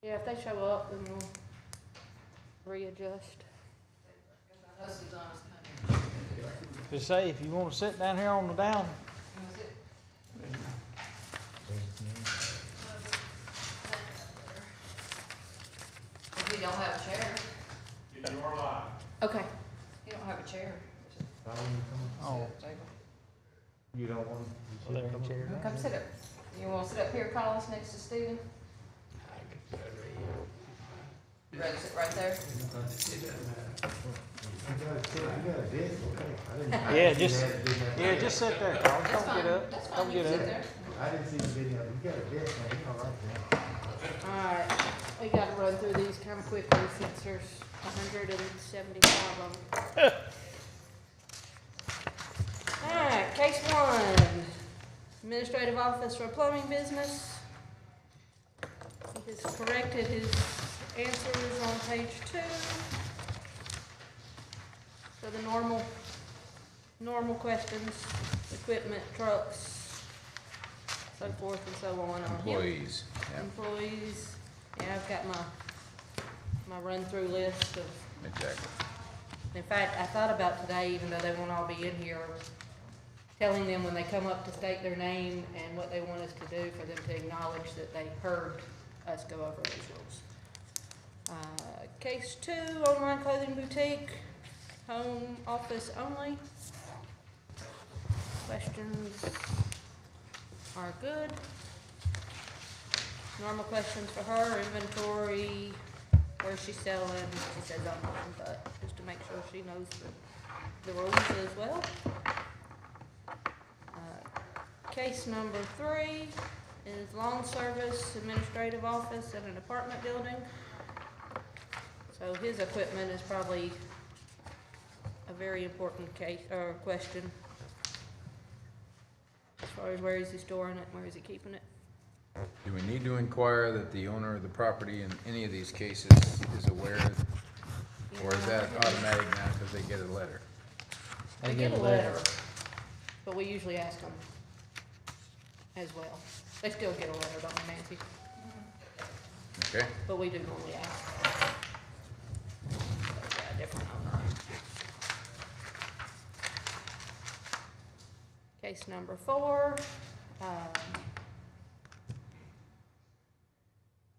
Yeah, if they show up, then we'll readjust. Just say, if you wanna sit down here on the down, If we don't have a chair. You are live. Okay. You don't have a chair. oh, You don't want well, there in chair. Come sit up. You wanna sit up here, Collins, next to Steven? You ready to sit right there? Yeah, just sit there, Carl, That's don't fine. get up, That's fine. don't You get can up. sit there. I didn't see the video. You got a desk, man. You all right there. Alright, we gotta run through these kinda quickly since there's 175 of them. Alright, case 1. Administrative office for a plumbing business. He has corrected his answers on page 2. So the normal questions, equipment, trucks, so forth and so on him. Employees, yeah, Employees, yeah, I've got my run-through list of, exactly. in fact, I thought about today, even though they won't all be in here, telling them when they come up to state their name and what they want us to do, for them to acknowledge that they heard us go over those rules. Case 2, online clothing boutique, home office only. Questions are good. Normal questions for her, inventory, where's she selling, she says online, but just to make sure she knows the rules as well. Case number 3 is lawn service administrative office in an apartment building. So his equipment is probably a very important case, or question. As far as where is he storing it, where is he keeping it? Do we need to inquire that the owner of the property in any of these cases is aware, or is that automatic now because they get a letter? They get a letter, but we usually ask them as well. They still get a letter, don't they, Nancy? Okay, But we do normally ask. Yeah, different owner. Case number 4,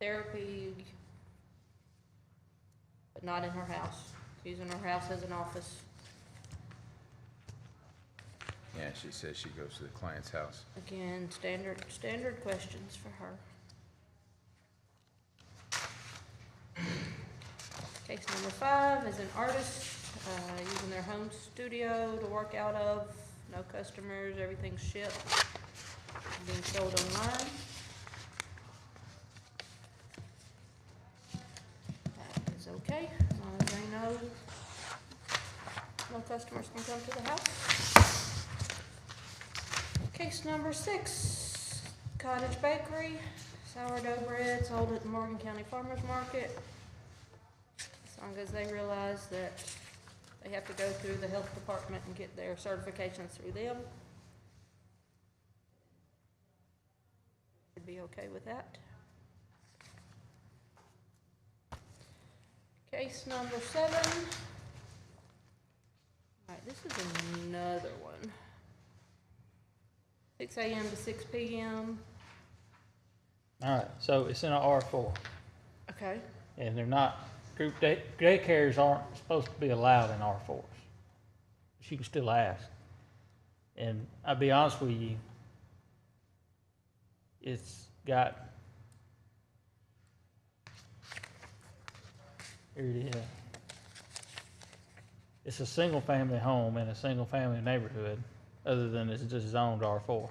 therapy, but not in her house. Using her house as an office. yeah, she says she goes to the client's house. Again, standard questions for her. Case number 5 is an artist, using their home studio to work out of. No customers, everything's shipped, being sold online. That is okay, as long as they know no customers can come to the house. Case number 6, Cottage Bakery, sourdough bread sold at the Morgan County Farmers Market. As long as they realize that they have to go through the health department and get their certifications through them. Should be okay with that. Case number 7. Alright, this is another one. 6 a.m. to 6 p.m. Alright, so it's in a R4, Okay. and they're not, group daycares aren't supposed to be allowed in R4s. But you can still ask. And I'll be honest with you, it's got, here it is. It's a single family home in a single family neighborhood, other than it's just zoned R4.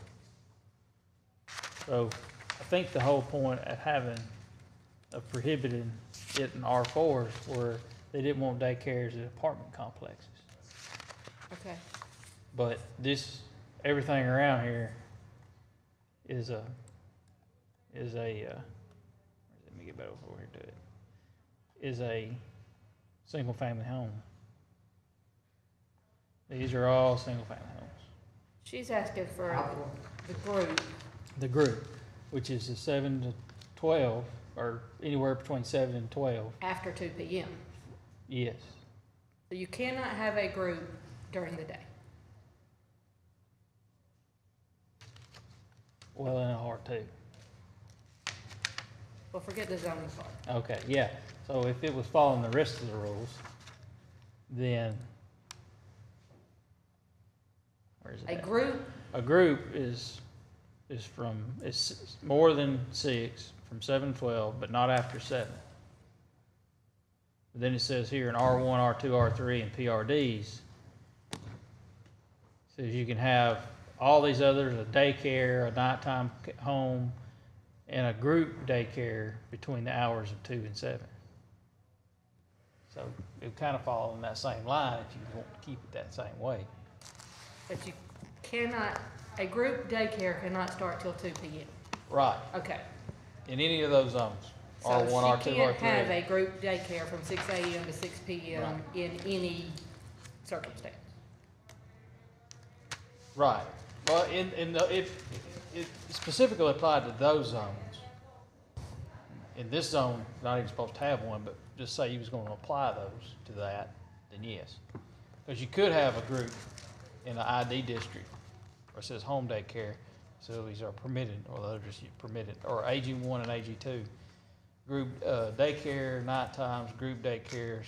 So I think the whole point of prohibiting it in R4s were they didn't want daycares in apartment complexes. Okay. But everything around here is a, let me get back over here to it, is a single family home. These are all single family homes. She's asking for the group. The group, which is the 7 to 12, or anywhere between 7 and 12, After 2 PM. yes. So you cannot have a group during the day. Well, in a R2. Well, forget the zoning part. Okay, yeah. So if it was following the rest of the rules, then where is it? A at? group, A group is more than 6 from 7 to 12, but not after 7. Then it says here in R1, R2, R3, and PRDs, says you can have all these others, a daycare, a nighttime home, and a group daycare between the hours of 2 and 7. So it would kind of fall in that same line if you want to keep it that same way. but you cannot, a group daycare cannot start till 2 PM. Right, Okay. in any of those zones, So R1, R2, she can't have R3. a group daycare from 6 AM to 6 PM Right. in any circumstance. Right, well, it specifically applied to those zones. In this zone, not even supposed to have one, but just say you was gonna apply those to that, then yes. Because you could have a group in an ID district, where it says home daycare facilities are permitted, or they're just permitted, or AG1 and AG2. Group daycare, night times, group daycares,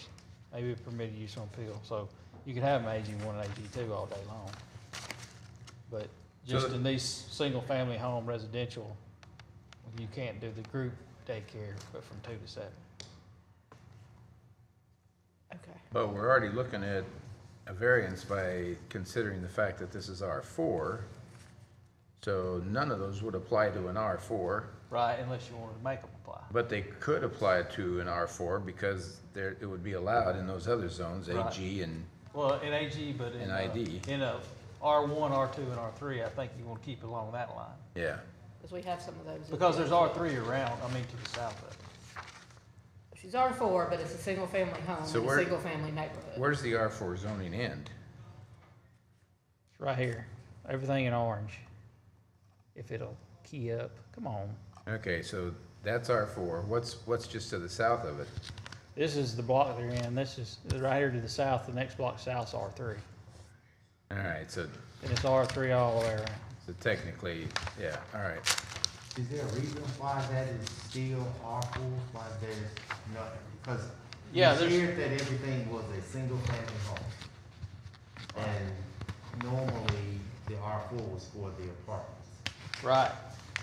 maybe permitted use on appeal, so you could have them AG1 and AG2 all day long. But just So- in these single-family home residential, you can't do the group daycare, but from 2 to 7. Okay. But we're already looking at a variance by considering the fact that this is R4. So none of those would apply to an R4, Right, unless you wanted to make them apply. but they could apply to an R4 because there, it would be allowed in those other zones, Right. AG and, Well, in AG, but in, In ID. In a R1, R2, and R3, I think you want to keep it along that line. yeah. Because we have some of those. in Because there. there's R3 around, I mean, to the south of it. She's R4, but it's a single-family home So in a where- single-family neighborhood. Where's the R4 zoning end? It's right here, everything in orange. If it'll key up, come on. Okay, so that's R4. What's just to the south of it? This is the block they're in, this is right here to the south, the next block south's R3. All right, so, And it's R3 all the way around. so technically, yeah, all right. Is there a reason why that is still R4, why there's not, because Yeah, you there's- shared that everything was a single family home. And normally, the R4 was for the apartments. Right.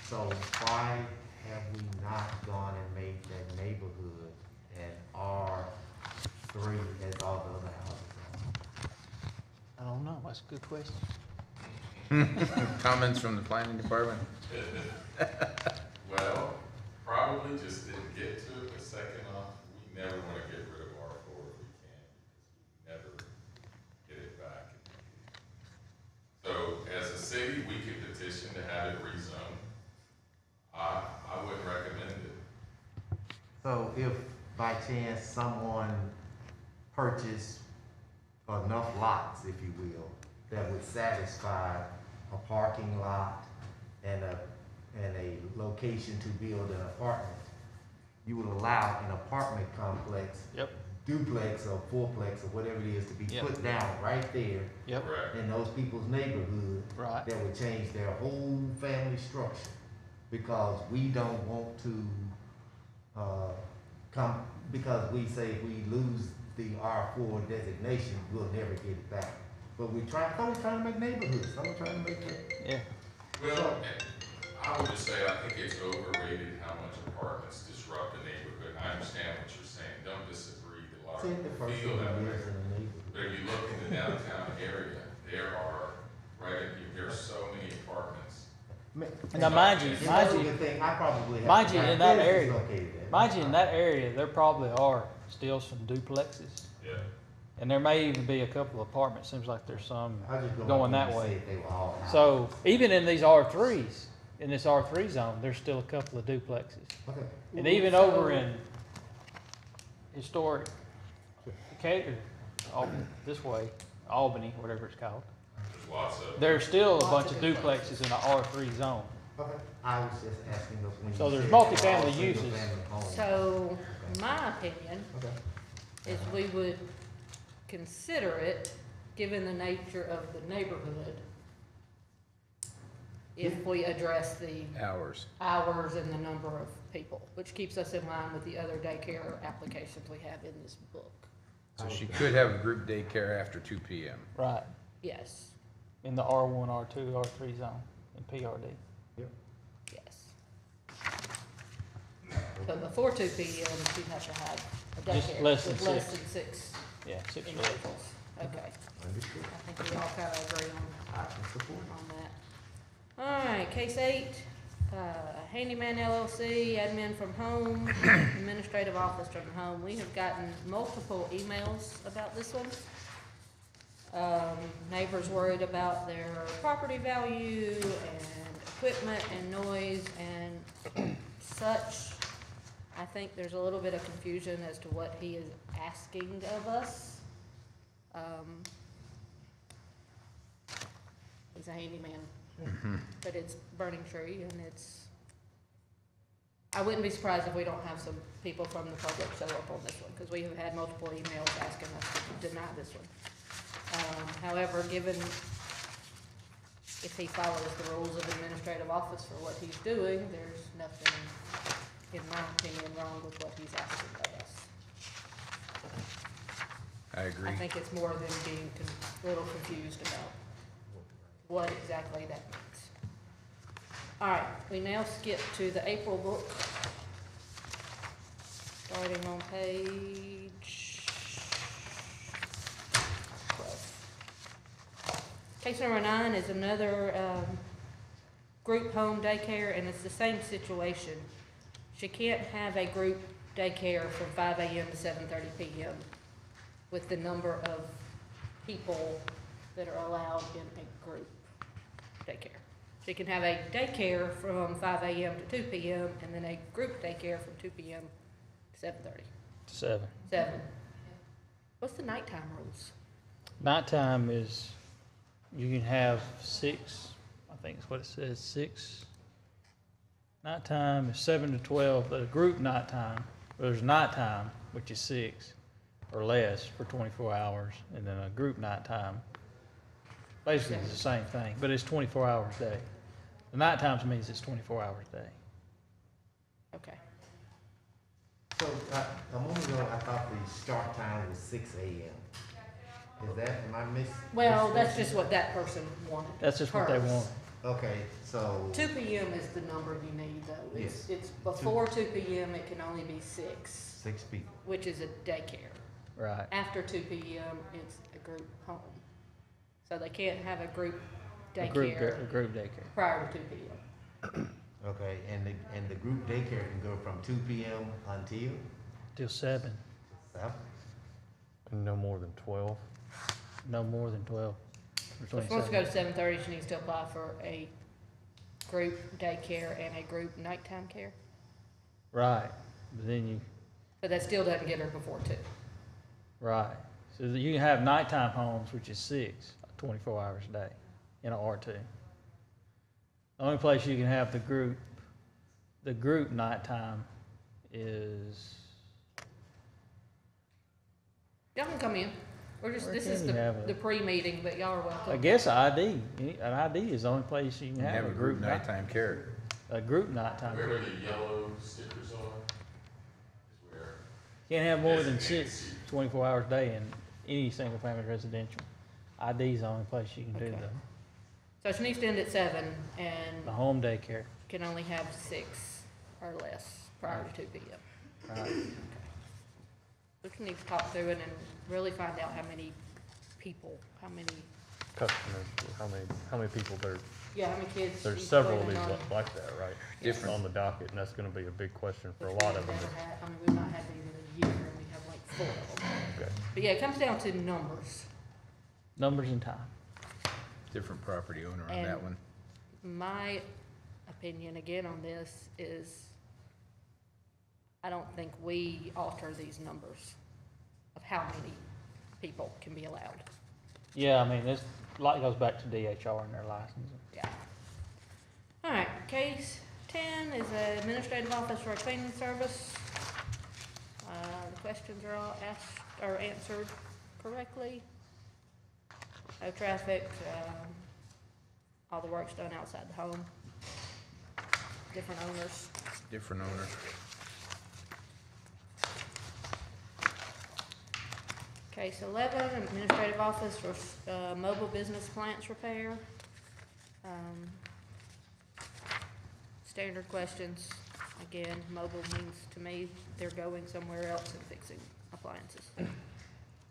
So why have we not gone and made that neighborhood an R3 as all the other houses I don't know, that's a good question. Comments from the planning department? Well, probably just didn't get to it, but second off, we never wanna get rid of R4 if we can, because we never get it back. So as a city, we could petition to have it rezoned. I wouldn't recommend it. are? So if by chance someone purchased enough lots, if you will, that would satisfy a parking lot and a location to build an apartment, you would allow an apartment complex, Yep, duplex or fourplex or whatever it is to be Yep. put down right there yep, Correct. in those people's neighborhood. right. That would change their whole family structure, because we don't want to, because we say if we lose the R4 designation, we'll never get it back. But we're trying to make neighborhoods, I'm trying to make that. Yeah, Well, I would just say, I think it's overrated how much apartments disrupt the neighborhood. I understand what you're saying, don't disagree, a lot of Take the people person feel that who way. lives in the neighborhood. But if you look in the downtown area, there are, there are so many apartments. now mind you, I probably have. mind you, in that business area- located there. mind you, in that area, there probably are still some duplexes. Yeah. And there may even be a couple of apartments, seems like there's some I just don't going want that to way. say if they were all out. So even in these R3s, in this R3 zone, there's still a couple of duplexes. Okay. And even over in historic Decatur, this way, Albany, whatever it's called, There's lots of. there's still a bunch of duplexes in the R3 zone. Okay, I was just asking those when you So there's said multifamily all uses. single-family homes. So, my opinion Okay. is we would consider it, given the nature of the neighborhood, if we address the Hours. hours and the number of people, which keeps us in line with the other daycare applications we have in this book. So she could have group daycare after 2 PM. Right, Yes, in the R1, R2, R3 zone, in PRD. yes. But before 2 PM, you have to have a Just daycare less than with less six. than 6 Yeah, 6 to 8. individuals. Okay, Understood. I think we all kind of agree I can support on that. All right, case 8, Handyman LLC, admin from home, administrative office from home. We have gotten multiple emails about this one. Neighbors worried about their property value and equipment and noise and such. I think there's a little bit of confusion as to what he is asking of us. He's a handyman, but it's Burning Tree and I wouldn't be surprised if we don't have some people from the public show up on this one, because we have had multiple emails asking us to deny this one. However, given if he follows the rules of administrative office for what he's doing, there's nothing, in my opinion, wrong with what he's asking of us. I agree. I think it's more than being a little confused about what exactly that means. All right, we now skip to the April book, starting on page 12. Case number 9 is another group home daycare, and it's the same situation. She can't have a group daycare from 5 a.m. to 7:30 p.m. with the number of people that are allowed in a group daycare. She can have a daycare from 5 a.m. to 2 p.m. and then a group daycare from 2 p.m. to 7:30. 7. 7. What's the nighttime rules? Nighttime is, you can have 6, I think is what it says, 6. Nighttime is 7 to 12, but a group nighttime, there's nighttime, which is 6 or less for 24 hours, and then a group nighttime, basically it's the same thing, but it's 24 hours a day. The nighttime means it's 24 hours a day. Okay. So, a moment ago, I thought the start time was 6 a.m. Is that, am I Well, that's just what that person wanted. That's just what they Hers. want. Okay, so, 2 p.m. is the number you need, though. It's before 2 p.m., it can only be 6, 6 people. which is a daycare. Right. After 2 p.m., it's a group home. So they can't have a group A group daycare daycare. prior to 2 p.m. Okay, and the group daycare can go from 2 p.m. until Till 7, 7? No more than 12. no more than 12. If Between she wants to go 7. to 7:30, she needs to apply for a group daycare and a group nighttime care. Right, but then you, But that still doesn't get her before 2. right. So that you can have nighttime homes, which is 6, 24 hours a day in a R2. The only place you can have the group nighttime is, Y'all can come in. We're just, Where this can is you have the it? pre-meeting, but y'all are welcome. I guess an ID is the only place you can Have a group night- nighttime care. A group nighttime. Wherever the yellow stickers are, is where. Can't have more than designated 6, seat. 24 hours a day in any single family residential. ID is the only place you can do Okay. So she needs to end at 7 and the home daycare. can only have 6 or less prior to 2 p.m. Right. We can need to talk through it and really find out how many people, how many Customers, how many people there, Yeah, how many kids? there's each several of living these on- like that, right? Different. On the docket, and that's gonna be a big question for a which lot we've of them. never had. I mean, we've not had these in a year, and we have like 4 of them. Okay. But yeah, it comes down to numbers. Numbers and time. Different property owner on And- that one. My opinion again on this is, I don't think we alter these numbers of how many people can be allowed. Yeah, I mean, this, like, goes back to DHR and their licensing. Yeah. All right, case 10 is the administrative office for a cleaning service. The questions are all asked or answered correctly. No traffic, all the work's done outside the home. Different owners. Different owner. Case 11, administrative office for mobile business appliance repair. Standard questions. Again, mobile means to me they're going somewhere else and fixing appliances.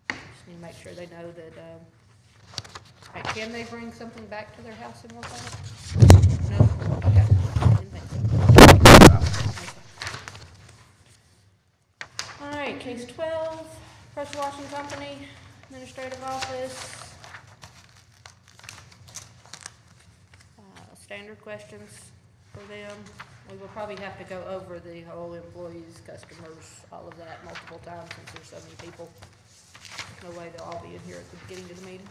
Just need to make sure they know that, can they bring something back to their house and work on it? No? Okay. Didn't think so. All right, case 12, pressure washing company, administrative office. Standard questions for them. We will probably have to go over the whole employees, customers, all of that multiple times since there's so many people. There's no way they'll all be in here at the beginning of the meeting.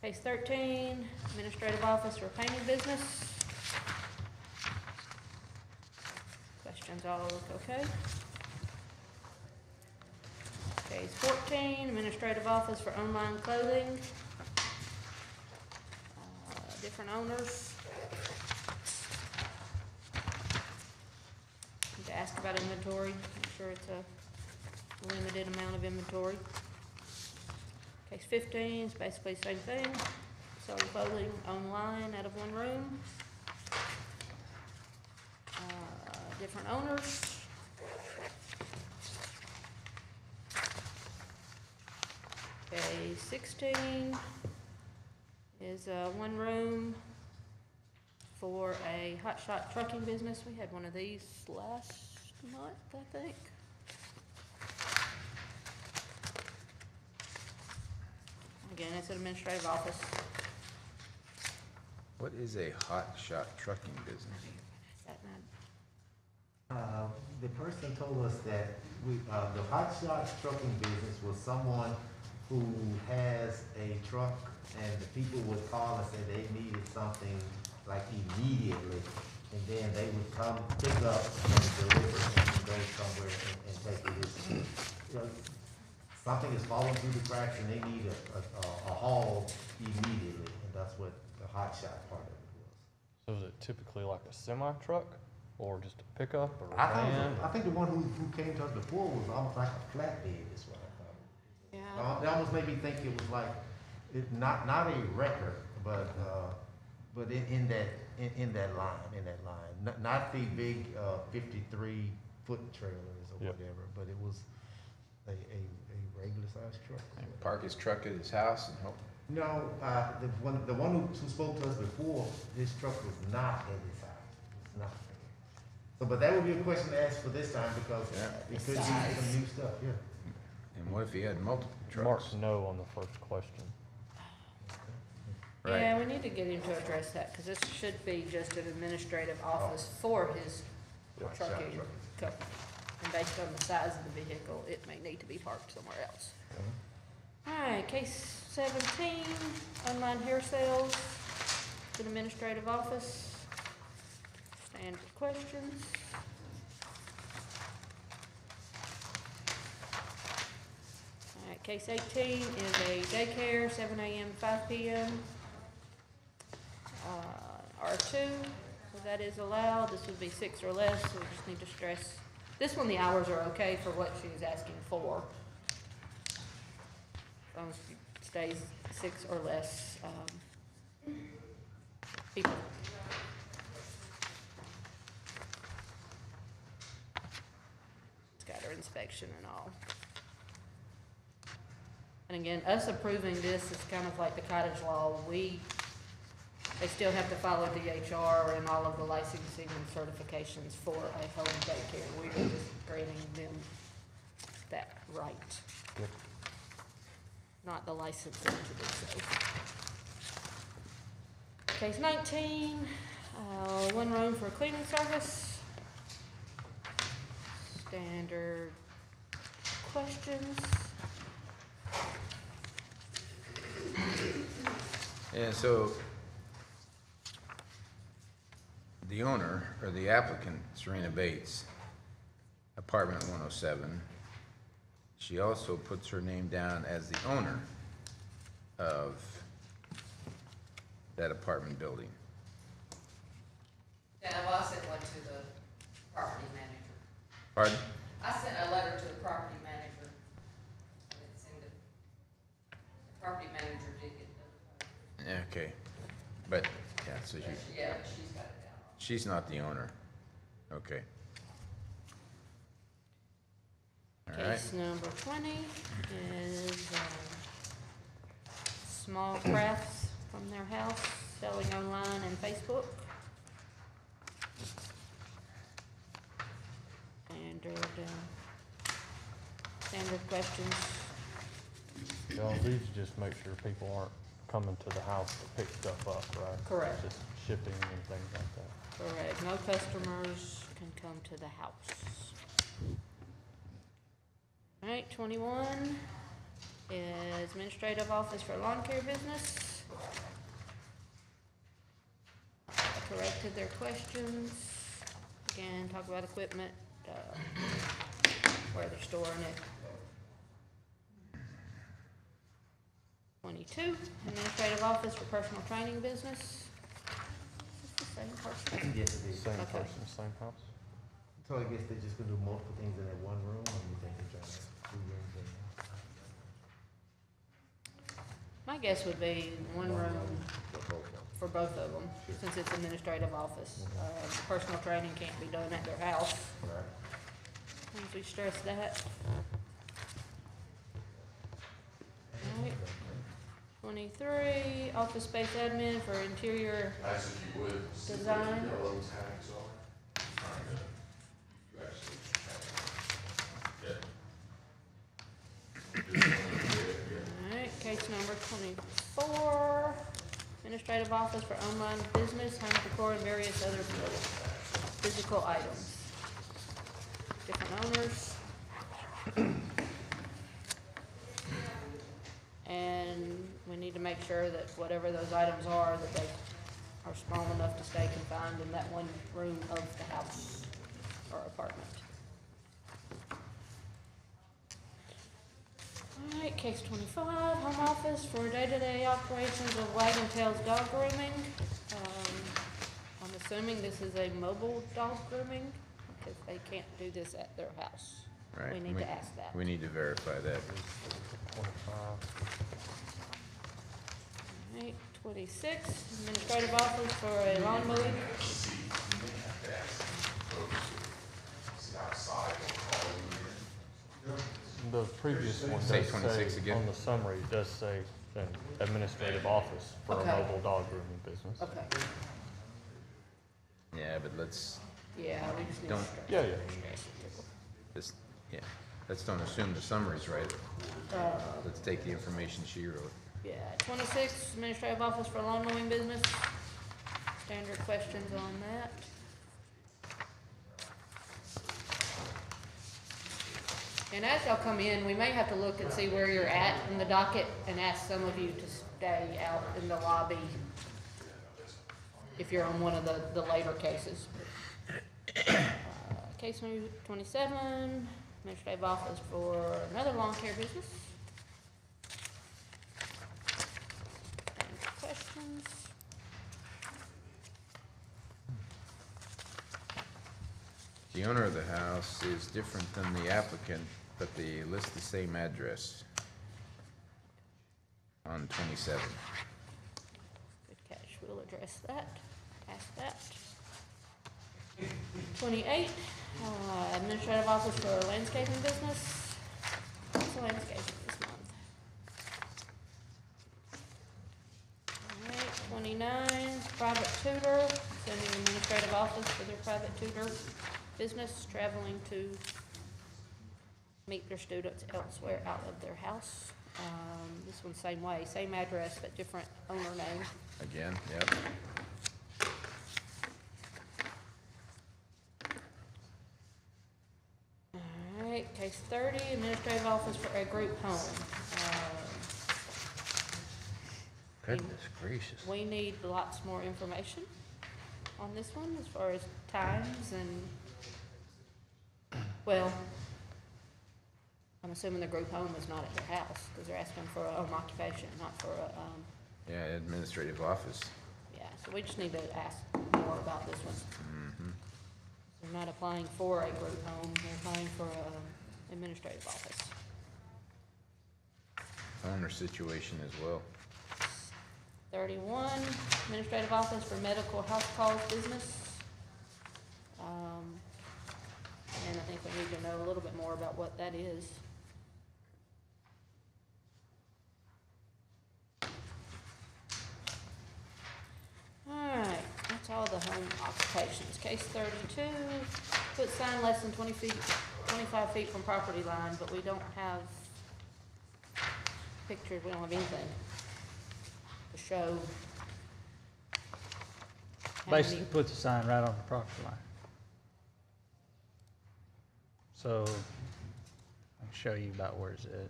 Case 13, administrative office for painting business. Questions all look okay. Case 14, administrative office for online clothing. Different owners. Need to ask about inventory, make sure it's a limited amount of inventory. Case 15 is basically the same thing, selling clothing online out of one room. Different owners. Case 16 is one room for a hot shot trucking business. We had one of these last month, I think. Again, it's an administrative office. What is a hot shot trucking business? That night. The person told us that the hot shot trucking business was someone who has a truck and the people would call and say they needed something like immediately, and then they would come pick up and deliver and go somewhere and take it. You know, something is falling through the cracks and they need a haul immediately, and that's what the hot shot part of it was. So is it typically like a semi-truck or just a pickup or a I van? think the one who came to us before was almost like a flatbed, is what I thought. Yeah. That almost made me think it was like, not a wrecker, but in that line, not the big 53-foot trailers or Yep. whatever, but it was a regular sized truck. And park his truck at his house and hope. No, the one who spoke to us before, his truck was not at his house. It was not. So, but that would be a question to ask for this time because Yeah. it could be some new stuff. Yeah. And what if he had multiple Mark trucks? no on the first question. Right. Yeah, we need to get him to address that, because this should be just an administrative office for his Hot shot trucking company. And based on the size of the vehicle, it may need to be parked somewhere else. All right, case 17, online hair sales, it's an administrative office. Standard questions. All right, case 18 is a daycare, 7 a.m. to 5 p.m. R2, so that is allowed. This would be 6 or less, so we just need to stress. This one, the hours are okay for what she's asking for. As long as it stays 6 or less people. It's got her inspection and all. And again, us approving this is kind of like the cottage law. They still have to follow DHR and all of the licensing and certifications for a home daycare. We are just granting them that right. Yep. Not the licensing to do so. Case 19, one room for cleaning service. Standard questions. And so, the owner or the applicant, Serena Bates, apartment 107, she also puts her name down as the owner of that apartment building. Yeah, well, I sent one to the property manager. Pardon? I sent a letter to the property manager. I didn't send it. The property manager did get the, Okay, but, yeah, so she, yeah, but she's got it down. she's not the owner. Okay. All right, Case number 20 is small crafts from their house, selling online and Facebook. Standard questions. Y'all, these just make sure people aren't coming to the house to pick stuff up, right? Correct. Just shipping and things like that. Correct. No customers can come to the house. All right, 21 is administrative office for lawn care business. Corrected their questions. Again, talk about equipment, where they're storing it. 22, administrative office for personal training business. Is this the same person? Yes, it is. Same Okay. person, same house? So I guess they're just gonna do multiple things in that one room, or you think they're trying to do rooms in? My guess would be one room For both of them. for both of them, since it's administrative office. Personal training can't be done at their house, Right. as we stress that. Alright. 23, office space admin for interior Guys, if you would, see where design. the yellow tags are. Trying to, you actually have, Alright, case number 24, administrative office for online business, home decor, and various other physical items. Different owners. And we need to make sure that whatever those items are, that they are small enough to stay confined in that one room of the house or apartment. Alright, case 25, home office for day-to-day operations of Wagon Tail's dog grooming. I'm assuming this is a mobile dog grooming, because they can't do this at their house. right. We need to ask that. We need to verify that. 25. Alright, 26, administrative office for a lawn mowing. see, you may have to ask them, folks, see outside, they'll call you in. The previous one Say does 26 say, again. on the summary, it does say an administrative office for a Okay. mobile dog grooming business. Okay, Yeah, but let's, yeah, we just need to Don't- stress. Yeah, yeah. just, yeah, let's don't assume the summary's right. Uh, Let's take the information she wrote. Yeah, 26, administrative office for lawn mowing business. Standard questions on that. And as y'all come in, we may have to look and see where you're at in the docket and ask some of you to stay out in the lobby if you're on one of the later cases. Case number 27, administrative office for another lawn care business. Any questions? The owner of the house is different than the applicant, but they list the same address on 27. Good catch, we'll address that, ask that. 28, administrative office for landscaping business. What's the landscaping this month? Alright, 29, private tutor, sending administrative office for their private tutor business, traveling to meet their students elsewhere out of their house. This one's same way, same address, but different owner name. Again, yep. Alright, case 30, administrative office for a group home. Goodness gracious. We need lots more information. on this one as far as times and, well, I'm assuming the group home is not at their house, because they're asking for a home occupation, not for a, Yeah, administrative office. yeah, so we just need to ask more about this one. They're not applying for a group home, they're applying for a administrative office. Owner situation as well. 31, administrative office for medical house calls business. And I think we need to know a little bit more about what that is. Alright, that's all the home occupations. Case 32, put sign less than 25 feet from property line, but we don't have pictures, we don't have anything to show. how many- Basically puts a sign right on the property line. So, I can show you about where it's at.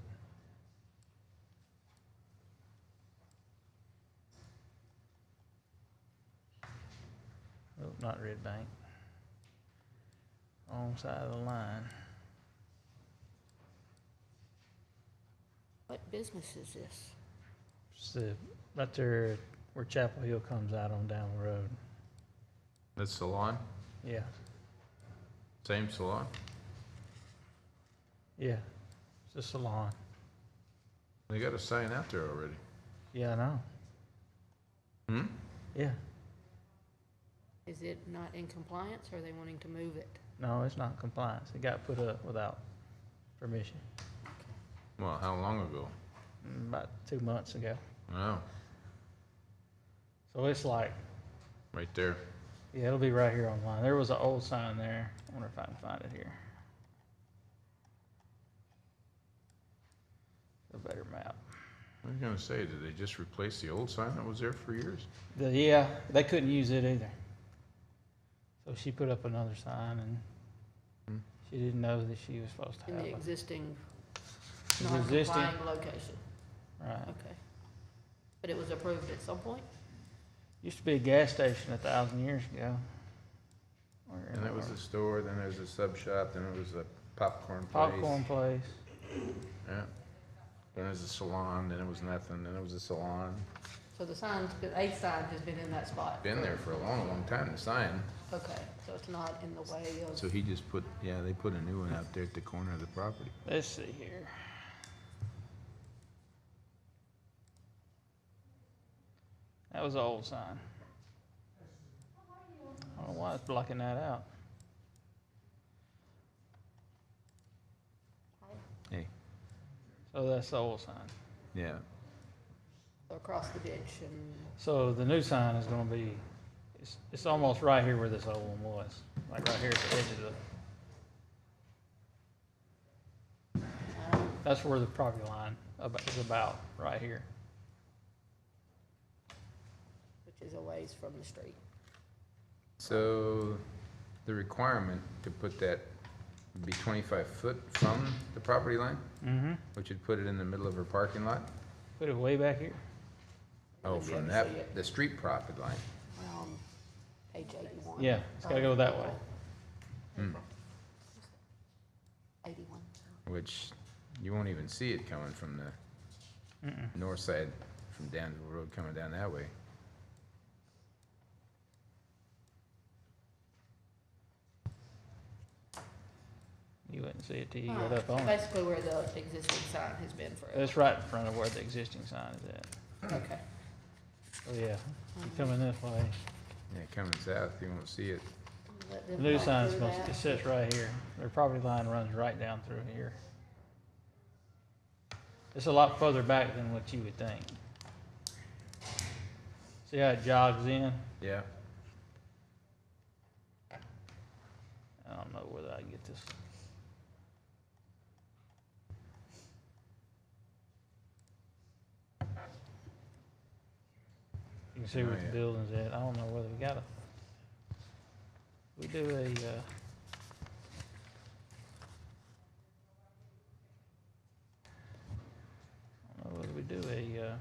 Oh, not Red Bank. Wrong side of the line. What business is this? It's the, right there where Chapel Hill comes out on down the road. The salon, Yeah, same salon? yeah. It's a salon. They got a sign out there already. Yeah, I know. Hmm? Yeah. Is it not in compliance, or are they wanting to move it? No, it's not compliance. It got put up without permission Well, how long ago? about 2 months ago. Oh, So it's like, right there. yeah, it'll be right here online. There was an old sign there. I wonder if I can find it here. A better map. I was gonna say, did they just replace the old sign that was there for years? Yeah, they couldn't use it either. So she put up another sign and Hmm. she didn't know that she was supposed to In have the it. existing It's existing, non-complying location? right. Okay. But it was approved at some point? Used to be a gas station 1,000 years ago. And that was the store, then there was a sub shop, then it was a popcorn place. Popcorn place. Yeah. Then it was a salon, then it was nothing, then it was a salon. So the sign's, a sign has been in that spot? Been there for a long, long time, the sign. Okay, so it's not in the way of, So he just put, yeah, they put a new one out there at the corner of the property. Let's see here. That was an old sign. I don't know why it's blocking that out. Hey, So that's the old sign. yeah. across the ditch and, So the new sign is gonna be, it's almost right here where this old one was, like right here at the edge of the, that's where the property line is about, right here. which is a ways from the street. So the requirement to put that would be 25 foot from the property line, Mm-hmm. which would put it in the middle of her parking lot? Put it way back here. Oh, Wouldn't be from able to see it. that, the street property line. Page 81. Yeah, it's gotta go that way. Hmm. 81. Which you won't even see it coming from the Mm-mm. north side, from Danville Road coming down that way. You wouldn't see it till you Ah, got up on it. Basically where the existing sign has been forever. It's right in front of where the existing sign is at. Okay. Oh, yeah. You coming this way. Yeah, coming south, you won't see it. Let The them new walk sign's through supposed, that. it sits right here. Their property line runs right down through here. It's a lot further back than what you would think. See how it jogs in? Yeah. I don't know whether I can get this. You can see Oh, where the yeah. building's at. I don't know whether we got a, we do a, I don't know whether we do a,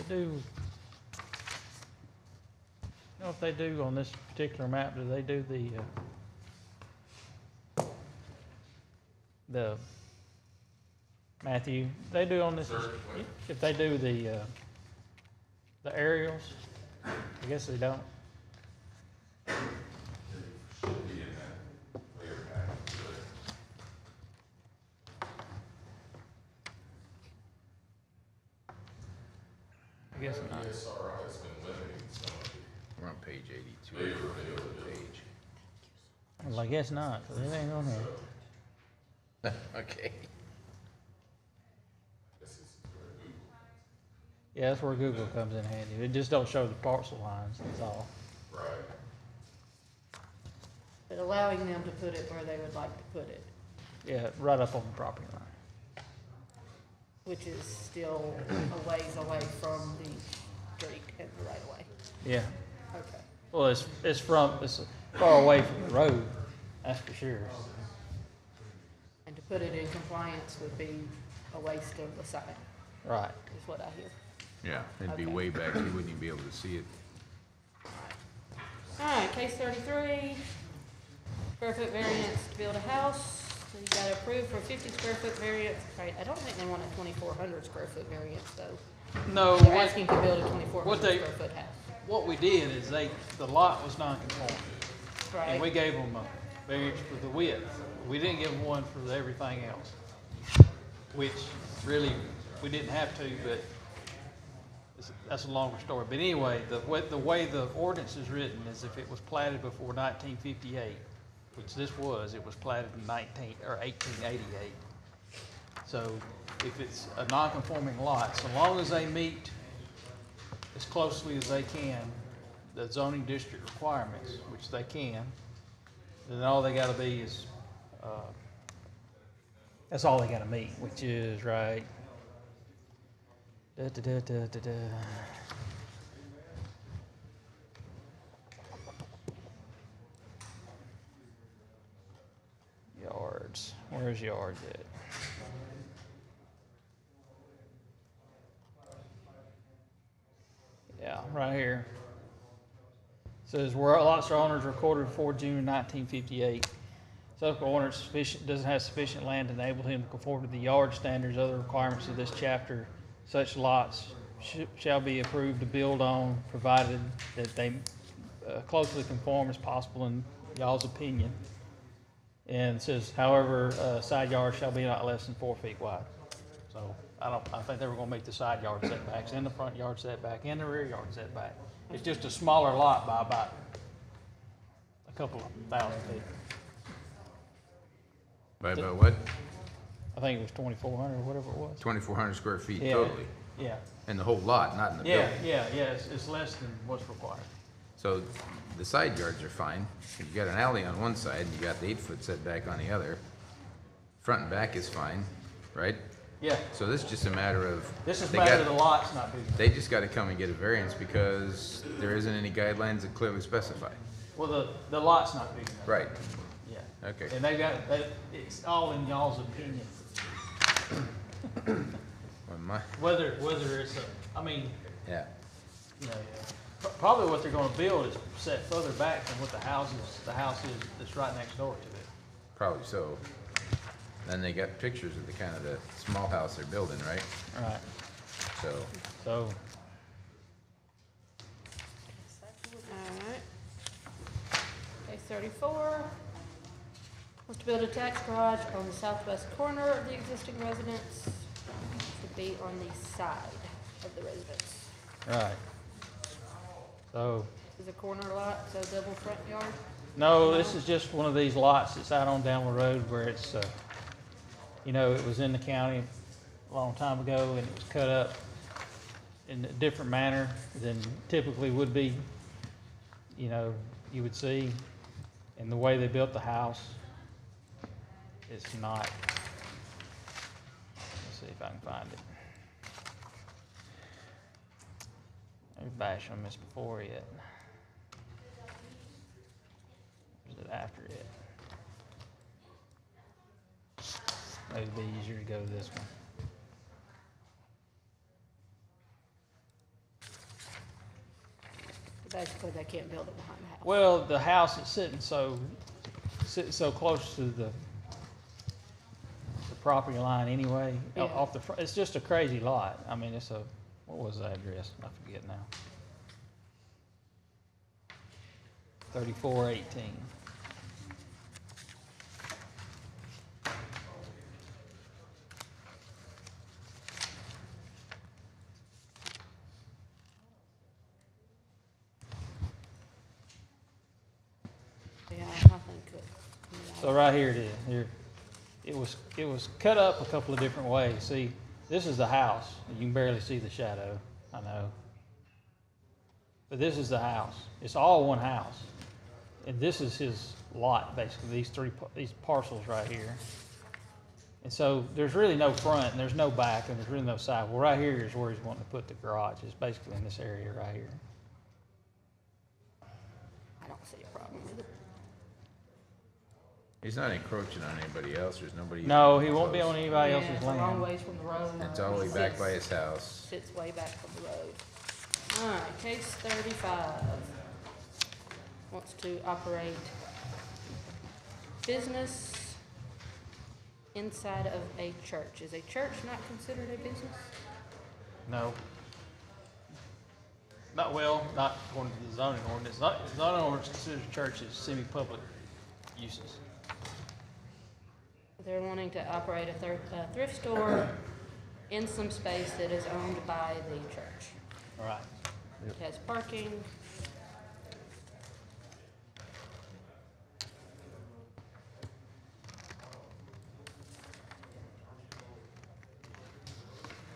do, you know if they do on this particular map, do they do the Matthew, they do on this, Certainly. if they do the aerials? I guess they don't. Should be in that layer package, I guess but not. ESRI has been limiting some of We're on page 82. the labor availability. Page. Well, I guess not, 'cause it ain't on here. Okay. This is where Google. Yeah, that's where Google comes in handy. It just don't show the parcel lines, that's all. Right. But allowing them to put it where they would like to put it, Yeah, right up on the property line. which is still a ways away from the street and the right of way. Yeah. Okay. Well, it's far away from the road, that's for sure. And to put it in compliance would be a waste of the sign, Right. is what I hear. Yeah, it'd be Okay. way back, you wouldn't even be able to see it. All right, case 33, square foot variance to build a house. So you got approved for 50 square foot variance. Right, I don't think they want a 2,400 square foot variance though. No, They're asking to build a 2,400 they- square foot house. what we did is the lot was non-conforming. And we Right, gave them a variance for the width. We didn't give them one for everything else, which really, we didn't have to, but that's a longer story. But anyway, the way the ordinance is written is if it was platted before 1958, which this was, it was platted in 1888. So if it's a non-conforming lot, so long as they meet as closely as they can the zoning district requirements, which they can, then all they gotta be is, that's all they gotta meet, which is right. Da. Yards, where's yards at? Yeah, right here. Says where lots or owners recorded before June 1958. Subsequent owner doesn't have sufficient land to enable him to conform to the yard standards, other requirements of this chapter. Such lots shall be approved to build on, provided that they closely conform as possible in y'all's opinion. And it says, however, side yard shall be not less than 4 feet wide. So I think they were gonna meet the side yard setbacks and the front yard setback and the rear yard setback. It's just a smaller lot by about a couple of thousand feet. By about what? I think it was 2,400 or whatever it was. 2,400 square feet Yeah. totally. Yeah, And the whole lot, not in the yeah, building. yeah, it's less than what's required. So the side yards are fine. You got an alley on one side, and you got the 8-foot setback on the other. Front and back is fine, right? Yeah, So this is just a matter of. this is they matter got- of the lot's not big enough. They just gotta come and get a variance because there isn't any guidelines that clearly specify. Well, the lot's not big enough. Right, Yeah. okay. And it's all in y'all's opinion. Well, my, Whether it's yeah, you know, probably what they're gonna build is set further back than what the house is that's right next door to it. probably so. Then they got pictures of the kind of the small house they're building, right? Right. So, So, alright. Case 34, was to build a tax garage on the southwest corner of the existing residence, to be on the side of the residence. right. So, This is a corner lot, so double front yard. no, this is just one of these lots that's out on down the road where it's, it was in the county a long time ago and it was cut up in a different manner than typically would be, you would see. And the way they built the house is not, let's see if I can find it. Maybe bash on this before it. Or is it after it? Maybe it'd be easier to go to this one. Basically, they can't build it behind the house. Well, the house is sitting so close to the property line anyway, Yeah. off the front. It's just a crazy lot. I mean, it's a, what was the address? I forget now. 3418. Yeah, I think that, So right here it is. Here, it was cut up a couple of different ways. See, this is the house. You can barely see the shadow, I know. But this is the house. It's all one house. And this is his lot, basically, these parcels right here. And so there's really no front, and there's no back, and there's really no side. Well, right here is where he's wanting to put the garage. It's basically in this area right here. I don't see a problem with it. He's not encroaching on anybody else, there's nobody. No, even he won't be close. on anybody Yeah, else's it's a long land. ways from the road. It's all the way back by his house. Sits way back from the road. All right, case 35. Wants to operate business inside of a church. Is a church not considered a business? No. Not according to the zoning ordinance. Not ordinance considers churches semi-public uses. They're wanting to operate a thrift store in some space that is owned by the church. All right. It has parking.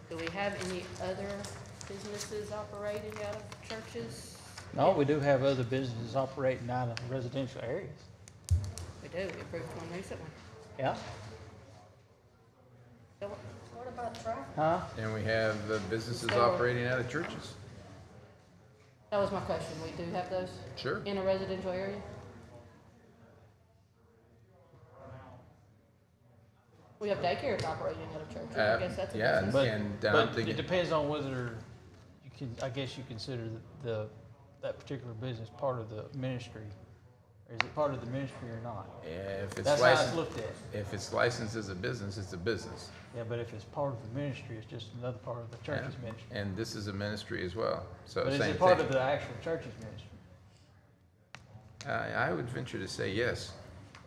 Do we have any other businesses operating out of churches? No, we do have other businesses operating out of residential areas. We do, we approved one recently. Yeah? So what about traffic? Huh? And we have businesses So- operating out of churches. That was my question, we do have those Sure. in a residential area? We have daycares operating out of churches, I guess that's a Yeah, business. But, and I'm but it thinking, depends on whether you can, I guess you consider that particular business part of the ministry. Or is it part of the ministry or not? if it's That's how it's licensed, looked at. if it's licensed as a business, it's a business. Yeah, but if it's part of the ministry, it's just another part of the church's Yeah. ministry. And this is a ministry as well, so But is same it part thing. of the actual church's ministry? I would venture to say yes.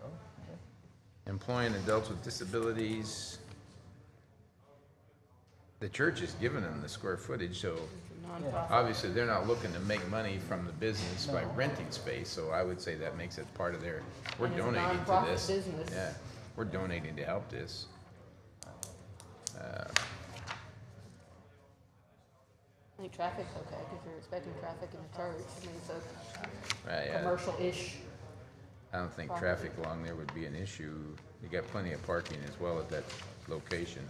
Oh, okay. Employing adults with disabilities. The church is giving them the square footage, so It's a nonprofit. obviously they're not looking to make money from the business by No. renting space, so I would say that makes it part of their, we're And it's a donating to nonprofit this. business. Yeah, we're donating to help this. I think traffic's okay, because you're expecting traffic in the church, I mean, so Yeah, commercial-ish. I don't think property. traffic along there would be an issue. You got plenty of parking as well at that location.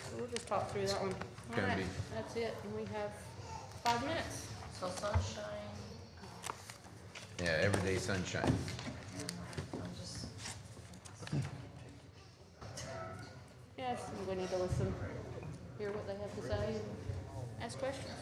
So we'll just talk through that one. Gonna All right, be- that's it, and we have 5 minutes. So sunshine, Yeah, everyday sunshine. I'm just, Yes, and we need to listen, hear what they have to say, and ask questions.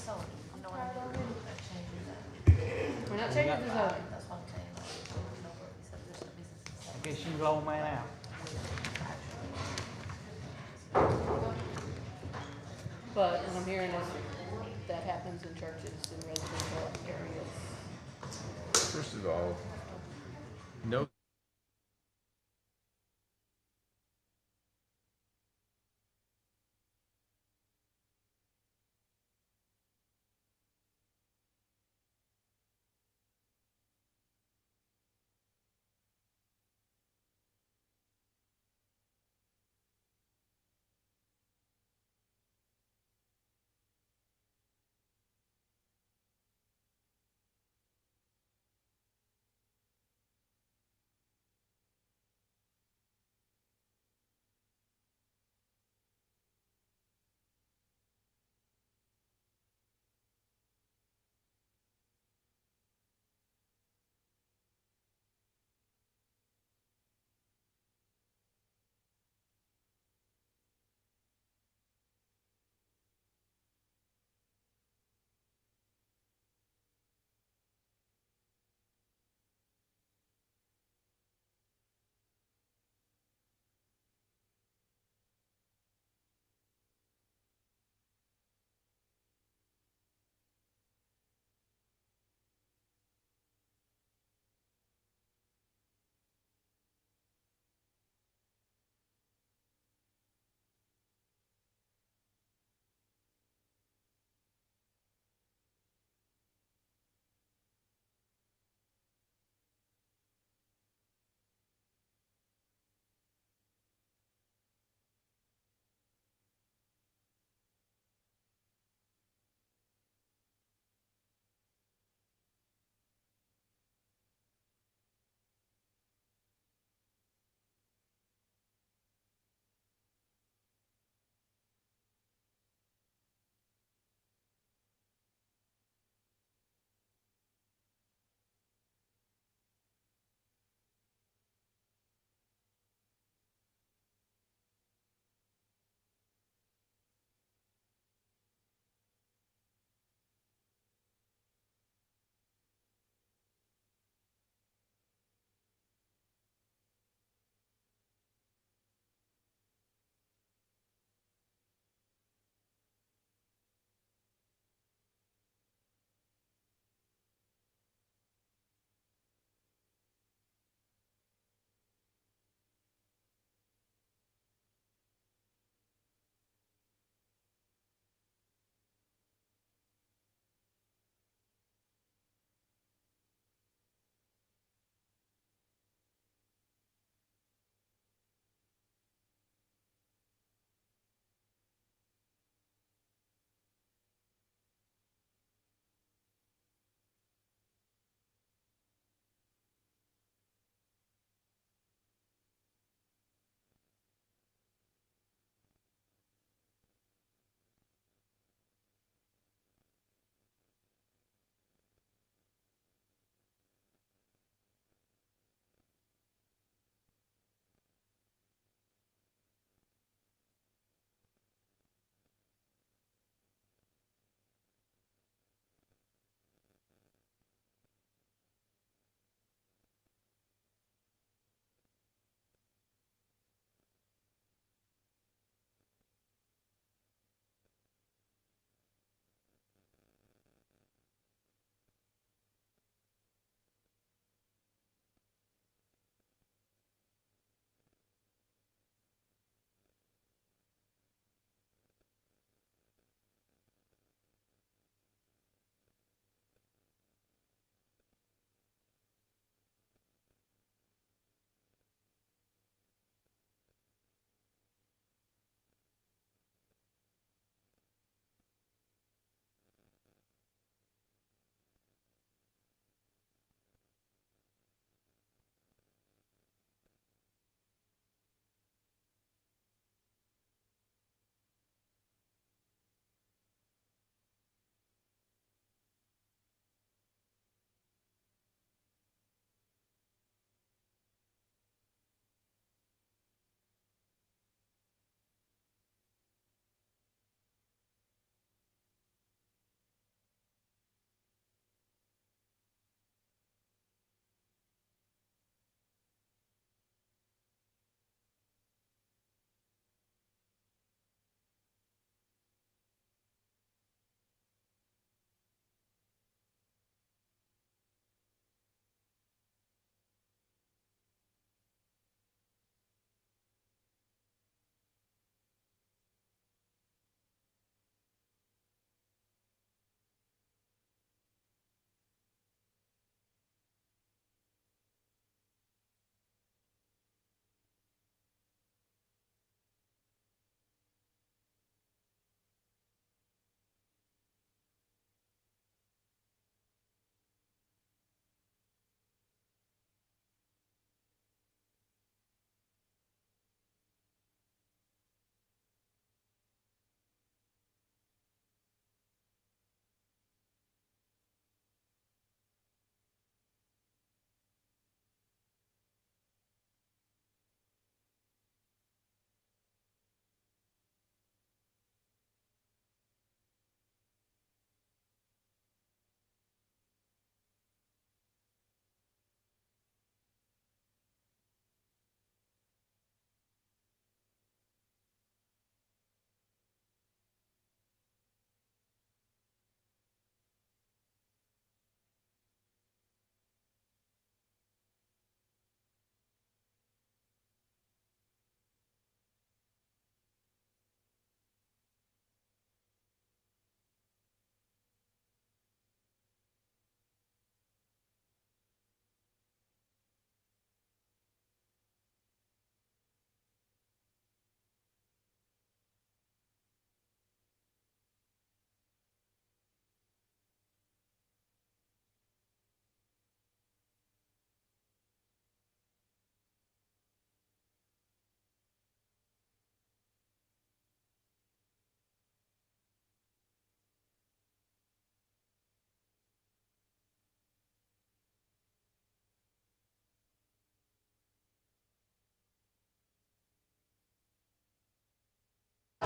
so, you know what I mean? That changes. We're not changing the zoning. That's what I'm saying, like, you know, what we said, there's no business. I guess you can blow man out. But, and I'm hearing that happens in churches in residential areas. First of all, no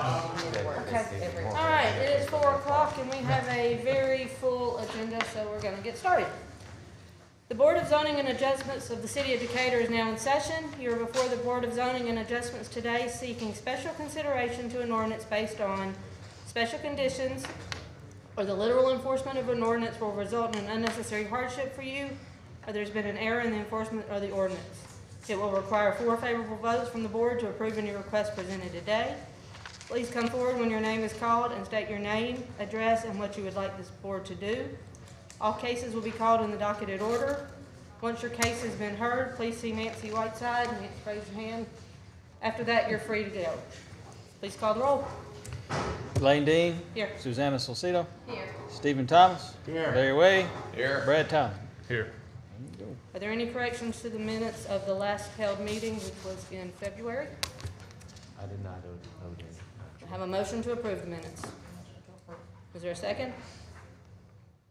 Okay. All right, it is 4 o'clock and we have a very full agenda, so we're gonna get started. The Board of Zoning and Adjustments of the City of Decatur is now in session. You are before the Board of Zoning and Adjustments today seeking special consideration to an ordinance based on special conditions or the literal enforcement of an ordinance will result in an unnecessary hardship for you, or there's been an error in the enforcement of the ordinance. It will require 4 favorable votes from the board to approve any request presented today. Please come forward when your name is called and state your name, address, and what you would like this board to do. All cases will be called in the docketed order. Once your case has been heard, please see Nancy Whiteside. Nancy, raise your hand. After that, you're free to go. Please call the roll. Lane Dean. Here. Susanna Salcido. Here. Stephen Thomas. Here. Larry Way. Here. Brad Tyler. Here. Are there any corrections to the minutes of the last held meeting, which was in February? I did not know that. I have a motion to approve the minutes. Is there a second?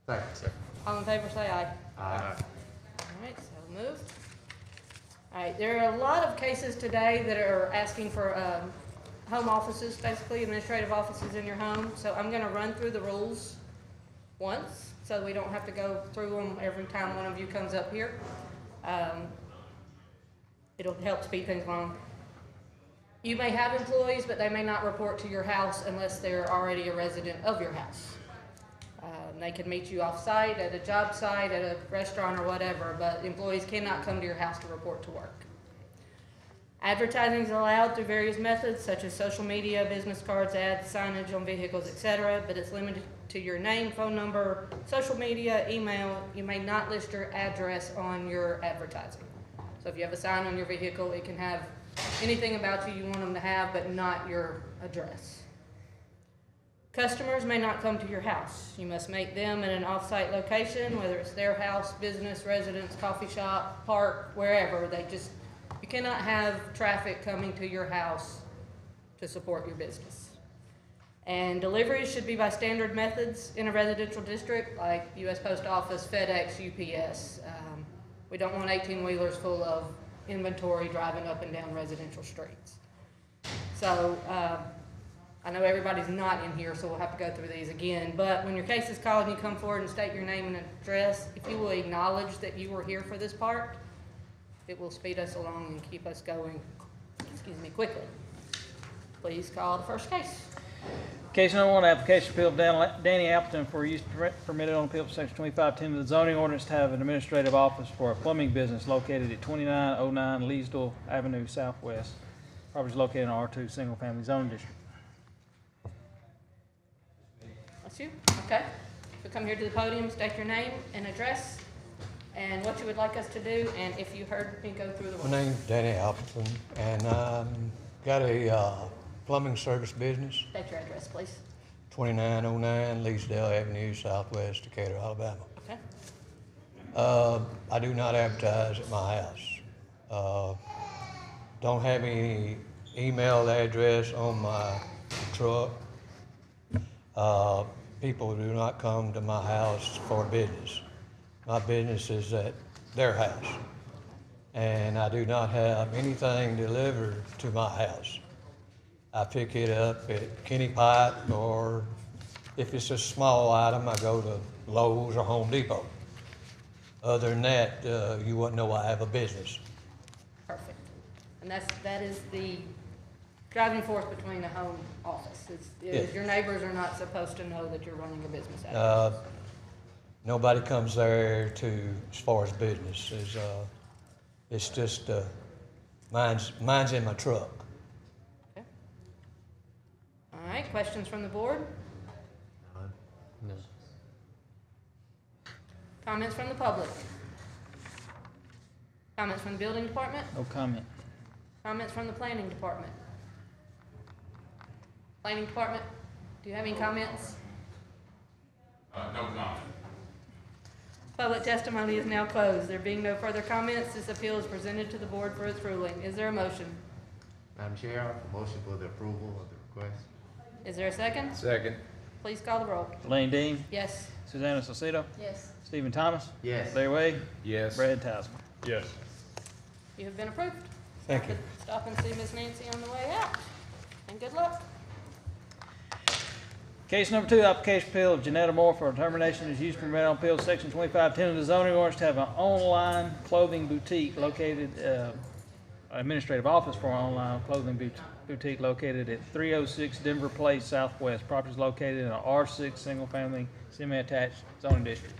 Second. All in favor, say aye. Aye. All right, so moved. All right, there are a lot of cases today that are asking for home offices, basically administrative offices in your home. So I'm going to run through the rules once, so we don't have to go through them every time one of you comes up here. It'll help speed things along. You may have employees, but they may not report to your house unless they're already a resident of your house. They can meet you off-site, at a job site, at a restaurant or whatever, but employees cannot come to your house to report to work. Advertising is allowed through various methods such as social media, business cards, ads, signage on vehicles, etc., but it's limited to your name, phone number, social media, email. You may not list your address on your advertising. So if you have a sign on your vehicle, it can have anything about you want them to have, but not your address. Customers may not come to your house. You must meet them in an off-site location, whether it's their house, business, residence, coffee shop, park, wherever. You cannot have traffic coming to your house to support your business. And deliveries should be by standard methods in a residential district like U.S. Post Office, FedEx, UPS. We don't want 18-wheelers full of inventory driving up and down residential streets. So I know everybody's not in here, so we'll have to go through these again. But when your case is called and you come forward and state your name and address, if you will acknowledge that you were here for this part, it will speed us along and keep us going, quickly. Please call the first case. Case number 1, application appeal of Danny Appleton for use permitted on appeal for section 2510 of the zoning ordinance to have an administrative office for a plumbing business located at 2909 Leesdale Avenue Southwest. Property is located in R2 Single Family Zone District. That's you? Okay. So come here to the podium, state your name and address and what you would like us to do, and if you heard me go through the rules. My name's Danny Appleton, and got a plumbing service business, State your address, please. 2909 Leesdale Avenue, Southwest Decatur, Alabama. Okay. I do not advertise at my house. Don't have any email address on my truck. People do not come to my house for business. My business is at their house, and I do not have anything delivered to my house. I pick it up at Kenny Pike, or if it's a small item, I go to Lowe's or Home Depot. Other than that, you wouldn't know I have a business. Perfect. And that is the driving force between a home office. Yes. Your neighbors are not supposed to know that you're running a business out of it. Nobody comes there as far as business. It's just, mine's in my truck. Okay. All right, questions from the board? No. Comments from the public? Comments from the building department? No comment. Comments from the planning department? Planning department, do you have any comments? No comment. Public testimony is now closed. There being no further comments, this appeal is presented to the board for its ruling. Is there a motion? Madam Chair, a motion for the approval of the request. Is there a second? Second. Please call the roll. Lane Dean. Yes. Susanna Salcido. Yes. Stephen Thomas. Yes. Larry Way. Yes. Brad Tyler. Yes. You have been approved. Thank you. Stop and see Miss Nancy on the way out. And good luck. Case number 2, application appeal of Janetta Moore for termination of use permit on appeal section 2510 of the zoning ordinance to have an online clothing boutique located, administrative office for an online clothing boutique located at 306 Denver Place Southwest. Property is located in an R6 single-family semi-attached zoning district.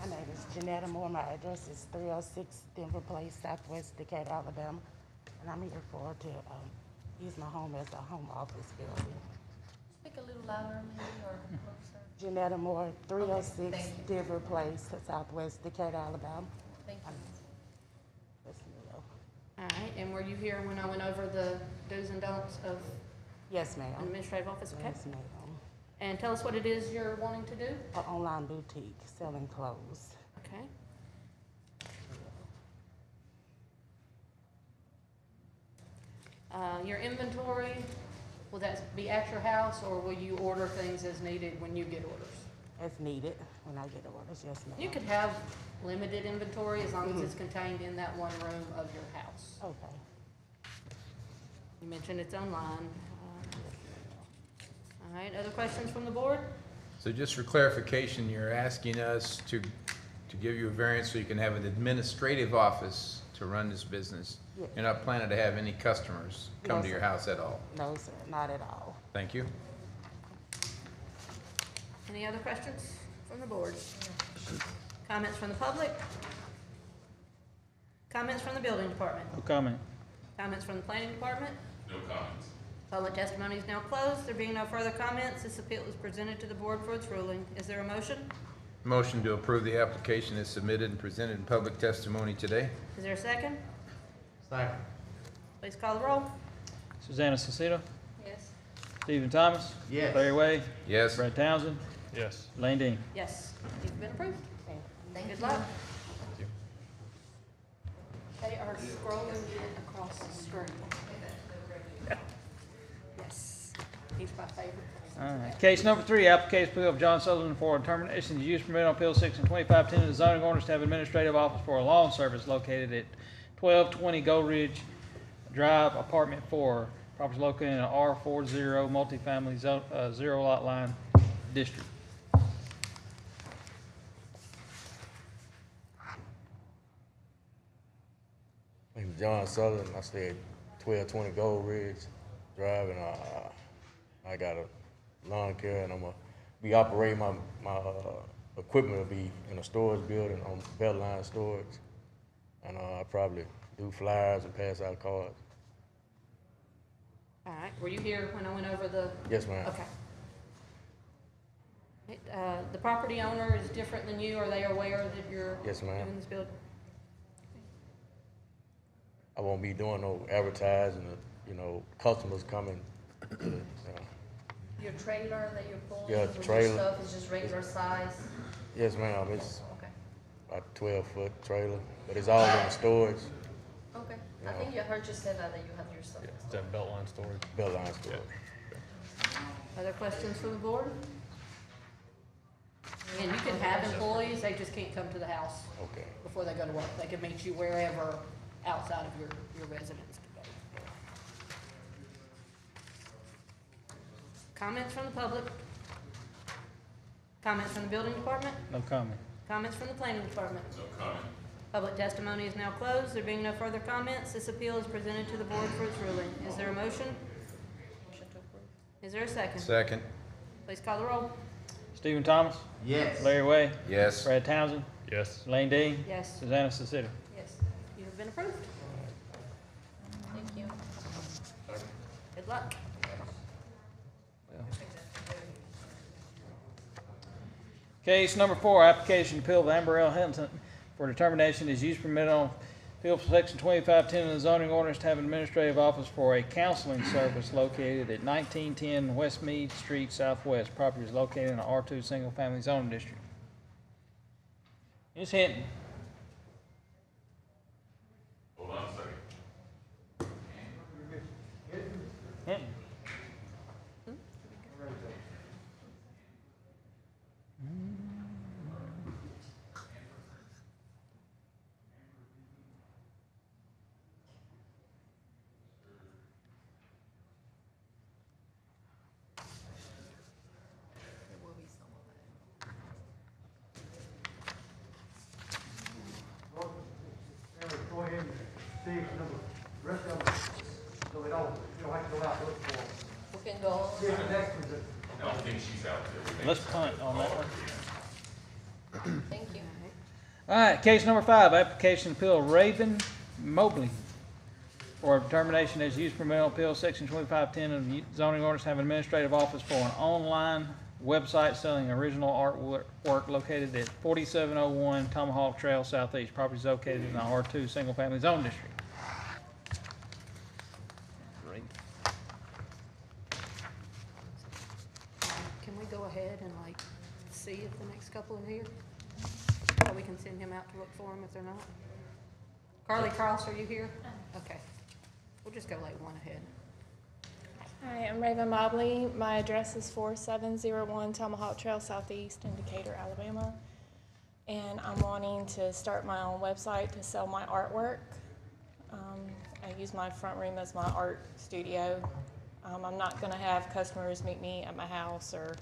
My name is Janetta Moore. My address is 306 Denver Place, Southwest Decatur, Alabama. And I'm here to use my home as a home office building. Speak a little louder maybe, or closer. Janetta Moore, 306 thank you. Denver Place, Southwest Decatur, Alabama. Thank you. That's me, though. All right, and were you here when I went over the do's and don'ts of Yes, ma'am. an administrative office? Okay. Yes, ma'am. And tell us what it is you're wanting to do? An online boutique selling clothes. Okay. Your inventory, will that be at your house, or will you order things as needed when you get orders? As needed when I get orders, yes, ma'am. You could have limited inventory as long as it's contained in that one room of your house. Okay. You mentioned it's online. All right, other questions from the board? So just for clarification, you're asking us to give you a variance so you can have an administrative office to run this business? Yes. You're not planning to have any customers come No, to your sir. house at all? No, sir, not at all. Thank you. Any other questions from the board? Comments from the public? Comments from the building department? No comment. Comments from the planning department? No comments. Public testimony is now closed. There being no further comments, this appeal is presented to the board for its ruling. Is there a motion? Motion to approve the application is submitted and presented in public testimony today. Is there a second? Second. Please call the roll. Susanna Sacedo, Yes. Stephen Thomas, Yes. Larry Way, Yes? Brad Townsend, Yes. Lane Dean. Yes, you've been approved. Thank Good you. luck. They are scrolling it across the screen. Yes, he's my favorite person. All right. Case number 3, application appeal of John Sutherland for termination of use permit on appeal section 2510 of the zoning ordinance to have administrative office for a lawn service located at 1220 Gold Ridge Drive, apartment 4. Property located in an R40 multifamily zone, zero lot line district. My name is John Sutherland. I stay at 1220 Gold Ridge Drive, and I got a lawn care, and I'm gonna be operating my equipment will be in a storage building on Beltline Storage, and I probably do flyers and pass out cards. All right, were you here when I went over the? Yes, ma'am. Okay. The property owner is different than you. Are they aware that you're Yes, ma'am. doing this building? I won't be doing no advertising, customers coming to the, Your trailer that you're pulling Yeah, with your trailer. stuff is just regular size? Yes, ma'am, it's Okay. about a 12-foot trailer, but it's all in the storage, Okay. I Yeah. think you heard you say that you have your stuff. Yeah, it's that Beltline storage. Beltline storage. Other questions from the board? And you can have employees, they just can't come to the house Okay. before they go to work. They can meet you wherever outside of your residence. Comments from the public? Comments from the building department? No comment. Comments from the planning department? No comment. Public testimony is now closed. There being no further comments, this appeal is presented to the board for its ruling. Is there a motion? Motion to approve. Is there a second? Second? Please call the roll. Stephen Thomas, Yes. Larry Way, Yes? Brad Townsend, Yes. Lane Dean, Yes, Susanna Sacedo. Yes. you have been approved. Thank you. Good luck. Case number 4, application appeal of Amber L. Hinton for determination is use permit on appeal for section 2510 of the zoning ordinance to have an administrative office for a counseling service located at 1910 West Meade Street Southwest. Property is located in an R2 single-family zoning district. Ms. Hinton. Hold on a second. Hinton. No, you don't have to go out and look for them. We can go on. Here's the next one. I don't think she's out there. We think Let's she's punt on that called one. again. Thank you. All right, case number 5, application appeal Raven Mobley for determination as use permit on appeal, section 2510 of the zoning ordinance, have an administrative office for an online website selling original artwork located at 4701 Tomahawk Trail Southeast. Property is located in the R2 Single Family Zone District. Can we go ahead and like see if the next couple are here? Or we can send him out to look for them if they're not? Carly Cross, are you here? Okay. We'll just go like one ahead. Hi, I'm Raven Mobley. My address is 4701 Tomahawk Trail Southeast in Decatur, Alabama. And I'm wanting to start my own website to sell my artwork. I use my front room as my art studio. I'm not going to have customers meet me at my house or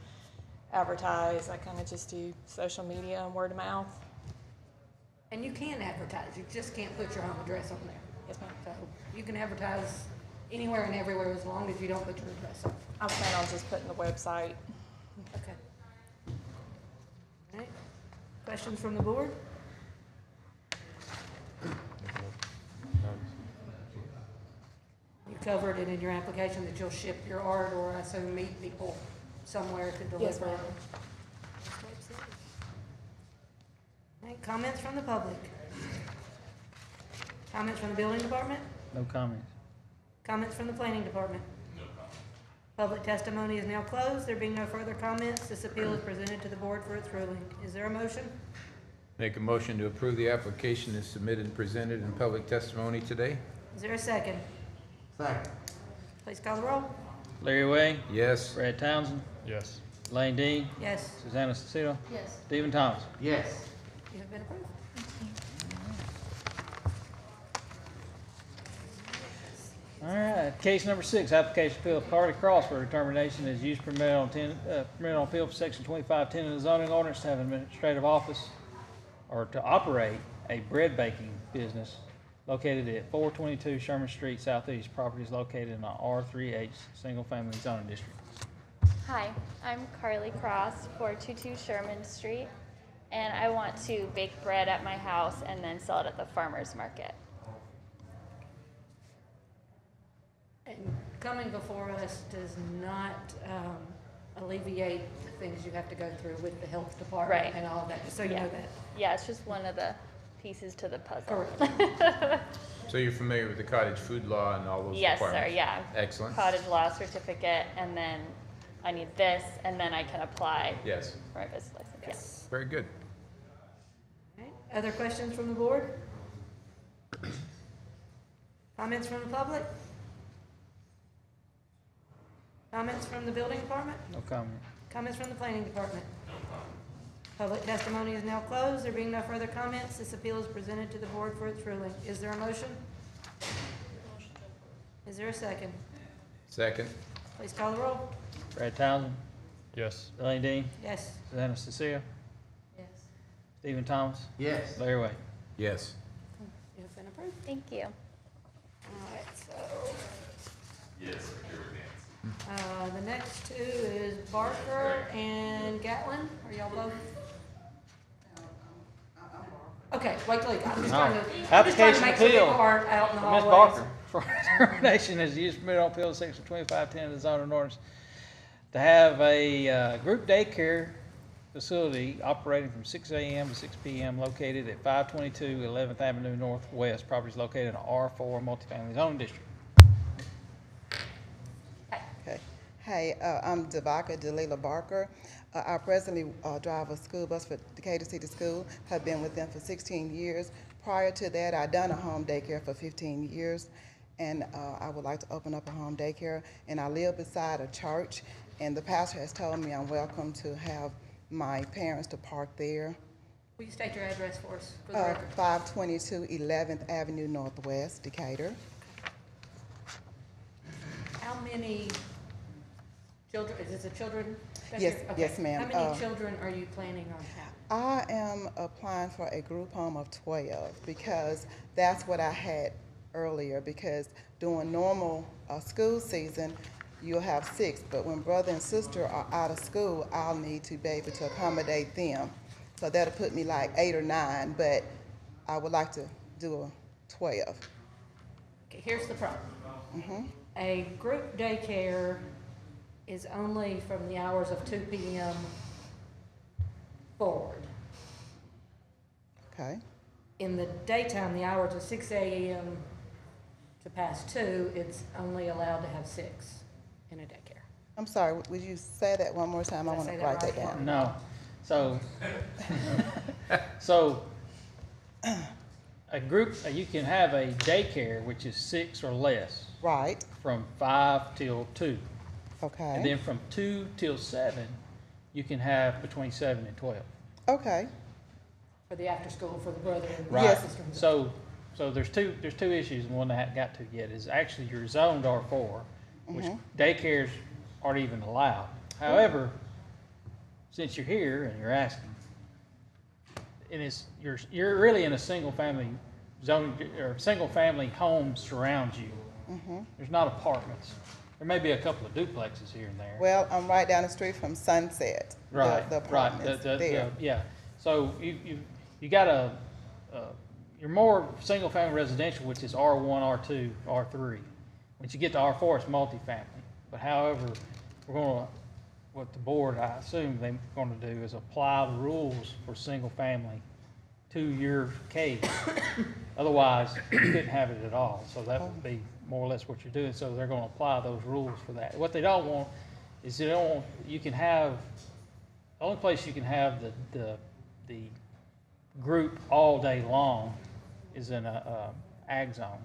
advertise. I kind of just do social media and word of mouth. And you can advertise, you just can't put your home address on there. Yes, ma'am. So you can advertise anywhere and everywhere as long as you don't put your address on. I plan on just putting the website. Okay. All right. Questions from the board? You covered it in your application that you'll ship your art or I assume meet people somewhere to deliver. Yes, ma'am. All right, comments from the public? Comments from the building department? No comments. Comments from the planning department? No comment. Public testimony is now closed. There being no further comments, this appeal is presented to the board for its ruling. Is there a motion? Make a motion to approve the application as submitted and presented in public testimony today? Is there a second? Second. Please call the roll. Larry Way, Yes. Brad Townsend, Yes. Lane Dean, Yes, Susanna Cecile, Yes. Stephen Thomas. Yes. you have been approved. All right, case number 6, application appeal of Carly Cross for determination as use permit on permit on appeal for section 2510 of the zoning ordinance to have an administrative office or to operate a bread baking business located at 422 Sherman Street Southeast. Property is located in the R3H Single Family Zoning District. Hi, I'm Carly Cross, 422 Sherman Street, and I want to bake bread at my house and then sell it at the farmer's market. And coming before us does not alleviate the things you have to go through with the health department Right. and all of that, just so you Yeah. know that. Yeah, it's just one of the pieces to the puzzle. Correct. So you're familiar with the cottage food law and all those Yes, requirements? sir, yeah. Excellent. Cottage law certificate, and then I need this, and then I can apply Yes, for my business license, yeah. Yes. very good. All right. Other questions from the board? Comments from the public? Comments from the building department? No comment. Comments from the planning department? Public testimony is now closed. There being no further comments, this appeal is presented to the board for its ruling. Is there a motion? Is there a second? Second? Please call the roll. Brad Townsend, Yes. Lane Dean, Yes. Susanna Cecile, Yes. Stephen Thomas, Yes. Larry Way. Yes. You have been approved. Thank you. All right, so, Yes, here with Nancy. the next two is Barker and Gatlin. Are y'all both? Okay, wait till you, I'm just trying to, I'm just trying to Application make sure appeal. people aren't out in the Ms. hallways. Barker, for determination as use permit on appeal section 2510 of the zoning ordinance to have a group daycare facility operating from 6 a.m. to 6 p.m. located at 522 11th Avenue Northwest. Property is located in the R4 multifamily zoning district. Okay. Hey, I'm Devaka Delila Barker. I presently drive a school bus for Decatur City School. Have been with them for 16 years. Prior to that, I done a home daycare for 15 years, and I would like to open up a home daycare. And I live beside a church, and the pastor has told me I'm welcome to have my parents to park there. Will you state your address for us, for the record? 522 11th Avenue Northwest, Decatur. How many children, is this a children? Yes, Okay. yes, ma'am. How many children are you planning on having? I am applying for a group home of 12 because that's what I had earlier, because during normal school season, you'll have 6, but when brother and sister are out of school, I'll need to be able to accommodate them. So that'll put me like 8 or 9, but I would like to do a 12. Okay, here's the problem. Mm-hmm. A group daycare is only from the hours of 2 p.m. forward. Okay. In the daytime, the hours of 6 a.m. to past 2, it's only allowed to have 6 in a daycare. I'm sorry, would you say that one more time? I Did I want say to that write that right? down. No. So, so a group, you can have a daycare which is 6 or less Right, from 5 till 2. okay. And then from 2 till 7, you can have between 7 and 12. Okay, For the after school, for the brother and Right. Yes. sister. So there's two issues, and one I haven't got to yet is actually you're zoned R4, which Mhm. daycares aren't even allowed. However, since you're here and you're asking, and you're really in a single family zone, or single family home surrounds you. mhm. There's not apartments. There may be a couple of duplexes here and there. Well, I'm right down the street from Sunset. Right, The right, apartments there. yeah. So you got you're more single-family residential, which is R1, R2, R3. Once you get to R4, it's multifamily. But however, what the board, I assume they're gonna do is apply the rules for single-family to your case. Otherwise, you couldn't have it at all. So that would be more or less what you're doing. So they're gonna apply those rules for that. What they don't want is they don't want, you can have, the only place you can have the group all day long is in a ag zone,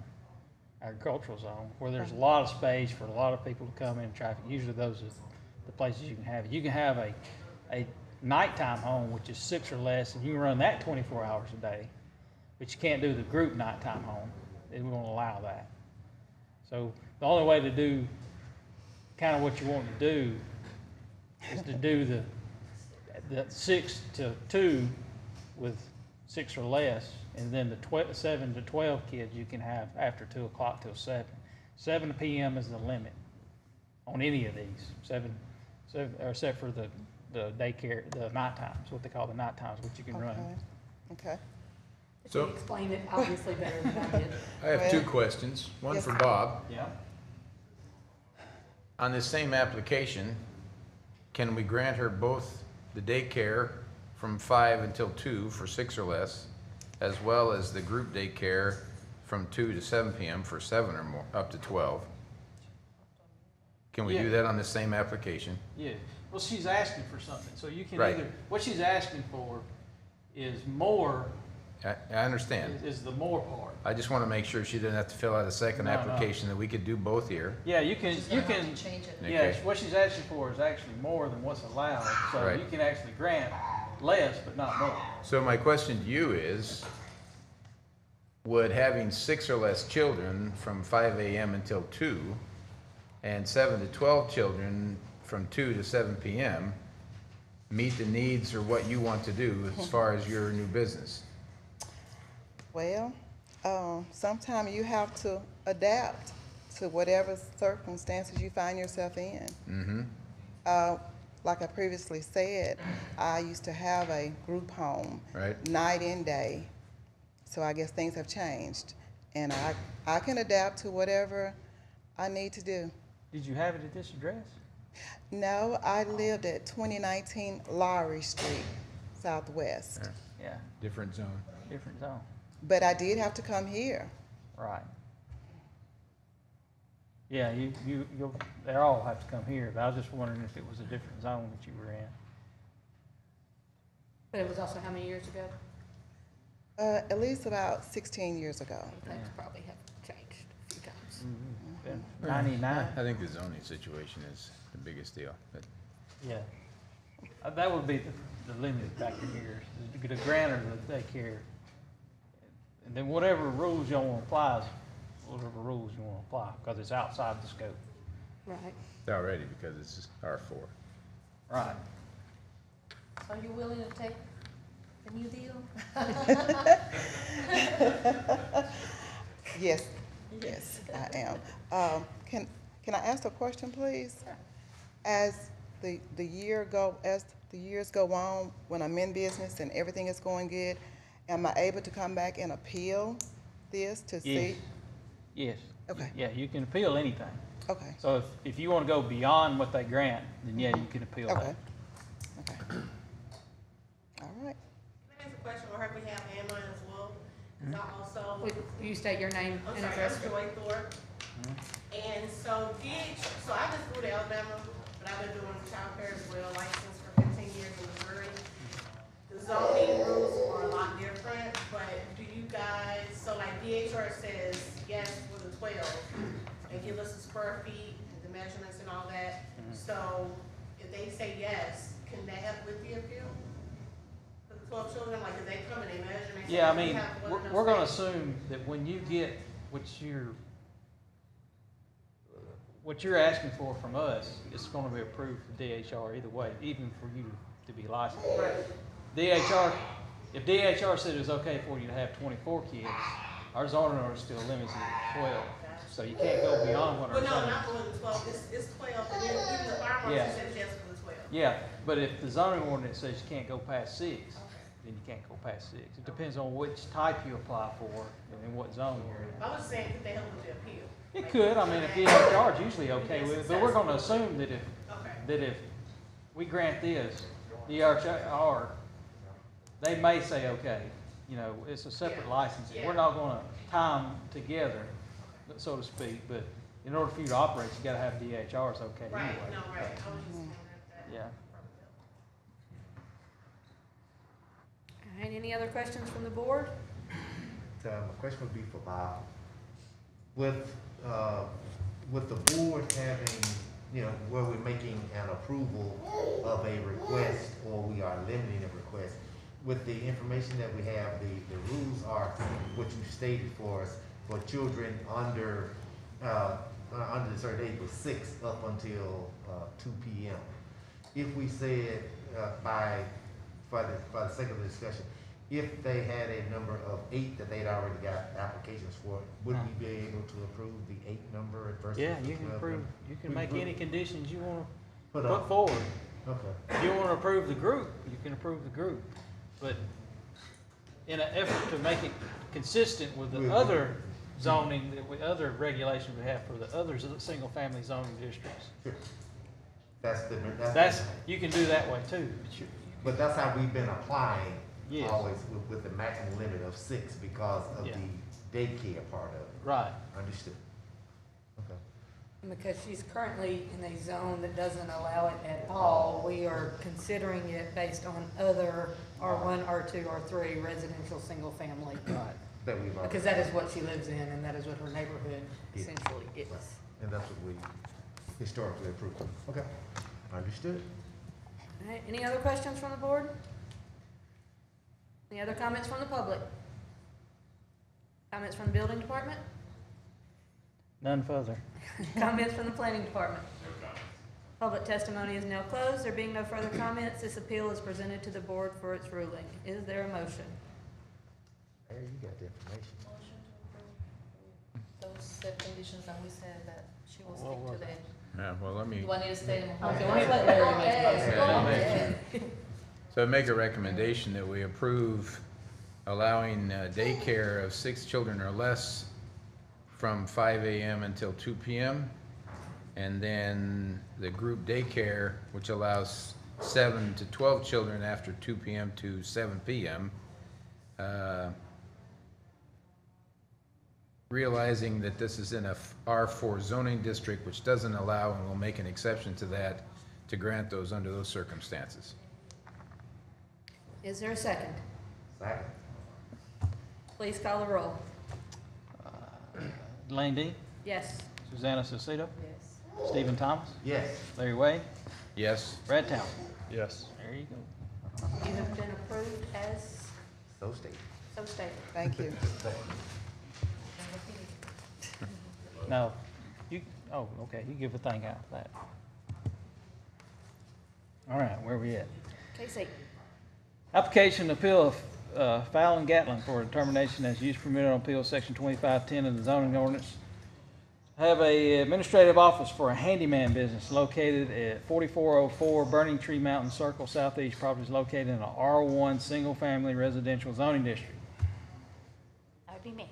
agricultural zone, where there's a lot of space for a lot of people to come in and traffic. Usually those are the places you can have it. You can have a nighttime home, which is 6 or less, and you can run that 24 hours a day, but you can't do the group nighttime home. They won't allow that. So the only way to do kind of what you want to do is to do the 6 to 2 with 6 or less, and then the 7 to 12 kids you can have after 2 o'clock till 7. 7 p.m. is the limit on any of these. 7 or except for the daycare, the night times, what they call the night times, which you can run. Okay. So- You explained it obviously better than I did. I have 2 Well- questions, one Yes, for sir. Bob. Yeah. On this same application, can we grant her both the daycare from 5 until 2 for 6 or less, as well as the group daycare from 2 to 7 p.m. for 7 or more, up to 12? Can we do Yeah. that on the same application? Yeah, well, she's asking for something, so you can Right. either, what she's asking for is more, I understand. is the more part. I just want to make sure she didn't have to fill out a second No, no. application, that we could do both here. Yeah, you can, She's you gonna have can, to change it. yeah, Okay. what she's asking for is actually more than what's allowed, so Right. you can actually grant less, but not more. So my question to you is, would having 6 or less children from 5 a.m. until 2 and 7 to 12 children from 2 to 7 p.m. meet the needs or what you want to do as far as your new business? Well, sometimes you have to adapt to whatever circumstances you find yourself in. Mm-hmm, Like I previously said, I used to have a group home, right? night and day. So I guess things have changed. And I can adapt to whatever I need to do. Did you have it at this address? No, I lived at 2019 Lowry Street, Southwest. Yeah, Different zone. different zone, But I did have to come here. right. Yeah, they all have to come here, but I was just wondering if it was a different zone that you were in. But it was also how many years ago? At least about 16 years ago. Things probably have changed a few times. Been 99? I think the zoning situation is the biggest deal, but Yeah. That would be the limited factor here, is to get a grant or the daycare. And then whatever rules you want to apply is whatever rules you want to apply, because it's outside the scope. Right. already, because it's R4. Right. So you're willing to take the new deal? Yes, Yes, I am. Can I ask a question, please? As the years go on, when I'm in business and everything is going good, am I able to come back and appeal this to see? Yes. Okay. Yeah, you can appeal anything. Okay, So if you want to go beyond what they grant, then yeah, you can appeal okay, that. okay. All right. Can I ask a question on her behalf and mine as well? Because I also, Would you state your name I'm and sorry, address? I'm Joy Thorpe. And so so I just moved to Alabama, but I've been doing childcare as well, licensed for 15 years in Missouri. The zoning rules are a lot different, but do you guys, so like DHR says yes for the 12, and give us the square feet, the measurements and all that. So if they say yes, can they help with the appeal? For the 12 children, like if they come and they measure and they say, Yeah, I we mean, have one of those we're gonna things. assume that when you get what you're asking for from us, it's gonna be approved for DHR either way, even for you to be licensed. DHR, if DHR said it was okay for you to have 24 kids, our zoning order still limits it to 12. So you can't go beyond what our Well, no, zoning. not more than 12, it's 12, and then even the fire marshal Yeah. says yes for the 12. Yeah, but if the zoning ordinance says you can't go past 6, then you can't go past 6. It depends on which type you apply for and in what zone you're in. I was saying, could they help with the appeal? It could, I mean, if DHR is usually okay with it, but we're gonna assume that if we grant this, DHR, they may say, okay, you know, it's a separate license. We're not gonna tie them together, so to speak, but in order for you to operate, you gotta have DHR's okay anyway. Right, no, right, I was just wondering if that. Yeah. All right, any other questions from the board? My question would be for Bob. With the board having, you know, where we're making an approval of a request or we are limiting a request, with the information that we have, the rules are what you stated for us, for children under a certain age, was 6 up until 2 p.m. If we said, for the sake of the discussion, if they had a number of 8 that they'd already got applications for, would we be able to approve the 8 number versus Yeah, the you can 12 approve, number? you can make any conditions you wanna Put put up. forward. Okay. If you wanna approve the group, you can approve the group. But in an effort to make it consistent with the other zoning, other regulations we have for the other single-family zoning districts. Sure. That's, you can do that way too. But that's how we've been applying, Yes. always with the maximum limit of 6 because of Yeah. the daycare part of it. Right. Understood. Okay. Because she's currently in a zone that doesn't allow it at all, we are considering it based on other R1, R2, R3 residential, single family. Right. That we've already. Because that is what she lives in and that is what her neighborhood Yeah. essentially is. Right. And that's what we historically approved. Okay. Understood. All right, any other questions from the board? Any other comments from the public? Comments from the building department? None further. Comments from the planning department? Public testimony is now closed. There being no further comments, this appeal is presented to the board for its ruling. Is there a motion? Hey, you got the information. Those set conditions that we said that she will What stick was to that. Yeah, well, let me, Do I need to stay in the home? Okay, let's let Larry make a motion. Yeah, so I make a recommendation that we approve allowing daycare of 6 children or less from 5 a.m. until 2 p.m. And then the group daycare, which allows 7 to 12 children after 2 p.m. to 7 p.m. Realizing that this is in a R4 zoning district, which doesn't allow, and will make an exception to that, to grant those under those circumstances. Is there a second? Second. Please call the roll. Elaine Dean, Yes. Susanna Succedo, Yes. Stephen Thomas, Yes. Larry Wade, Yes? Brad Town. Yes. There you go. You have been approved as So stated. so stated. Thank you. No, okay, you give a thing out for that. All right, where we at? Casey. Application appeal of Fallon Gatlin for determination as use permitted on appeal section 2510 of the zoning ordinance have a administrative office for a handyman business located at 4404 Burning Tree Mountain Circle Southeast. Property is located in an R1 single-family residential zoning district. That would be me.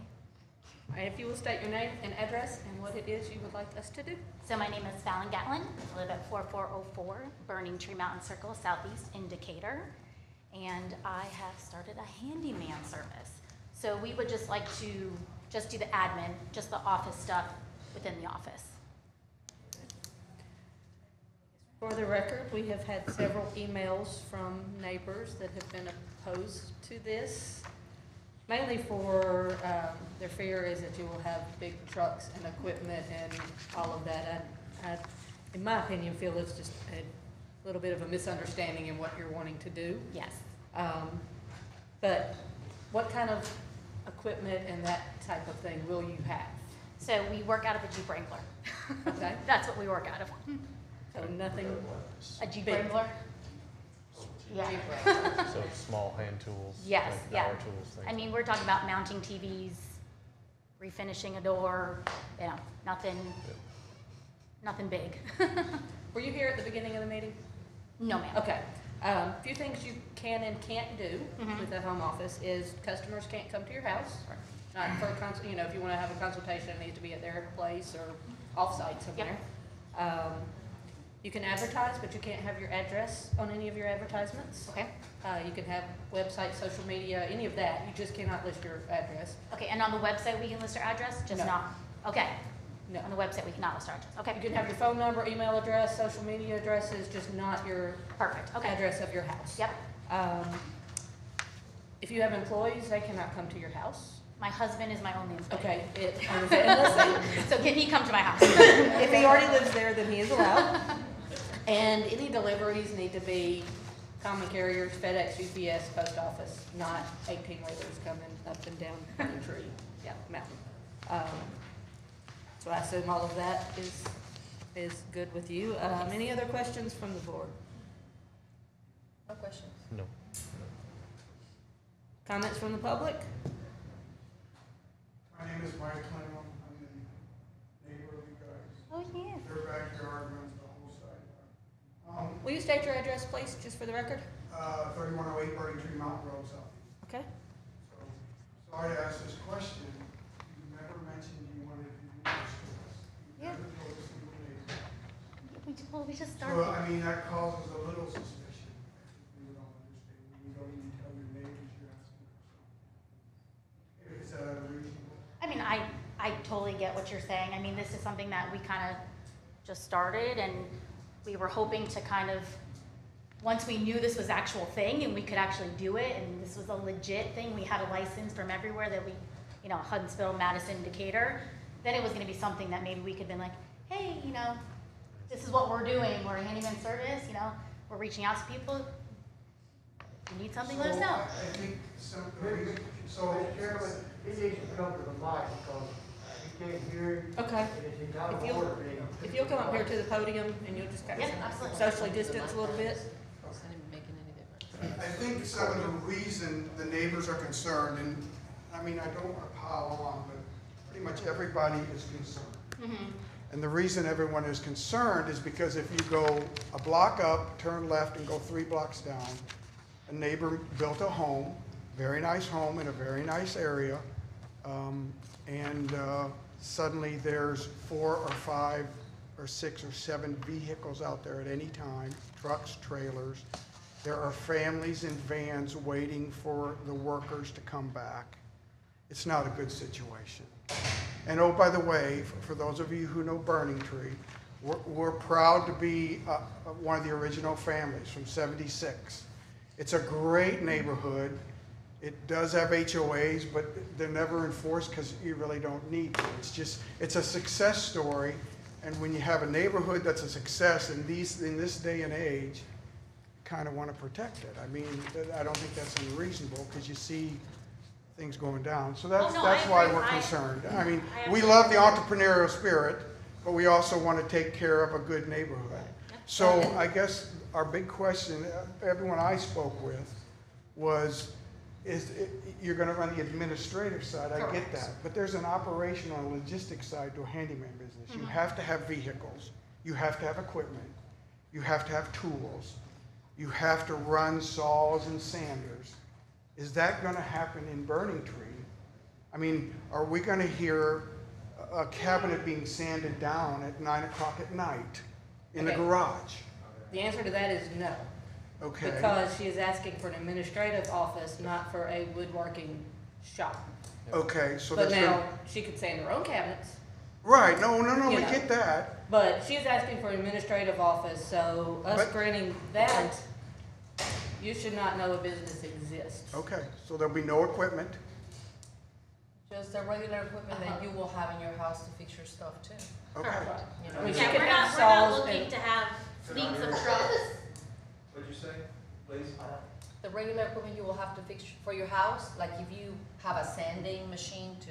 And if you will state your name and address and what it is you would like us to do. So my name is Fallon Gatlin. I live at 4404 Burning Tree Mountain Circle Southeast in Decatur. And I have started a handyman service. So we would just like to just do the admin, just the office stuff within the office. For the record, we have had several emails from neighbors that have been opposed to this. Mainly for, their fear is that you will have big trucks and equipment and all of that. I, in my opinion, feel it's just a little bit of a misunderstanding in what you're wanting to do. Yes. But what kind of equipment and that type of thing will you have? So we work out of a Jeep Wrangler. Okay. That's what we work out of. So nothing. A Jeep big. Wrangler? Yeah. So small hand tools. Yes, like yeah. power tools, things I mean, we're talking about mounting TVs, refinishing a door, you know, nothing big. Were you here at the beginning of the meeting? No, ma'am. Okay. A few things you can and can't do with the home office is customers can't come to your house. Not for a you know, if you want to have a consultation, it needs to be at their place or off-site somewhere. You can advertise, but you can't have your address on any of your advertisements. Okay. You can have website, social media, any of that. You just cannot list your address. Okay, and on the website we can list our address, just No. not, okay. No. On the website we cannot list our address, okay. You can have your phone number, email address, social media addresses, just not your Perfect, okay. address of your house. Yep. If you have employees, they cannot come to your house. My husband is my only employee. Okay, and listen, So can he come to my house? if he already lives there, then he is allowed. And any deliveries need to be common carriers, FedEx, UPS, post office, not 18-wheelers coming up and down Pine Tree Mountain. So I assume all of that is good with you. Any other questions from the board? No questions. No. Comments from the public? My name is Mike Clem. I'm the neighbor of you guys. Oh, yeah. Their backyard runs the whole side. Will you state your address, please, just for the record? 3108 Burning Tree Mountain Road South. Okay. So, sorry to ask this question. You never mentioned you wanted to do this to us. You Yeah. never told us you were neighbors. Well, we just So, started. I mean, that causes a little suspicion. We don't understand. You don't even tell your neighbors you're asking for something. Is that unreasonable? I mean, I totally get what you're saying. I mean, this is something that we kind of just started, and we were hoping to kind of, once we knew this was actual thing and we could actually do it, and this was a legit thing, we had a license from everywhere that we, you know, Huntsville, Madison, Decatur, then it was going to be something that maybe we could have been like, hey, you know, this is what we're doing. We're a handyman service, you know, we're reaching out to people. If you need something, let us know. I think some, so Carolyn, He needs to come to the mic because he can't hear you. Okay. And if he's out If of you'll, order, then if you'll come up here to the podium and you'll just kind Yeah, of absolutely. socially distance a little bit. I think some of the reason the neighbors are concerned, and I mean, I don't want to pile on, but pretty much everybody is concerned. And the reason everyone is concerned is because if you go a block up, turn left, and go 3 blocks down, a neighbor built a home, very nice home in a very nice area, and suddenly there's 4 or 5 or 6 or 7 vehicles out there at any time, trucks, trailers. There are families in vans waiting for the workers to come back. It's not a good situation. And oh, by the way, for those of you who know Burning Tree, we're proud to be one of the original families from '76. It's a great neighborhood. It does have HOAs, but they're never enforced because you really don't need to. It's a success story. And when you have a neighborhood that's a success in this day and age, kind of want to protect it. I mean, I don't think that's unreasonable because you see things going down. So that's why we're concerned. I mean, we love the entrepreneurial spirit, but we also want to take care of a good neighborhood. So I guess our big question, everyone I spoke with, was you're gonna run the administrative side, I get Correct. that. But there's an operational and logistics side to a handyman business. You have to have vehicles, you have to have equipment, you have to have tools, you have to run saws and sanders. Is that gonna happen in Burning Tree? I mean, are we gonna hear a cabinet being sanded down at 9 o'clock at night in the Okay. garage? The answer to that is no. Okay. Because she is asking for an administrative office, not for a woodworking shop. Okay, so But that's now, gonna, she could sand her own cabinets. right, no, You we know. get that. But she's asking for an administrative office, so us But- granting that, you should not know a business exists. Okay, so there'll be no equipment? Just the regular equipment that you will have in your house to fix your stuff too. Okay. You know, I mean, she Yeah, could we're have not saws looking and, to have fleets of trucks. What'd you say, please? the regular equipment you will have to fix for your house, like if you have a sanding machine to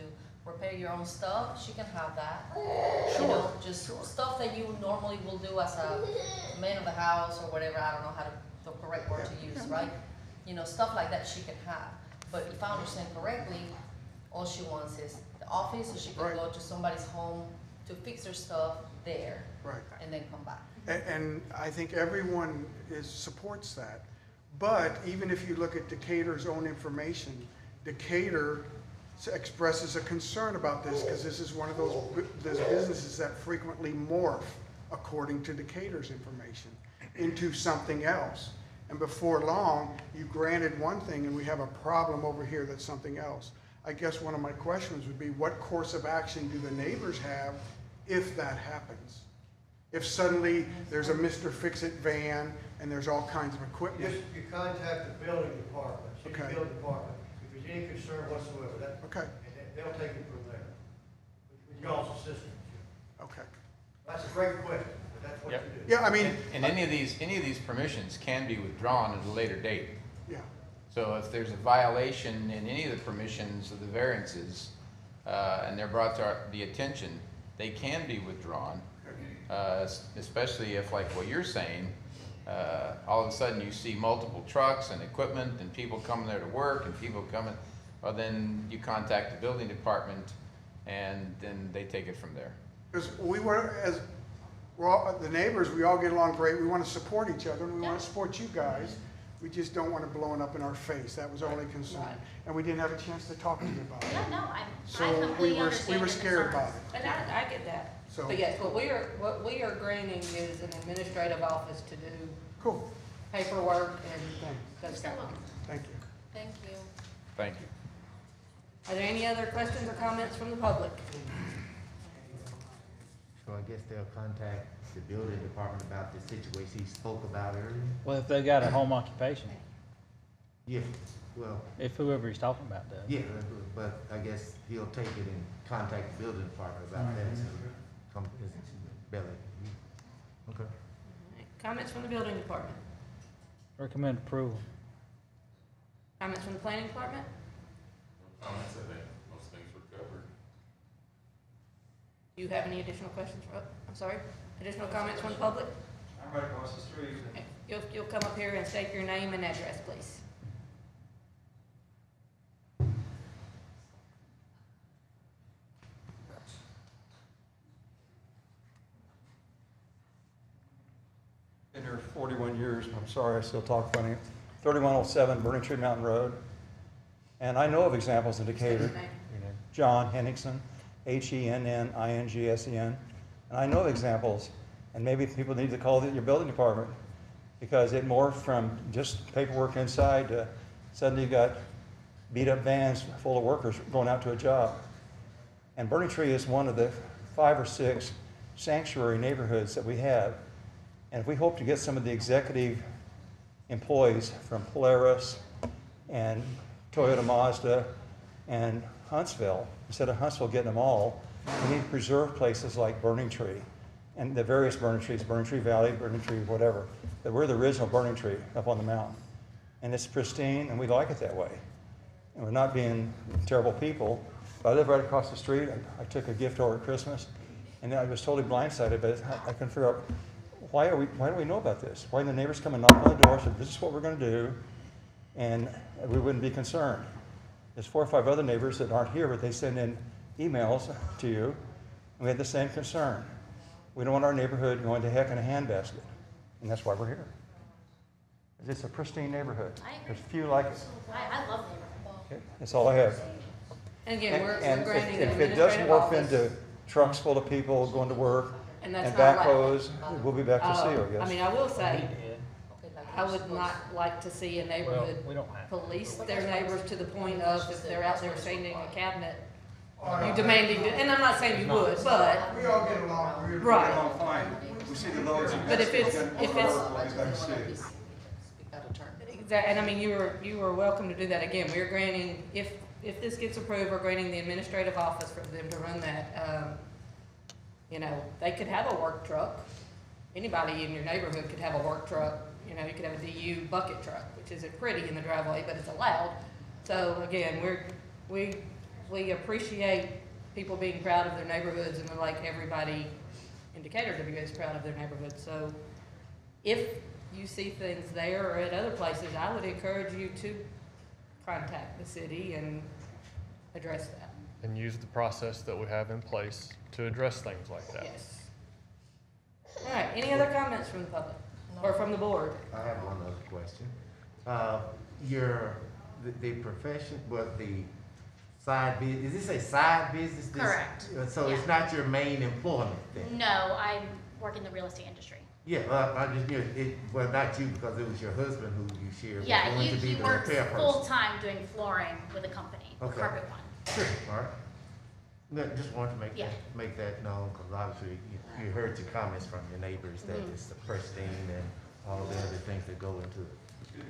repair your own stuff, she can have that. You know, just stuff that you normally will do as a man of the house or whatever, I don't know how to, the correct word to use, right? You know, stuff like that she can have. But if I understand correctly, all she wants is the office, so she can Right. go to somebody's home to fix her stuff there Right. and then come back. And I think everyone supports that. But even if you look at Decatur's own information, Decatur expresses a concern about this because this is one of those businesses that frequently morph, according to Decatur's information, into something else. And before long, you granted one thing and we have a problem over here that's something else. I guess one of my questions would be, what course of action do the neighbors have if that happens? If suddenly there's a Mr. Fix-It van and there's all kinds of equipment? You contact the building department, city Okay. building department, if there's any concern whatsoever, that, Okay, and they'll take it from there. With y'all's assistance. okay. That's a great question, but that's what Yep. you do. Yeah, I mean, And any of these permissions can be withdrawn at a later date. yeah, So if there's a violation in any of the permissions of the variances, and they're brought to the attention, they can be withdrawn. Especially if, like what you're saying, all of a sudden you see multiple trucks and equipment and people coming there to work and people coming, well, then you contact the building department and then they take it from there. because we're all, the neighbors, we all get along great, we want to support each other, and we want to support you guys. We just don't want it blowing up in our face, that was our only concern. Right. And we didn't have a chance to talk to you about it. Yeah, no, I So completely we understand were the scared about concerns. it. and I get that. So- But yes, what we are granting is an administrative office to do Cool, paperwork and those kind of things. thank you. Thank you. Thank you. Are there any other questions or comments from the public? So I guess they'll contact the building department about the situation he spoke about earlier? Well, if they got a home occupation, Yeah, well, if whoever he's talking about does. yeah, but I guess he'll take it and contact the building department about that, so come, Billy. Okay. Comments from the building department? Recommend approval. Comments from the planning department? No comments, I think most things were covered. Do you have any additional questions? I'm sorry, additional comments from the public? I'm right across the street. Okay. You'll come up here and state your name and address, please. Been here 41 years, I'm sorry, I still talk funny. 3107 Burning Tree Mountain Road. And I know of examples in Decatur. You know, John Henningsen, Henningssen. And I know of examples, and maybe people need to call your building department because it morphed from just paperwork inside to suddenly you got beat up vans full of workers going out to a job. And Burning Tree is one of the 5 or 6 sanctuary neighborhoods that we have. And if we hope to get some of the executive employees from Polaris and Toyota Mazda and Huntsville, instead of Huntsville getting them all, we need to preserve places like Burning Tree and the various Burning Trees, Burning Tree Valley, Burning Tree, whatever. That we're the original Burning Tree up on the mountain. And it's pristine and we like it that way. And we're not being terrible people. But I live right across the street. I took a gift over at Christmas and I was totally blindsided, but I couldn't figure out why don't we know about this? Why didn't the neighbors come and knock on the door and say, this is what we're going to do? and we wouldn't be concerned. There's 4 or 5 other neighbors that aren't here, but they send in emails to you, and we had the same concern. We don't want our neighborhood going to heck in a handbasket, and that's why we're here. It's a pristine neighborhood. There's few like it. I love neighborhood. Okay, that's all I have. And again, we're And granting an if it does administrative morph office. into trucks full of people going to work And and that's not backhoes, we'll be back to Oh, zero, yes. I mean, I will say, I would not like to see a neighborhood we don't have police their neighbors to the point of if they're out there sanding a cabinet, you demanding, and I'm not saying you would, but, We all get along. We Right. All fine. We see the loads. But if it's- We'll be back to zero. and I mean, you were welcome to do that again. We're granting, if this gets approved, we're granting the administrative office for them to run that. You know, they could have a work truck. Anybody in your neighborhood could have a work truck. You know, you could have a DU bucket truck, which isn't pretty in the driveway, but it's allowed. So again, we appreciate people being proud of their neighborhoods, and we're like everybody in Decatur to be as proud of their neighborhoods. So if you see things there or at other places, I would encourage you to contact the city and address that. And use the process that we have in place to address things like that. Yes. All right, any other comments from the public or from the board? I have one other question. The profession, but the side business, is this a side business? Correct. So it's not your main employment then? No, I work in the real estate industry. Yeah, I just, well, not you, because it was your husband who you shared. Yeah, going to be he the works repair person. full-time doing flooring with a company, Okay. Carpet One. Sure, all right. No, just wanted to Yeah. make that known, because obviously you heard your comments from your neighbors that Mhm. it's the pristine and all the other things that go into it.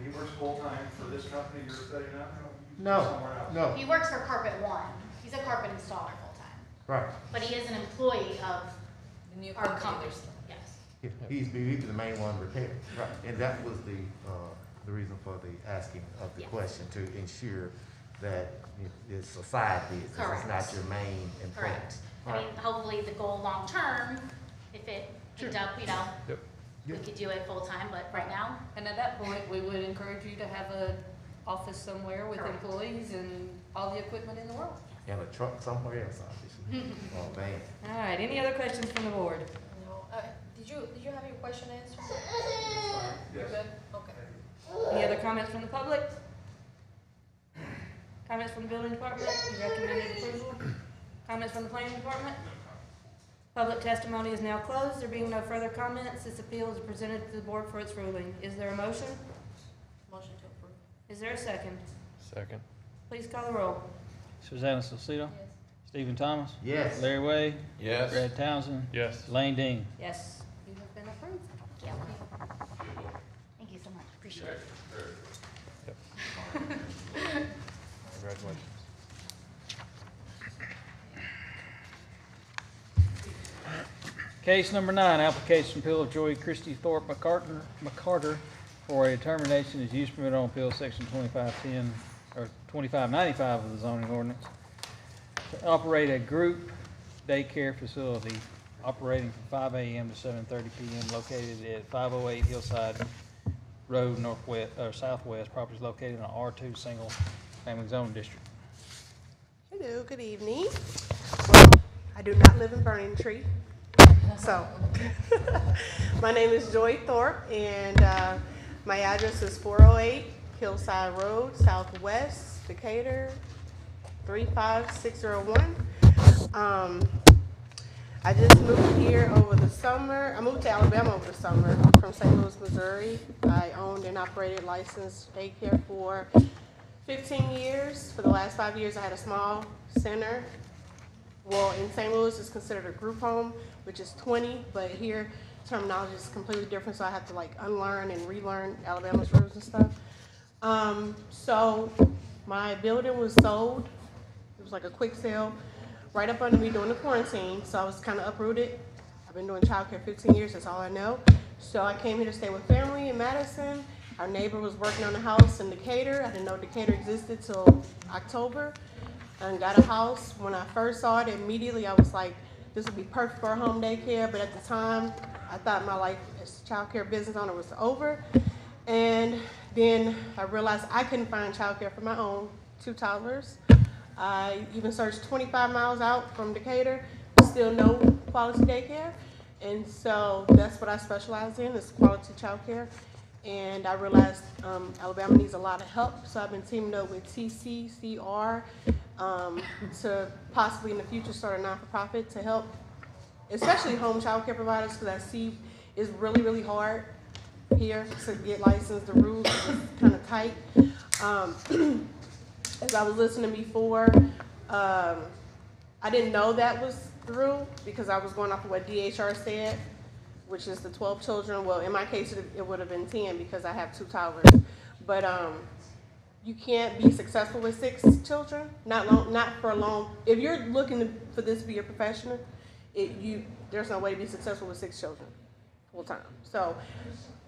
He works full-time for this company you're studying now? No. He works for Carpet One. He's a carpet installer full-time, Right. but he is an employee of our company. Yes. He's the main one repairing. Right. And that was the reason for the asking of the Yes. question, to ensure that it's a side business. Correct. It's not your main employment. Correct. I mean, hopefully the goal long-term, if it picked up, Yep. we could do it full-time, but right now, And at that point, we would encourage you to have an office somewhere with Correct. employees and all the equipment in the world. And a truck somewhere else, obviously. Oh, man. All right, any other questions from the board? No, did you have your question answered? You're Yes. good? Okay. Any other comments from the public? Comments from the building department? Recommended approval? Comments from the planning department? Public testimony is now closed. There being no further comments, this appeal is presented to the board for its ruling. Is there a motion? Motion to approve. Is there a second? Second. Please call the roll. Susanna Salcido? Yes. Stephen Thomas? Yes. Larry Way? Yes. Brad Townsend? Yes. Lane Dean? Yes, you have been approved. yeah. Thank you so much. Appreciate it. Congratulations. Case number 9, application appeal of Joy Christie Thorpe McCarter for a determination as use permit on appeal section 2510 or 2595 of the zoning ordinance to operate a group daycare facility operating from 5 a.m. to 7:30 p.m. located at 508 Hillside Road northwest or southwest. Property is located in an R2 single family zone district. Hello, good evening. Well, I do not live in Burning Tree, so my name is Joy Thorpe, and my address is 408 Hillside Road, Southwest, Decatur, 35601. I just moved here over the summer. I moved to Alabama over the summer from St. Louis, Missouri. I owned and operated licensed daycare for 15 years. For the last 5 years, I had a small center. Well, in St. Louis, it's considered a group home, which is 20, but here terminology is completely different, so I have to like unlearn and relearn Alabama's rules and stuff. So my building was sold. It was like a quick sale right up under me during the quarantine, so I was kind of uprooted. I've been doing childcare 15 years, that's all I know. So I came here to stay with family in Madison. Our neighbor was working on a house in Decatur. I didn't know Decatur existed till October. And got a house. When I first saw it, immediately I was like, this would be perfect for a home daycare, but at the time, I thought my life as a childcare business owner was over. And then I realized I couldn't find childcare for my own 2 toddlers. I even searched 25 miles out from Decatur, still no quality daycare. And so that's what I specialize in, is quality childcare. And I realized Alabama needs a lot of help, so I've been teaming up with TCCR to possibly in the future start a non-for-profit to help, especially home childcare providers, because I see it's really, really hard here to get licensed. The rules are kind of tight. As I was listening before, I didn't know that was through because I was going off of what DHR said, which is the 12 children. Well, in my case, it would have been 10 because I have 2 toddlers. But you can't be successful with 6 children, not for a long. If you're looking for this to be your profession, there's no way to be successful with 6 children full time. So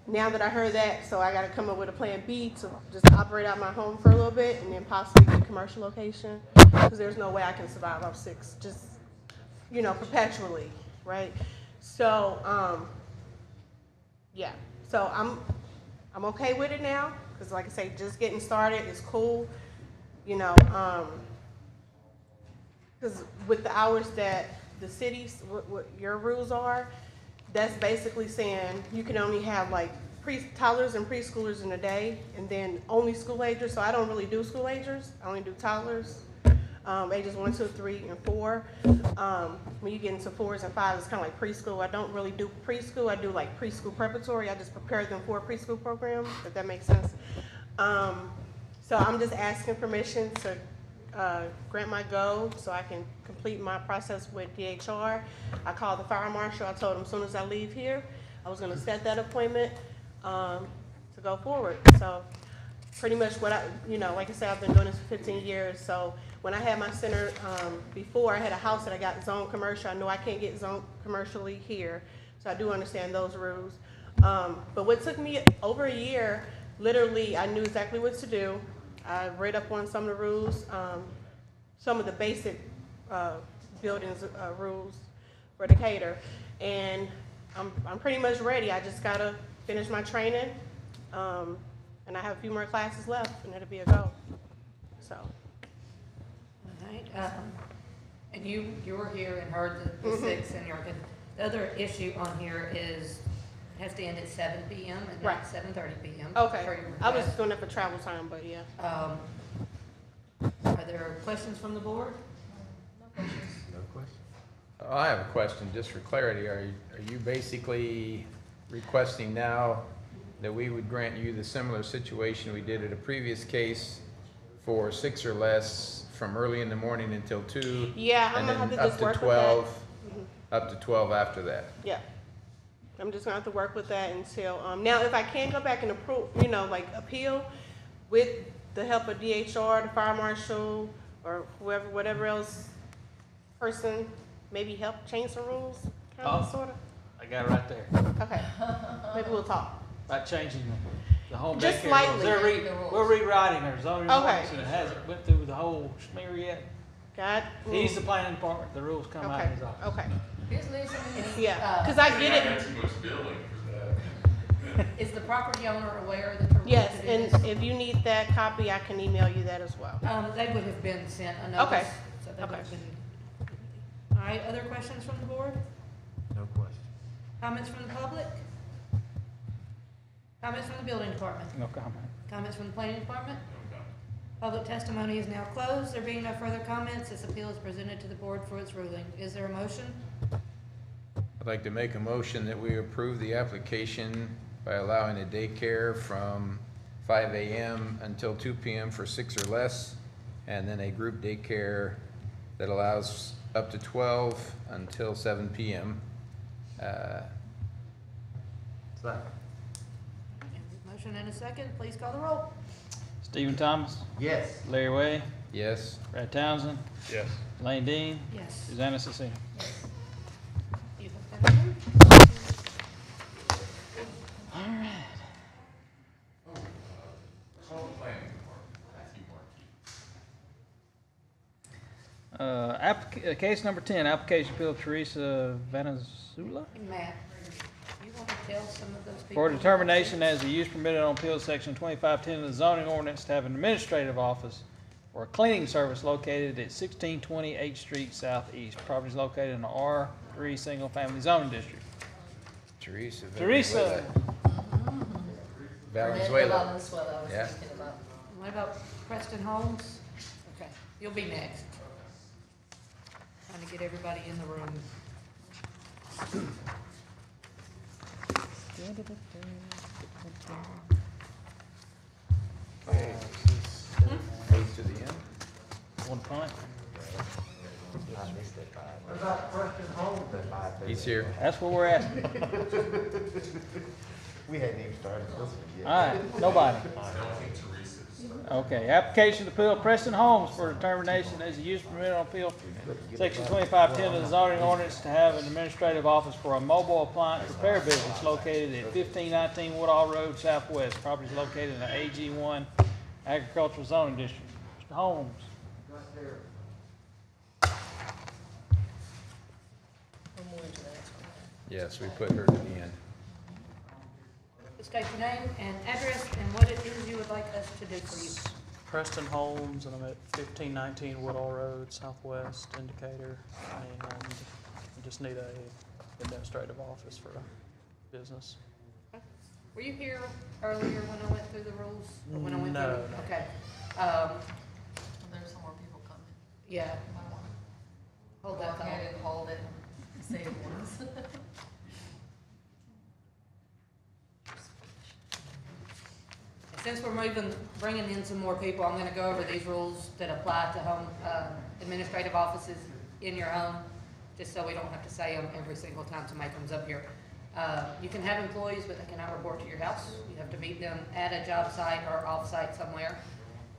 now that I heard that, so I got to come up with a plan B to just operate out my home for a little bit and then possibly get a commercial location, because there's no way I can survive off 6, just, perpetually, right? So, yeah, so I'm okay with it now, because like I say, just getting started is cool, because with the hours that the cities, what your rules are, that's basically saying you can only have like toddlers and preschoolers in a day, and then only school agers. So I don't really do school agers. I only do toddlers, ages 1, 2, 3, and 4. When you get into 4s and 5s, it's kind of like preschool. I don't really do preschool. I do like preschool preparatory. I just prepare them for a preschool program, if that makes sense. So I'm just asking permission to grant my go so I can complete my process with DHR. I called the fire marshal. I told him as soon as I leave here, I was going to set that appointment to go forward. So pretty much what like I said, I've been doing this for 15 years. So when I had my center before, I had a house that I got zoned commercial. I know I can't get zoned commercially here, so I do understand those rules. But what took me over a year, literally, I knew exactly what to do. I read up on some of the rules, some of the basic buildings rules for Decatur, and I'm pretty much ready. I just gotta finish my training, and I have a few more classes left, and it'll be a go. So. All right. And you were here and heard the 6, and the other issue on here is it has to end at 7 p.m. and not 7:30 p.m. Okay. I was doing it for travel time, but yeah. Are there questions from the board? No questions. I have a question, just for clarity. Are you basically requesting now that we would grant you the similar situation we did at a previous case for 6 or less from early in the morning until 2? Yeah, I'm and gonna have then to up just to work 12, with that. up to 12 after that. Yeah. I'm just gonna have to work with that until, now if I can go back and approve, appeal with the help of DHR, the fire marshal, or whoever, whatever else person, maybe help change the rules, kind of, sort of. I got it right there. Okay, maybe we'll talk. About changing the home Just daycare slightly. rules. We're rewriting our zoning Okay. ordinance, and it hasn't went through the whole smear yet. He's the planning department. The rules come out of his office. Okay. Here's listening. Yeah, because I get it. Too much billing for that. Is the property owner aware of the permit? Yes, and if you need that copy, I can email you that as well. They would have been sent a notice. Okay. So they would have been. All right, other questions from the board? No question. Comments from the public? Comments from the building department? No comment. Comments from the planning department? Public testimony is now closed. There being no further comments, this appeal is presented to the board for its ruling. Is there a motion? I'd like to make a motion that we approve the application by allowing a daycare from 5 a.m. until 2 p.m. for 6 or less, and then a group daycare that allows up to 12 until 7 p.m. Motion and a second. Please call the roll. Stephen Thomas? Yes. Larry Way? Yes. Brad Townsend? Yes. Lane Dean? Yes. Susanna Cecile? You have been approved. All right. Call the planning department. Case number 10, application appeal of Teresa Vanazula. Matt. You want to tell some of those people? For determination as the use permitted on appeal section 2510 of the zoning ordinance to have an administrative office or a cleaning service located at 1620 H Street Southeast. Property is located in the R3 Single Family Zoning District. Teresa. Teresa. Valenzuela. Valenzuela, I was Yeah. thinking about. What about Preston Holmes? Okay, you'll be next. Trying to get everybody in the room. Okay, close to the end. One point. I missed that part. What about Preston Holmes at 5:30? He's here. That's what we're asking. We hadn't even started this one yet. All right, nobody. I don't think Teresa's. Okay, application to appeal Preston Homes for determination as a use permitted on appeal section 2510 of the zoning ordinance to have an administrative office for a mobile appliance repair business located at 1519 Woodall Road Southwest. Property is located in the AG1 Agricultural Zoning District. Mr. Holmes. Yes, we put her to the end. State your name and address and what it is you would like us to do for you. Preston Holmes, and I'm at 1519 Woodall Road, Southwest, Indicator, and I just need a administrative office for a business. Were you here earlier when I went through the rules? Or when I went No, through? no. Okay. There's some more people coming. Yeah. Hold that Go ahead thought. and hold it and say it once. Since we're bringing in some more people, I'm gonna go over these rules that apply to home, administrative offices in your home, just so we don't have to say them every single time somebody comes up here. You can have employees, but they cannot report to your house. You have to meet them at a job site or off-site somewhere.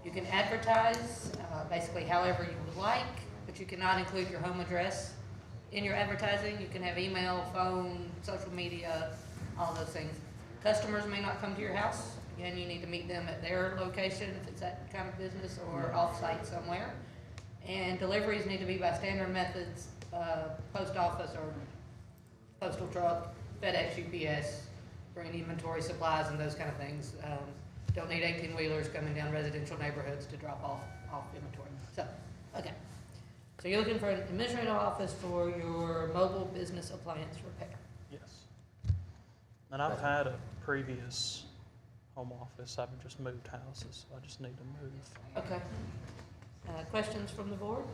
You can advertise, basically however you would like, but you cannot include your home address in your advertising. You can have email, phone, social media, all those things. Customers may not come to your house. Again, you need to meet them at their location if it's that kind of business or off-site somewhere. And deliveries need to be by standard methods, post office or postal truck, FedEx, UPS, bringing inventory, supplies, and those kind of things. Don't need 18-wheelers coming down residential neighborhoods to drop off inventory. So, okay. So you're looking for an administrative office for your mobile business appliance repair. Yes. And I've had a previous home office. I've just moved houses, so I just need to move. Okay. Questions from the board?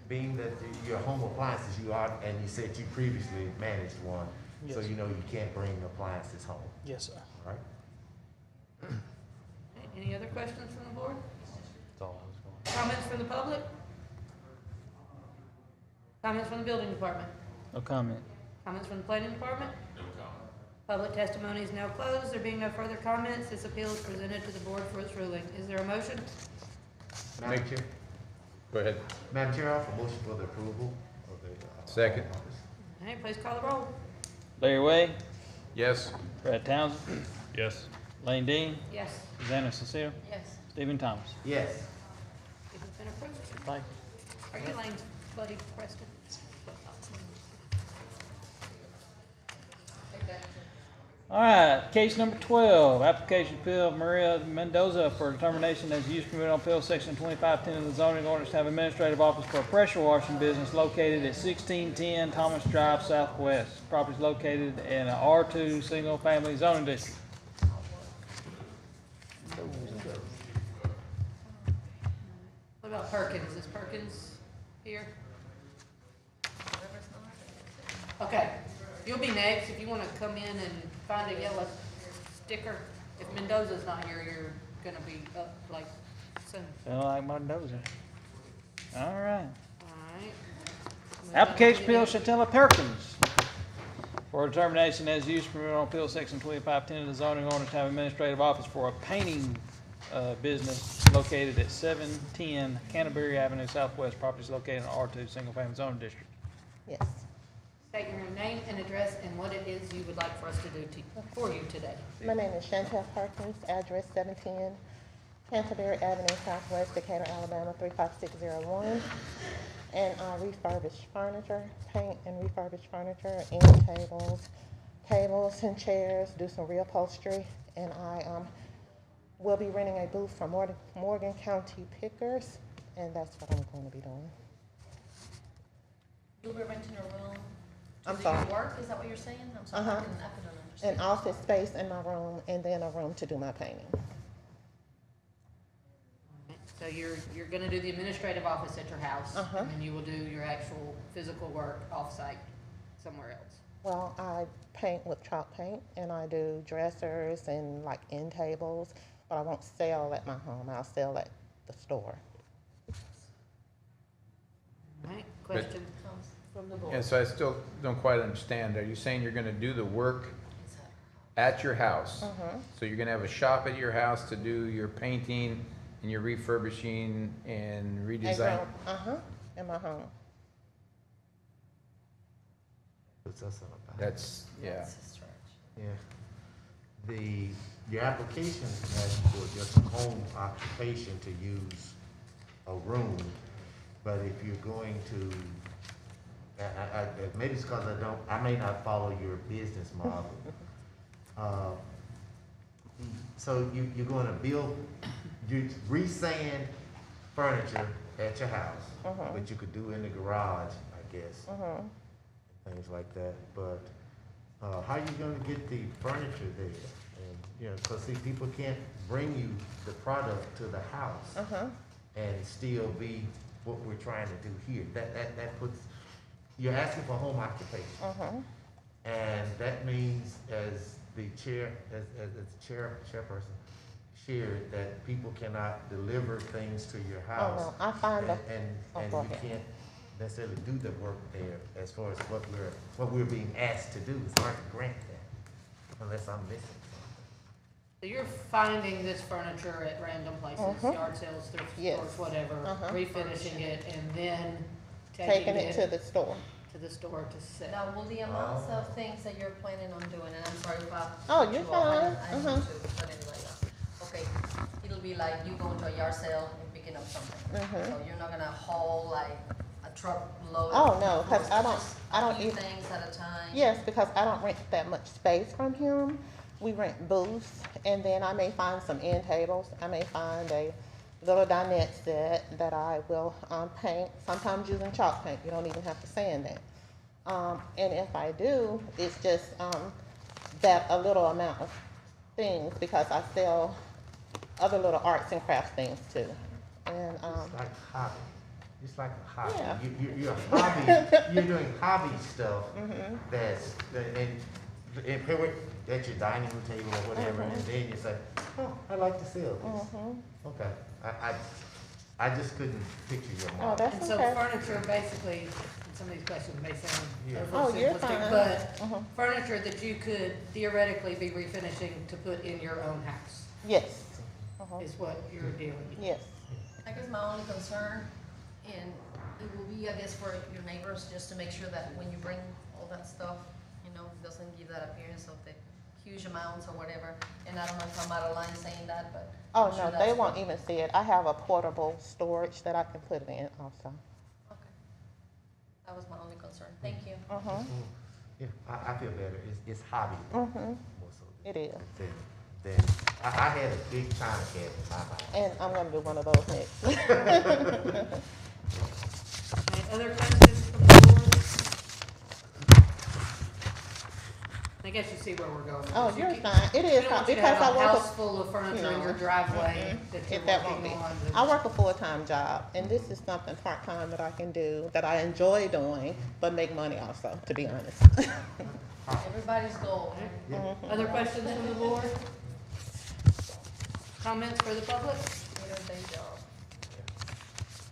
Being that your home appliances, you are, and you said you previously managed one, so Yes. you know you can't bring appliances home, Yes, sir. all right? Any other questions from the board? That's all I was going. Comments from the public? Comments from the building department? No comment. Comments from the planning department? No comment. Public testimony is now closed. There being no further comments, this appeal is presented to the board for its ruling. Is there a motion? Madam Chair? Go ahead. Madam Chair, I offer motion for the approval of the. Second. home office. All right, please call the roll. Larry Way, Yes. Brad Townsend, Yes. Lane Dean, Yes. Susanna Cecile, Yes. Stephen Thomas. Yes. It has been approved. Thank you. Are you Lane's buddy, Preston? All right, case number 12, application appeal of Maria Mendoza for determination as use permitted on appeal section 2510 of the zoning ordinance to have administrative office for a pressure washing business located at 1610 Thomas Drive Southwest. Property is located in an R2 single family zoning district. What about Perkins? Is Perkins here? Okay, you'll be next. If you want to come in and find a yellow sticker, if Mendoza's not here, you're gonna be up like soon. Sound like Mendoza. All right. Alright. Application appeal Chantella Perkins for determination as use permitted on appeal section 2510 of the zoning ordinance to have administrative office for a painting business located at 710 Canterbury Avenue Southwest. Property is located in R2 single family zoning district. Yes. State your name and address and what it is you would like for us to do for you today. My name is Chantel Perkins, address 710 Canterbury Avenue Southwest, Decatur, Alabama 35601. And I refurbish furniture, paint and refurbish furniture, end tables and chairs, do some reupholstery. And I will be renting a booth from Morgan County Pickers, and that's what I'm going to be doing. You'll be renting a room to I'm do sorry. your work, is that what you're saying? I'm sorry, I couldn't understand. An office space in my room, and then a room to do my painting. So you're gonna do the administrative office at your house, and then you will do your actual physical work off-site somewhere else. Well, I paint with chalk paint, and I do dressers and like end tables, but I won't sell at my home. I'll sell at the store. All right, question from the board? And so I still don't quite understand. Are you saying you're gonna do the work at your house? So you're gonna have a shop at your house to do your painting and your refurbishing and redesign? In my home. That's, yeah. Yeah. Your application asks for just a home occupation to use a room, but if you're going to, maybe it's because I may not follow your business model. So you're gonna you resand furniture at your house, which you could do in the garage, I guess. Things like that, but how are you gonna get the furniture there? And, cause see, people can't bring you the product to the house and still be what we're trying to do here. That puts, you're asking for home occupation. And that means, as the chairperson shared, that people cannot deliver things to your house. Oh, no, I find that. And you can't necessarily do the work there as far as what we're being asked to do. It's hard to grant that unless I'm missing something. So you're finding this furniture at random places, yard sales, thrift stores, whatever, refinishing it, and then taking it to the store. To the store to sell. Now, will the amounts of things that you're planning on doing, and I'm sorry about. Oh, you're fine. I need to, but anyway, okay, it'll be like you going to a yard sale and picking up something. So you're not gonna haul like a truckload. Oh, no, because I don't a few even. things at a time. Yes, because I don't rent that much space from him. We rent booths, and then I may find some end tables. I may find a little dinette set that I will paint, sometimes using chalk paint. You don't even have to sand it. And if I do, it's just that a little amount of things, because I sell other little arts and crafts things too. And it's like hobby. It's like a hobby. Yeah. You're a hobby. You're doing hobby stuff. That's and here at your dining room table or whatever, and then you say, "Oh, I like to sell this." Okay, I just couldn't picture your model. Oh, that's And so okay. furniture, basically, and some of these questions may sound Yeah. overly you're simplistic, fine. but furniture that you could theoretically be refinishing to put in your own house Yes. is what you're dealing with. Yes. I guess my only concern, and it will be, I guess, for your neighbors, just to make sure that when you bring all that stuff, it doesn't give that appearance of the huge amounts or whatever. And I don't know if I'm out of line saying that, but. Oh, I'm sure no, that's they what- won't even see it. I have a portable storage that I can put it in also. Okay. That was my only concern. Thank you. Yeah, I feel better. It's hobby. More so It is. than I had a big china cabinet in my house. And I'm gonna do one of those next. Any other questions from the board? I guess you see where we're going. Oh, You you're keep- fine. It you is don't want fine, you to have because I a work house full of furniture in No. your driveway that you're If that won't working be. on. I work a full-time job, and this is something part-time that I can do, that I enjoy doing, but make money also, to be honest. Everybody's goal. Other questions from the board? Comments for the public?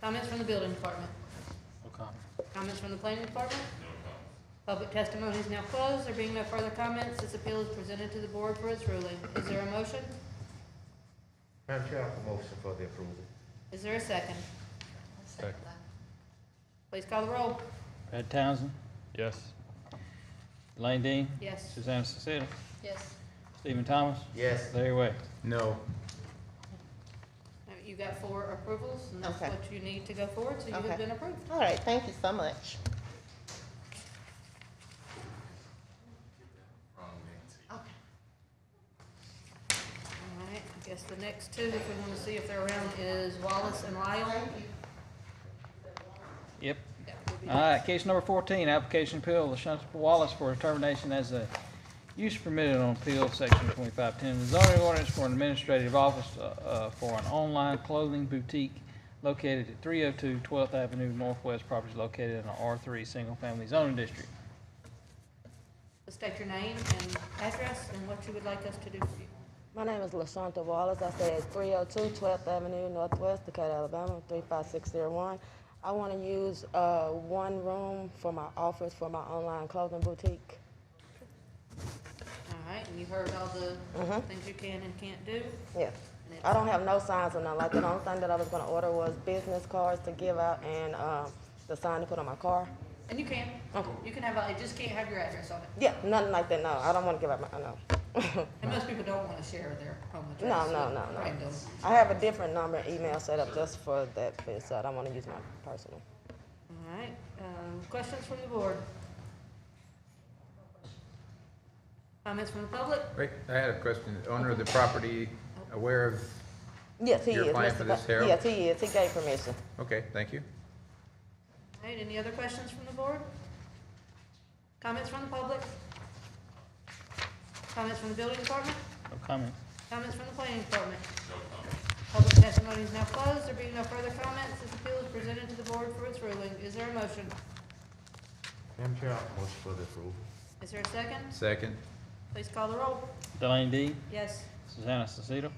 Comments from the building department? No comment. Comments from the planning department? Public testimony is now closed. There being no further comments, this appeal is presented to the board for its ruling. Is there a motion? Madam Chair, I have a motion for the approval. Is there a second? Second. Please call the roll. Ed Townsend? Yes. Elaine Dean? Yes. Susanna Sacita? Yes. Stephen Thomas? Yes. Larry Way? No. You got 4 approvals, and that's Okay. what you need to go forward, so you Okay. have been approved. All right, thank you so much. All right, I guess the next 2, if we want to see if they're around, is Wallace and Lyle. Yep. All right, case number 14, application appeal of LaShunta Wallace for determination as a use permitted on appeal, section 2510, the zoning ordinance for an administrative office for an online clothing boutique located at 302 12th Avenue Northwest, property located in an R3 single-family zoning district. State your name and address and what you would like us to do for you. My name is LaShunta Wallace. I stay at 302 12th Avenue Northwest, Decatur, Alabama, 35601. I want to use one room for my office for my online clothing boutique. All right, and you heard all the things you can and can't do? Yeah. I don't have no signs or nothing like that. The only thing that I was going to order was business cards to give out and the sign to put on my car. And you can. Okay. You can have, it just can't have your address on it. Yeah, nothing like that, no. I don't want to give out my, no. And most people don't want to share their home address. No. Random. I have a different number and email set up just for that, so I don't want to use my personal. All right, questions from the board? Comments from the public? Wait, I had a question. The owner of the property aware of Yes, he your is. applying Mr. for this, Ba- Harold? Yes, he is. He gave permission. Okay, thank you. All right, any other questions from the board? Comments from the public? Comments from the building department? No comment. Comments from the planning department? No comment. Public testimony is now closed. There being no further comments, this appeal is presented to the board for its ruling. Is there a motion? Madam Chair, motion for the approval. Is there a second? Second. Please call the roll. Delaney Dean, Yes. Susanna Stacito,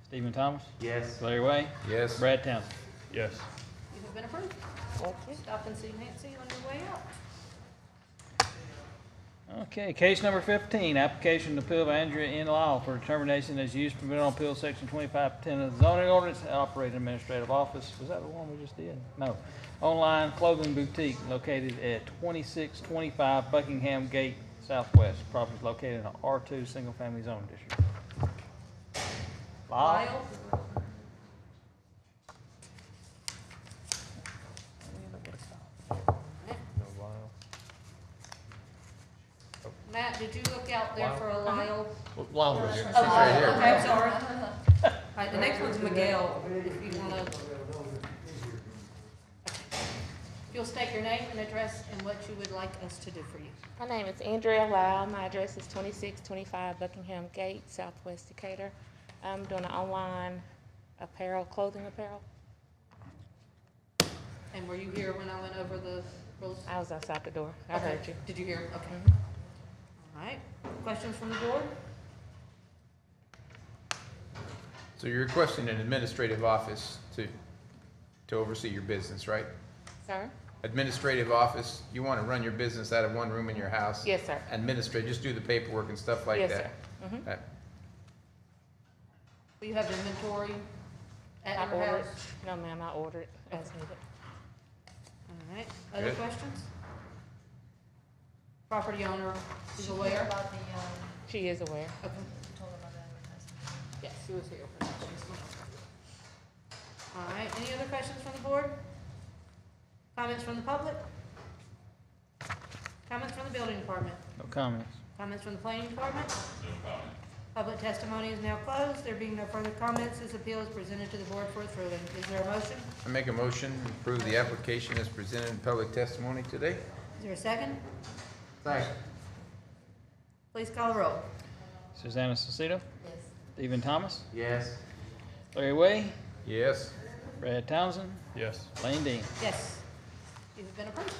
Stephen Thomas, Yes. Larry Way, Yes. Brad Townsend. Yes. You have been approved. Thank you. Stop and see Nancy on your way out. Okay, case number 15, application to appeal by Andrea N. Law for determination as use permitted on appeal section 2510 of the zoning ordinance to operate an administrative office. Was that the one we just did? No. Online clothing boutique located at 2625 Buckingham Gate Southwest. Property is located in an R2 single-family zoning district. Lyle? Matt, did you look out there for a Lyle? Lyle was here. Oh, right here. okay, I'm sorry. All right, the next one's Miguel, if you wanna. If you'll state your name and address and what you would like us to do for you. My name is Andrea Lau. My address is 2625 Buckingham Gate, Southwest Decatur. I'm doing an online apparel, clothing apparel. And were you here when I went over the rules? I was outside the door. I Okay. heard you. Did you hear? Okay. All right, questions from the board? So you're requesting an administrative office to oversee your business, right? Sir? Administrative office, you want to run your business out of one room in your house? Yes, sir. Administrate, just do the paperwork and stuff like Yes, that? sir. Mhm. That- Will you have inventory at I your ordered. house? No, ma'am, I ordered as needed. All right, other Good. questions? Property owner is aware? About the, She is aware. Okay. told about the advertisement. Yes, she was here. All right, any other questions from the board? Comments from the public? Comments from the building department? No comments. Comments from the planning department? No comment. Public testimony is now closed. There being no further comments, this appeal is presented to the board for its ruling. Is there a motion? I make a motion to approve the application as presented in public testimony today? Is there a second? Second. Please call the roll. Susanna Stacito, Yes. Stephen Thomas, Yes. Larry Way, Yes. Brad Townsend, Yes. Lane Dean. Yes. You have been approved.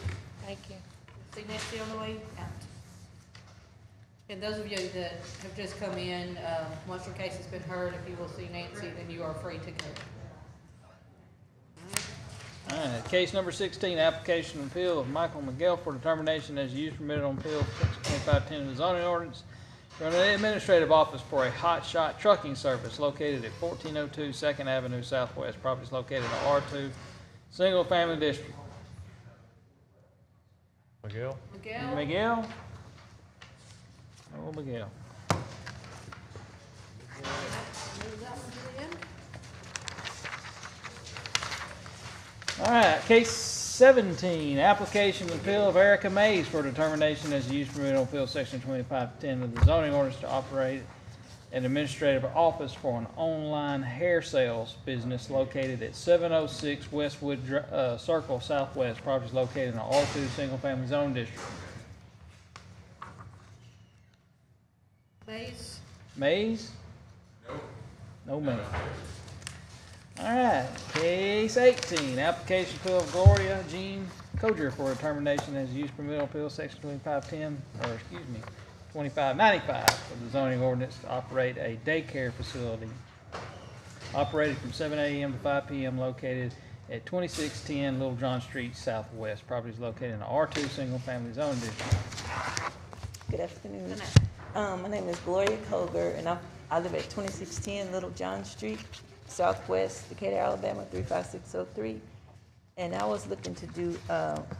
Thank you. See Nancy on the way out. And those of you that have just come in, once your case has been heard, if you will see Nancy, then you are free to go. All right, case number 16, application and appeal of Michael Miguel for determination as use permitted on appeal, section 2510 of the zoning ordinance for an administrative office for a hot shot trucking service located at 1402 Second Avenue Southwest. Property is located in the R2 Single Family District. Miguel? Miguel? Miguel? Oh, Miguel. Move that one to the end. All right, case 17, application and appeal of Erica Mays for determination as a use permit on appeal section 2510 of the zoning ordinance to operate an administrative office for an online hair sales business located at 706 Westwood Circle Southwest. Property is located in the R2 Single Family Zone District. Mays? Mays? No. No Mays. All right, case 18, application appeal of Gloria Jean Coger for determination as use permit on appeal section 2595 of the zoning ordinance to operate a daycare facility operated from 7 a.m. to 5 p.m. located at 2610 Little John Street Southwest. Property is located in the R2 Single Family Zone District. Good afternoon. My name is Gloria Koger, and I live at 2610 Little John Street, Southwest, Decatur, Alabama, 35603. And I was looking to do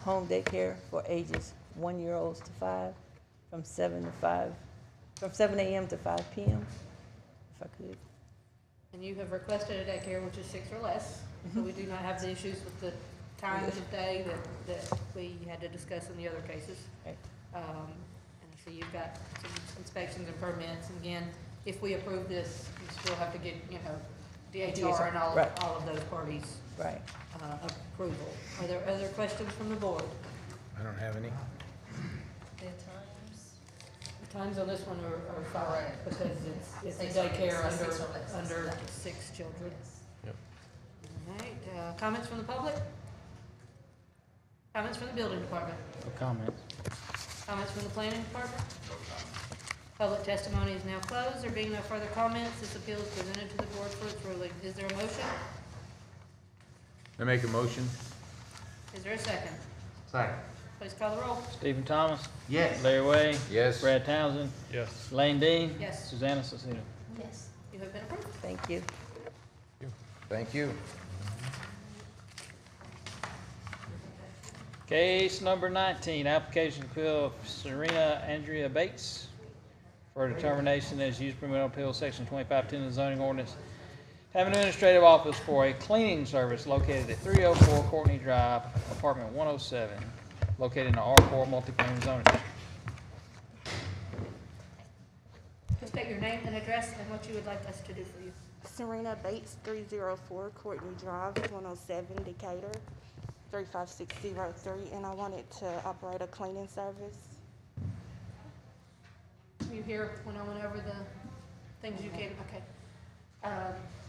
home daycare for ages 1-year-olds to 5, from 7 a.m. to 5 p.m. If I could. And you have requested a daycare which is 6 or less, so we do not have the issues with the time of day that we had to discuss in the other cases. Right. And so you've got some inspections and permits, and again, if we approve this, you still have to get, DHR and all of those parties. Right. Approval. Are there other questions from the board? I don't have any. The times? The times on this one are fine, because it's a daycare under 6 children. Yep. All right, comments from the public? Comments from the building department? No comments. Comments from the planning department? Public testimony is now closed. There being no further comments, this appeal is presented to the board for its ruling. Is there a motion? I make a motion. Is there a second? Second. Please call the roll. Stephen Thomas? Yes. Larry Way? Yes. Brad Townsend? Yes. Lane Dean? Yes. Susanna Cicino? Yes. You have been approved. Thank you. Thank you. Case number 19, application appeal of Serena Andrea Bates for determination as use permit on appeal section 2510 of the zoning ordinance. Have an administrative office for a cleaning service located at 304 Courtney Drive, apartment 107, located in the R4 multifamily zoning district. Just state your name and address and what you would like us to do for you. Serena Bates, 304 Courtney Drive, 107 Decatur, 35603, and I wanted to operate a cleaning service. You hear when I went over the things you can, okay.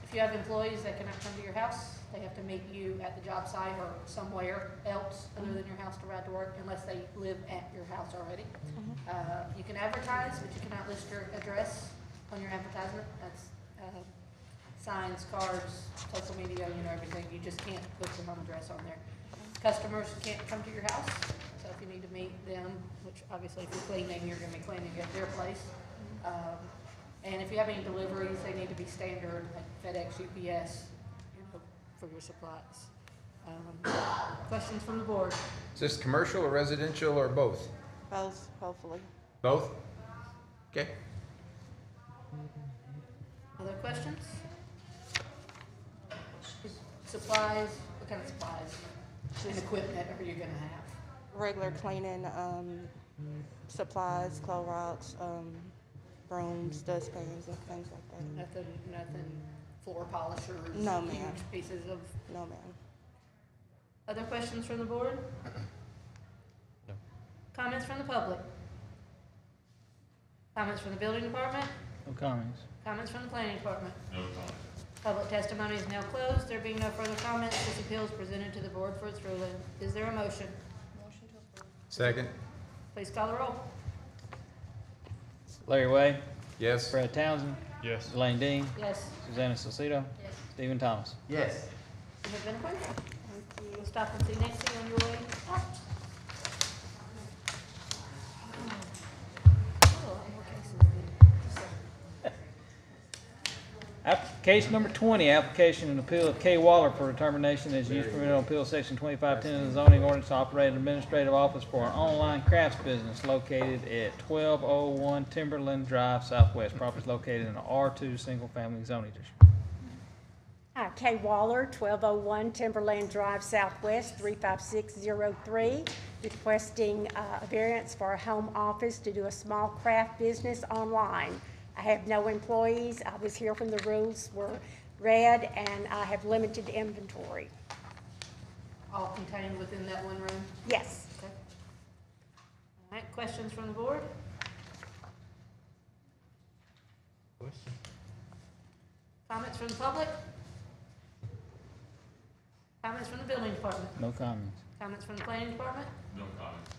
If you have employees that cannot come to your house, they have to meet you at the job site or somewhere else other than your house to ride to work unless they live at your house already. You can advertise, but you cannot list your address on your advertisement. That's signs, cards, social media, everything. You just can't put your home address on there. Customers can't come to your house, so if you need to meet them, which obviously if you're cleaning, you're gonna be cleaning at their place. And if you have any deliveries, they need to be standard, like FedEx, UPS, for your supplies. Questions from the board? Is this commercial or residential or both? Both, hopefully. Both? Okay. Other questions? Supplies, what kind of supplies and equipment are you gonna have? Regular cleaning, supplies, Clorox, brooms, dustpans, and things like that. Nothing floor polishers? No, ma'am. Huge pieces of? No, ma'am. Other questions from the board? No. Comments from the public? Comments from the building department? No comments. Comments from the planning department? No comment. Public testimony is now closed. There being no further comments, this appeal is presented to the board for its ruling. Is there a motion? Motion to approve. Second. Please call the roll. Larry Way? Yes. Brad Townsend? Yes. Lane Dean? Yes. Susanna Cicino? Yes. Stephen Thomas? Yes. You have been appointed. We'll stop and see Nancy on your way out. Case number 20, application and appeal of K. Waller for determination as use permit on appeal section 2510 of the zoning ordinance to operate an administrative office for an online crafts business located at 1201 Timberland Drive Southwest. Property is located in the R2 single family zoning district. Hi, Kay Waller, 1201 Timberland Drive Southwest, 35603, requesting a variance for a home office to do a small craft business online. I have no employees. I was here when the rules were read, and I have limited inventory. All contained within that one room? Yes. Okay. All right, questions from the board? Comments from the public? Comments from the building department? No comments. Comments from the planning department? No comments.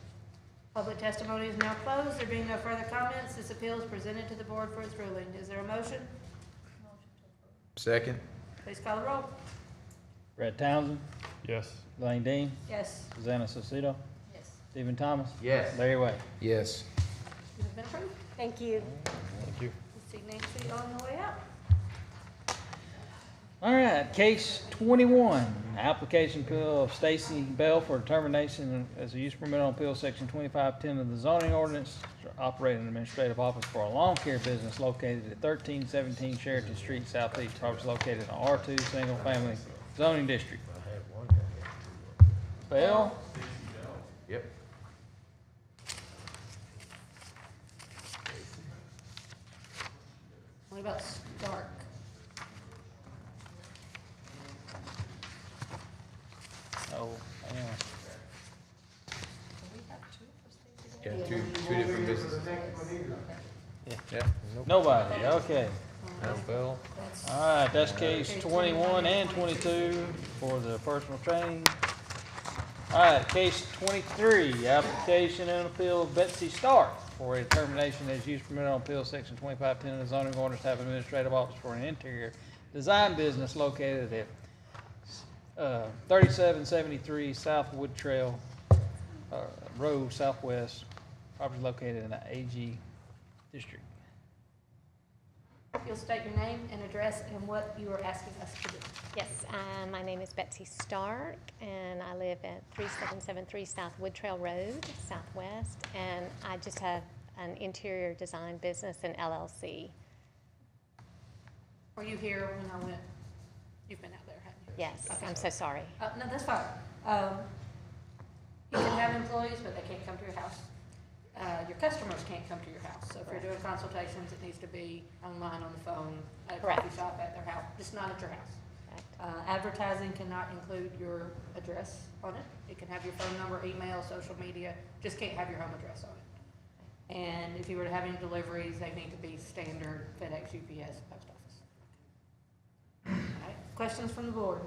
Public testimony is now closed. There being no further comments, this appeal is presented to the board for its ruling. Is there a motion? Second? Please call the roll. Brad Townsend, Yes. Blaine Dean, Yes. Susanna Saucedo, Yes. Stephen Thomas, Yes. Larry Way. Yes. You have been approved. Thank you. Thank you. Let's see Nancy on the way out. All right, case 21, application appeal of Stacy Bell for determination as a use permit on appeal section 2510 of the zoning ordinance to operate an administrative office for a lawn care business located at 1317 Sheraton Street Southeast. Property is located in R2 Single Family Zoning District. Bell? Yep. What about Stark? Oh, yeah. Yeah, two different businesses. Yeah. Nobody, okay. Adam Bell. All right, that's case 21 and 22 for the personal training. All right, case 23, application and appeal of Betsy Stark for a determination as use permitted on appeal section 2510 of the zoning ordinance to have an administrative office for an interior design business located at 3773 South Wood Trail Road Southwest. Property located in the AG district. You'll state your name and address and what you are asking us to do. Yes, my name is Betsy Stark, and I live at 3773 South Wood Trail Road, Southwest, and I just have an interior design business, an LLC. Were you here when I went? You've been out there, haven't you? Yes, Okay. I'm so sorry. No, that's fine. You can have employees, but they can't come to your house. Your customers can't come to your house. So if you're doing consultations, it needs to be online, on the phone, at a coffee shop, at their house, just not at your house. Advertising cannot include your address on it. It can have your phone number, email, social media, just can't have your home address on it. And if you were to have any deliveries, they need to be standard FedEx, UPS, post office. All right, questions from the board?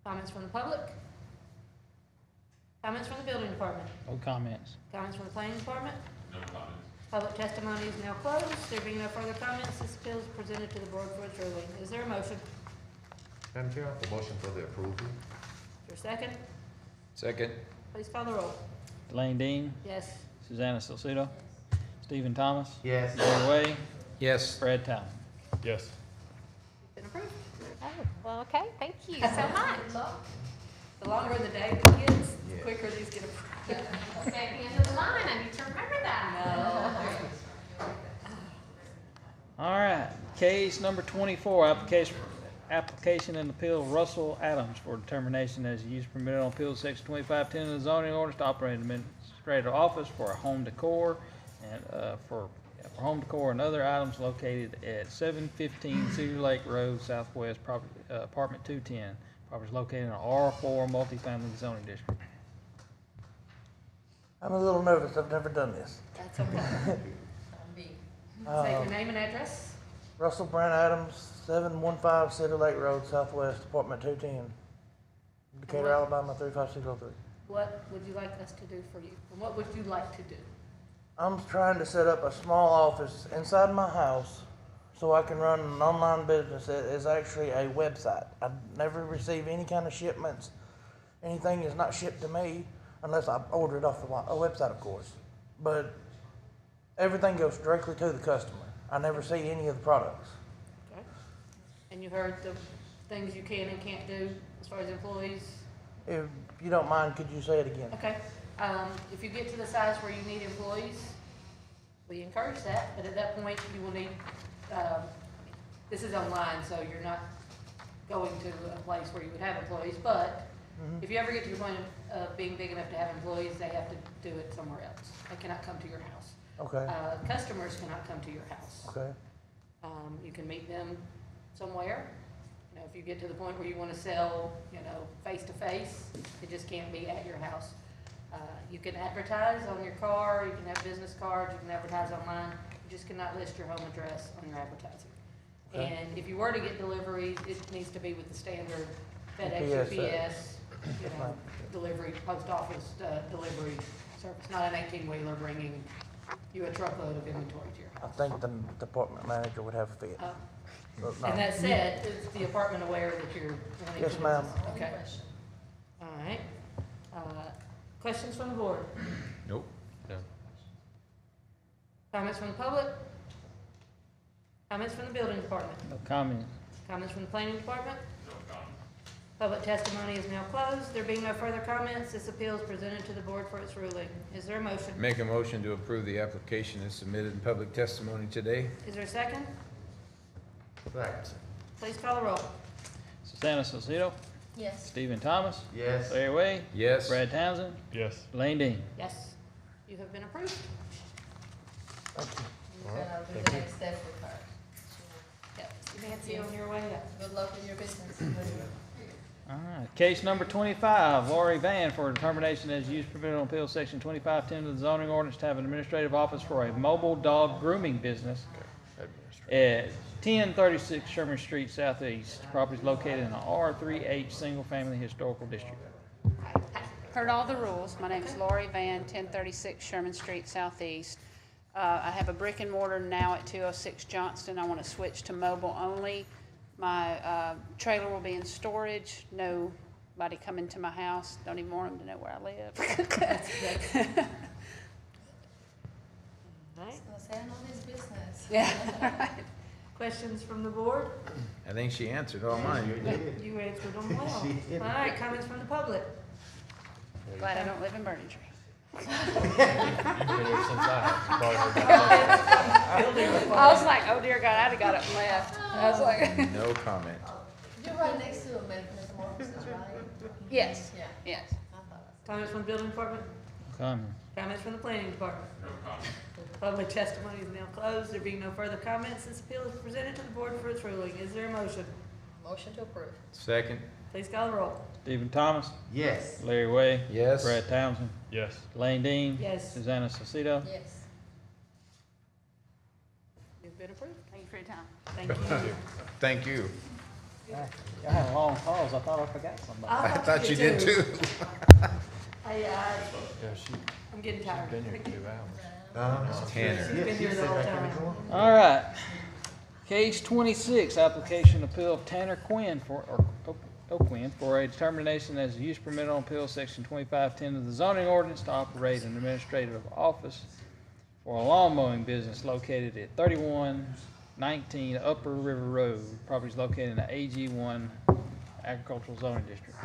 Comments from the public? Comments from the building department? No comments. Comments from the planning department? No comments. Public testimony is now closed. There being no further comments, this appeal is presented to the board for its ruling. Is there a motion? Madam Chair, the motion for the approval. Is there a second? Second? Please call the roll. Blaine Dean, Yes. Susanna Saucedo, Stephen Thomas, Yes. Larry Way, Yes. Brad Townsend. Yes. Been approved. Oh, well, okay, thank you so much. The longer the day for kids, the Yeah. quicker these get approved. At the end of the line, I need to remember that. All right, case number 24, application and appeal of Russell Adams for determination as use permitted on appeal section 2510 of the zoning ordinance to operate an administrative office for a home decor and for home decor and other items located at 715 Cedar Lake Road Southwest, apartment 210. Property is located in an R4 multifamily zoning district. I'm a little nervous. I've never done this. That's okay. Say your name and address. Russell Brent Adams, 715 Cedar Lake Road, Southwest, apartment 210, Decatur, Alabama, 35603. What would you like us to do for you? And what would you like to do? I'm trying to set up a small office inside my house so I can run an online business that is actually a website. I never receive any kind of shipments. Anything is not shipped to me unless I order it off a website, of course. But everything goes directly to the customer. I never see any of the products. Okay. And you heard the things you can and can't do as far as employees? If you don't mind, could you say it again? Okay. If you get to the size where you need employees, we encourage that, but at that point, you will need this is online, so you're not going to a place where you would have employees, but if you ever get to the point of being big enough to have employees, they have to do it somewhere else. They cannot come to your house. Okay. Customers cannot come to your house. Okay. You can meet them somewhere. You know, if you get to the point where you want to sell, you know, face to face, it just can't be at your house. You can advertise on your car, you can have business cards, you can advertise online. You just cannot list your home address on your advertising. Okay. And if you were to get deliveries, it needs to be with the standard FedEx, UPS, UPS, you know, delivery, post office, delivery service, not an 18-wheeler bringing you a truckload of inventory to your I house. think the department manager would have a fit. But no. And that said, is the apartment aware that you're wanting to? Yes, ma'am. Okay. All right. Questions from the board? Nope. No. Comments from the public? Comments from the building department? No comment. Comments from the planning department? No comment. Public testimony is now closed. There being no further comments, this appeal is presented to the board for its ruling. Is there a motion? Make a motion to approve the application as submitted in public testimony today. Is there a second? Second. Please call the roll. Susanna Salcido, Yes. Stephen Thomas, Yes. Larry Way, Yes. Brad Townsend, Yes. Lane Dean. Yes. You have been approved. Thank you. You're gonna do the next step with her. Yep. Nancy, on your way up. Good luck in your business. All right, case number 25, Laurie Van for determination as use permitted on Appeal Section 2510 of the zoning ordinance to have an administrative office for a mobile dog grooming business at 1036 Sherman Street Southeast. Property is located in the R3H Single Family Historical District. Heard all the rules. My name is Laurie Van, 1036 Sherman Street Southeast. I have a brick and mortar now at 206 Johnston. I want to switch to mobile only. My trailer will be in storage. Nobody come into my house. Don't even want them to know where I live. All right. Gonna say, I know this business. Yeah. Questions from the board? I think she answered all mine. You answered them well. All right, comments from the public? Glad I don't live in Burning Tree. You've been here since I I was like, oh dear God, I'd have got up and left. I was like. No comment. You're right next to a Methodist Marcus, right? Yes, Yeah. yes. I thought Comments from the building department? Comment. Comments from the planning department? No comment. Public testimony is now closed. There being no further comments, this appeal is presented to the board for its ruling. Is there a motion? Motion to approve. Second. Please call the roll. Stephen Thomas, Yes. Larry Way, Yes. Brad Townsend, Yes. Lane Dean. Yes. Susanna Salcido. Yes. You've been approved. Thank you for your time. Thank you. Thank you. I had a long pause. I thought I forgot somebody. I thought you did too. Yeah, I'm getting tired. been here 2 hours. Tanner. You've been here the whole time. All right. Case 26, application appeal of Tanner Quinn O'Quinn for a determination as a use permitted on Appeal Section 2510 of the zoning ordinance to operate an administrative office for a lawn mowing business located at 3119 Upper River Road. Property is located in the AG1 Agricultural Zoning District.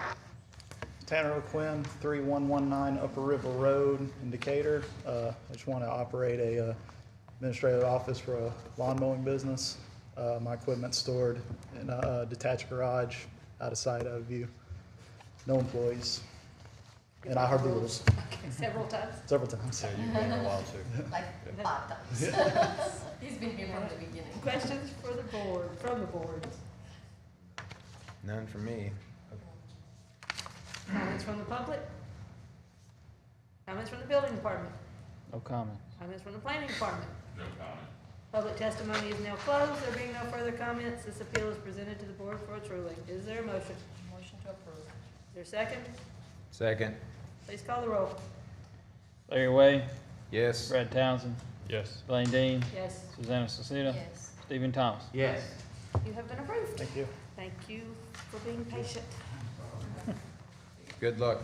Tanner O'Quinn, 3119 Upper River Road in Decatur. I just want to operate a administrative office for a lawn mowing business. My equipment's stored in a detached garage, out of sight, out of view. No employees. And I heard the rules. Okay, several times. Several times. Yeah, you've been here a while too. Like 5 times. He's been here from the beginning. Questions for the board, from the board? None for me. Comments from the public? Comments from the building department? No comment. Comments from the planning department? No comment. Public testimony is now closed. There being no further comments, this appeal is presented to the board for its ruling. Is there a motion? Motion to approve. Is there a second? Second. Please call the roll. Larry Way, Yes. Brad Townsend, Yes. Lane Dean, Yes. Susanna Salcido, Yes. Stephen Thomas. Yes. You have been approved. Thank you. Thank you for being patient. Good luck.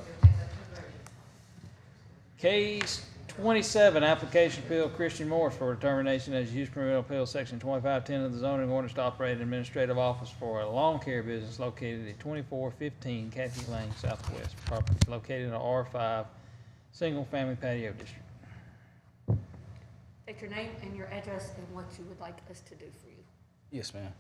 Case 27, application appeal of Christian Morris for determination as use permit appeal section 2510 of the zoning ordinance to operate an administrative office for a lawn care business located at 2415 Kathy Lane Southwest. Property is located in the R5 Single Family Patio District. State your name and your address and what you would like us to do for you. Yes, ma'am.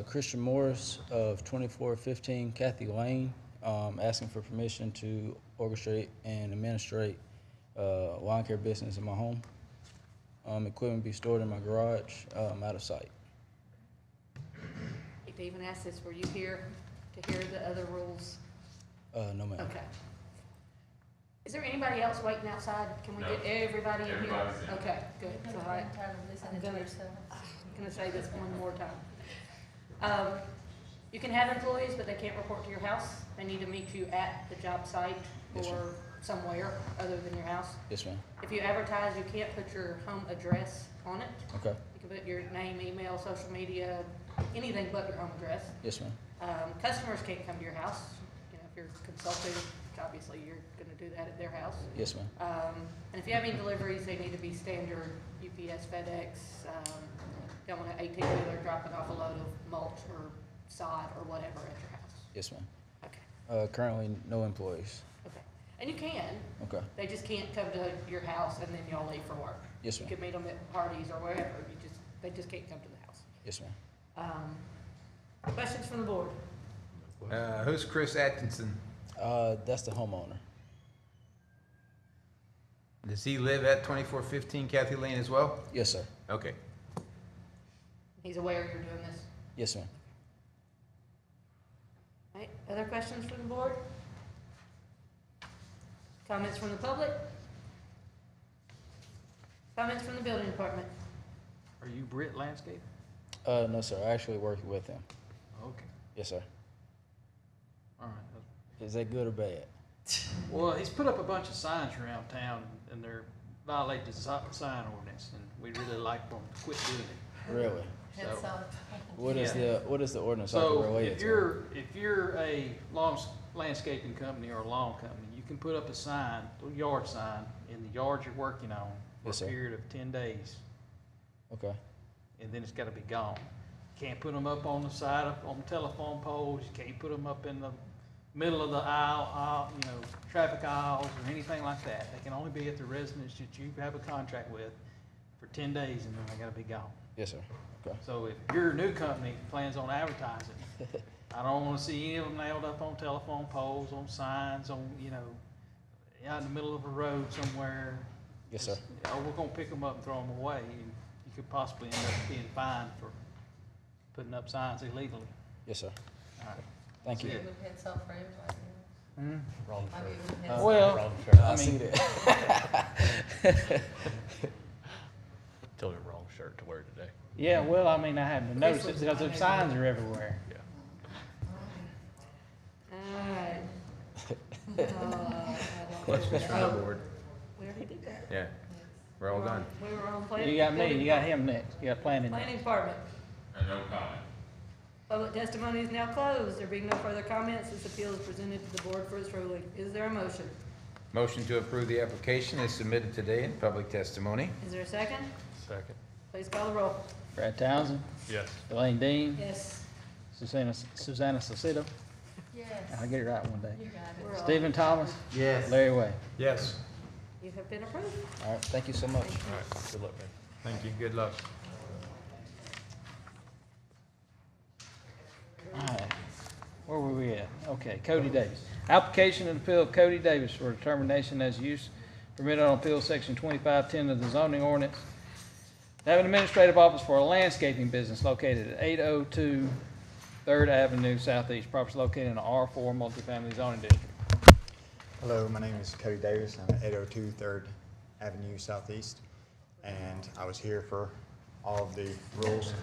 Christian Morris of 2415 Kathy Lane, asking for permission to orchestrate and administrate lawn care business in my home. Equipment be stored in my garage, out of sight. If they even asked this, were you here to hear the other rules? No, ma'am. Okay. Is there anybody else waiting outside? Can we No. get everybody in here? Everybody's in. Okay, good. So I'm gonna say this one more time. You can have employees, but they can't report to your house. They need to meet you at the job site Yes, or ma'am. somewhere other than your house. Yes, ma'am. If you advertise, you can't put your home address on it. Okay. You can put your name, email, social media, anything but your home address. Yes, ma'am. Customers can't come to your house. You know, if you're consulting, obviously you're gonna do that at their house. Yes, ma'am. And if you have any deliveries, they need to be standard UPS, FedEx. Don't want an 18-wheeler dropping off a load of mulch or sod or whatever at your house. Yes, ma'am. Okay. Currently, no employees. Okay. And you can. Okay. They just can't come to your house and then y'all leave for work. Yes, You ma'am. can meet them at parties or wherever. They just can't come to the house. Yes, ma'am. Questions from the board? Who's Chris Atkinson? That's the homeowner. Does he live at 2415 Kathy Lane as well? Yes, sir. Okay. He's aware you're doing this. Yes, ma'am. All right, other questions from the board? Comments from the public? Comments from the building department? Are you Britt Landscape? No, sir. I actually work with him. Okay. Yes, sir. All right. Is that good or bad? Well, he's put up a bunch of signs around town, and they're violating the sign ordinance, and we really like them to quit doing it. Really? So, What is yeah. what is the ordinance So related if to? you're a landscaping company or a lawn company, you can put up a sign, a yard sign, in the yard you're working on for Yes, a sir. period of 10 days, Okay. and then it's got to be gone. You can't put them up on the side of, on telephone poles. You can't put them up in the middle of the aisle, traffic aisles or anything like that. They can only be at the residence that you have a contract with for 10 days, and then they got to be gone. Yes, sir. Okay. So if your new company plans on advertising, I don't want to see any of them nailed up on telephone poles, on signs, on, out in the middle of a road somewhere. Yes, sir. Or we're gonna pick them up and throw them away, and you could possibly end up being fined for putting up signs illegally. Yes, sir. All right. Thank you. Give them heads up for everybody. Wrong I'll shirt. give them heads up. Well, Wrong shirt. I see mean, that. Totally wrong shirt to wear today. yeah, well, I mean, I haven't noticed it because the signs are everywhere. Yeah. Alright. Questions from the board? We already did that. Yeah. We're all done. We were on planning. You got me, you got him next, you got planning next. Planning department. And no comment. Public testimony is now closed. There being no further comments, this appeal is presented to the board for its ruling. Is there a motion? Motion to approve the application is submitted today in public testimony. Is there a second? Second. Please call the roll. Brad Townsend, Yes. Elaine Dean, Yes. Susanna Saucedo, Yes. I'll get it right one day. You got it. We're all- Stephen Thomas, Yes. Larry Way. Yes. You have been approved. All right. Thank you so much. All right. Good luck, man. Thank you. Good luck. All right, where were we at? Okay, Cody Davis. Application and appeal of Cody Davis for determination as use permitted on appeal section 2510 of the zoning ordinance. To have an administrative office for a landscaping business located at 802 3rd Avenue Southeast, property located in the R4 multifamily zoning district. Hello, my name is Cody Davis. I'm at 802 3rd Avenue Southeast, and I was here for all of the rules.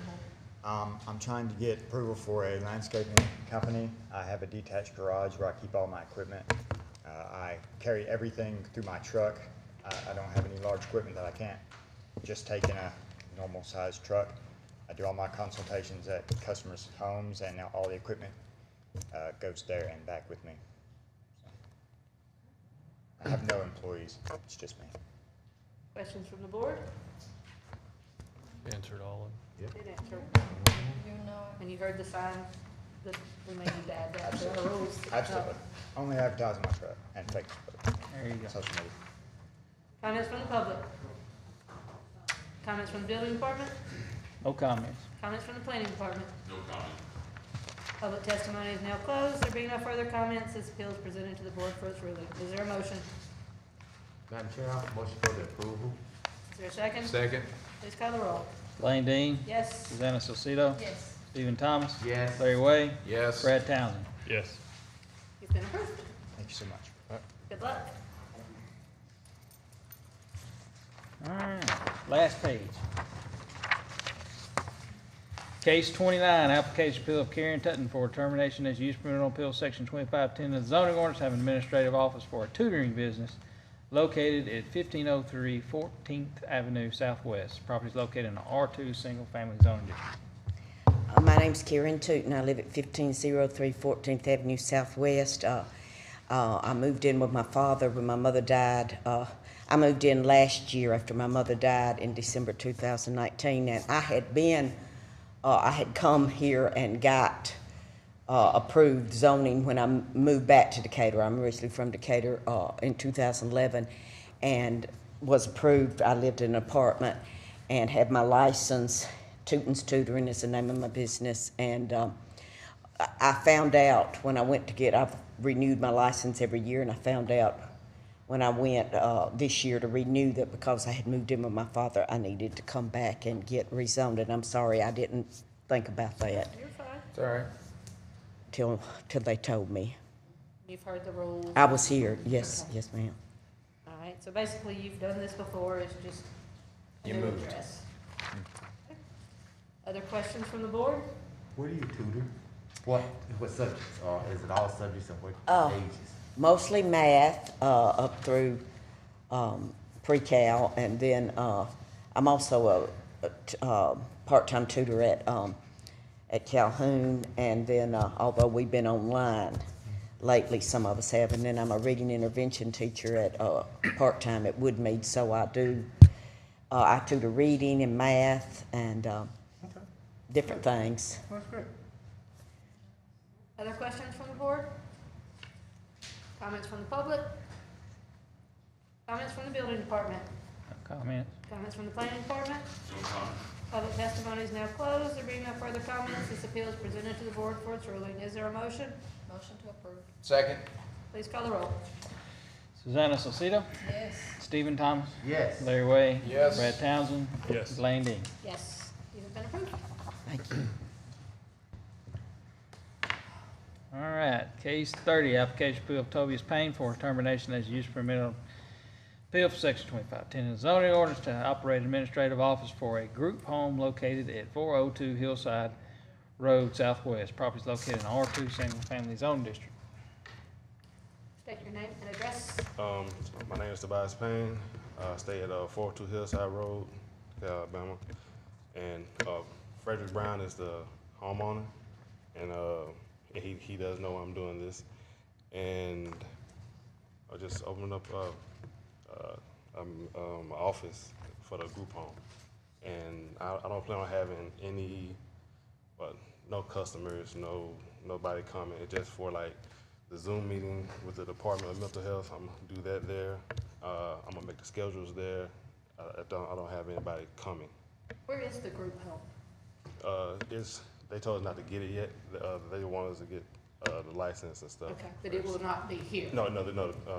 I'm trying to get approval for a landscaping company. I have a detached garage where I keep all my equipment. I carry everything through my truck. I don't have any large equipment that I can't just take in a normal sized truck. I do all my consultations at customers' homes, and now all the equipment goes there and back with me. I have no employees, it's just me. Questions from the board? Answered all of them. Did answer. You know. And you heard the sign that we may need to add that to our rules. Absolutely. Only advertise on my truck and Facebook. There you go. Social media. Comments from the public? Comments from the building department? No comments. Comments from the planning department? No comment. Public testimony is now closed. There being no further comments, this appeal is presented to the board for its ruling. Is there a motion? Madam Chair, I motion for the approval. Is there a second? Second. Please call the roll. Lane Dean. Yes. Susanna Salcido. Yes. Stephen Thomas. Yes. Larry Way. Yes. Brad Townsend. Yes. You've been approved. Thank you so much. Good luck. All right, last page. Case 29, application appeal of Karen Tutton for termination as use permit on appeal section 2510 of the zoning ordinance, have an administrative office for a tutoring business located at 1503 14th Avenue Southwest. Property is located in the R2 Single Family Zoning District. My name's Karen Tootin. I live at 1503 14th Avenue Southwest. I moved in with my father when my mother died. I moved in last year after my mother died in December 2019, and I had come here and got approved zoning when I moved back to Decatur. I'm originally from Decatur in 2011, and was approved. I lived in an apartment and had my license. Tootin's Tutoring is the name of my business, and I found out when I went to get, I've renewed my license every year, and I found out when I went this year to renew that because I had moved in with my father, I needed to come back and get rezoned, and I'm sorry I didn't think about that. You're fine. It's all right. Till they told me. You've heard the rules. I was here, yes, Okay. yes, ma'am. All right, so basically you've done this before, it's just a You new moved. address. Other questions from the board? Where do you tutor? What subjects, or is it all subjects and what ages? Mostly math up through pre-cal, and then I'm also a part-time tutor at Calhoun, and then although we've been online lately, some of us have, and then I'm a reading intervention teacher at part-time at Woodmead, so I tutor reading and math and different things. That's great. Other questions from the board? Comments from the public? Comments from the building department? No comments. Comments from the planning department? No comment. Public testimony is now closed. There being no further comments, this appeal is presented to the board for its ruling. Is there a motion? Motion to approve. Second. Please call the roll. Susanna Salcido. Yes. Stephen Thomas. Yes. Larry Way. Yes. Brad Townsend. Yes. Lane Dean. Yes, you have been approved. Thank you. All right, case 30, application appeal of Tobias Payne for termination as use permit on appeal for section 2510 of the zoning ordinance to operate administrative office for a group home located at 402 Hillside Road Southwest. Property is located in R2 Single Family Zone District. State your name and address. My name is Tobias Payne. I stay at 402 Hillside Road, Alabama. And Frederick Brown is the homeowner, and he does know I'm doing this. And I just opened up an office for the group home. And I don't plan on having no customers, nobody coming. It's just for like the Zoom meeting with the Department of Mental Health. I'm gonna do that there. I'm gonna make the schedules there. I don't have anybody coming. Where is the group home? They told us not to get it yet. They want us to get the license and stuff. Okay, but it will not be here? No.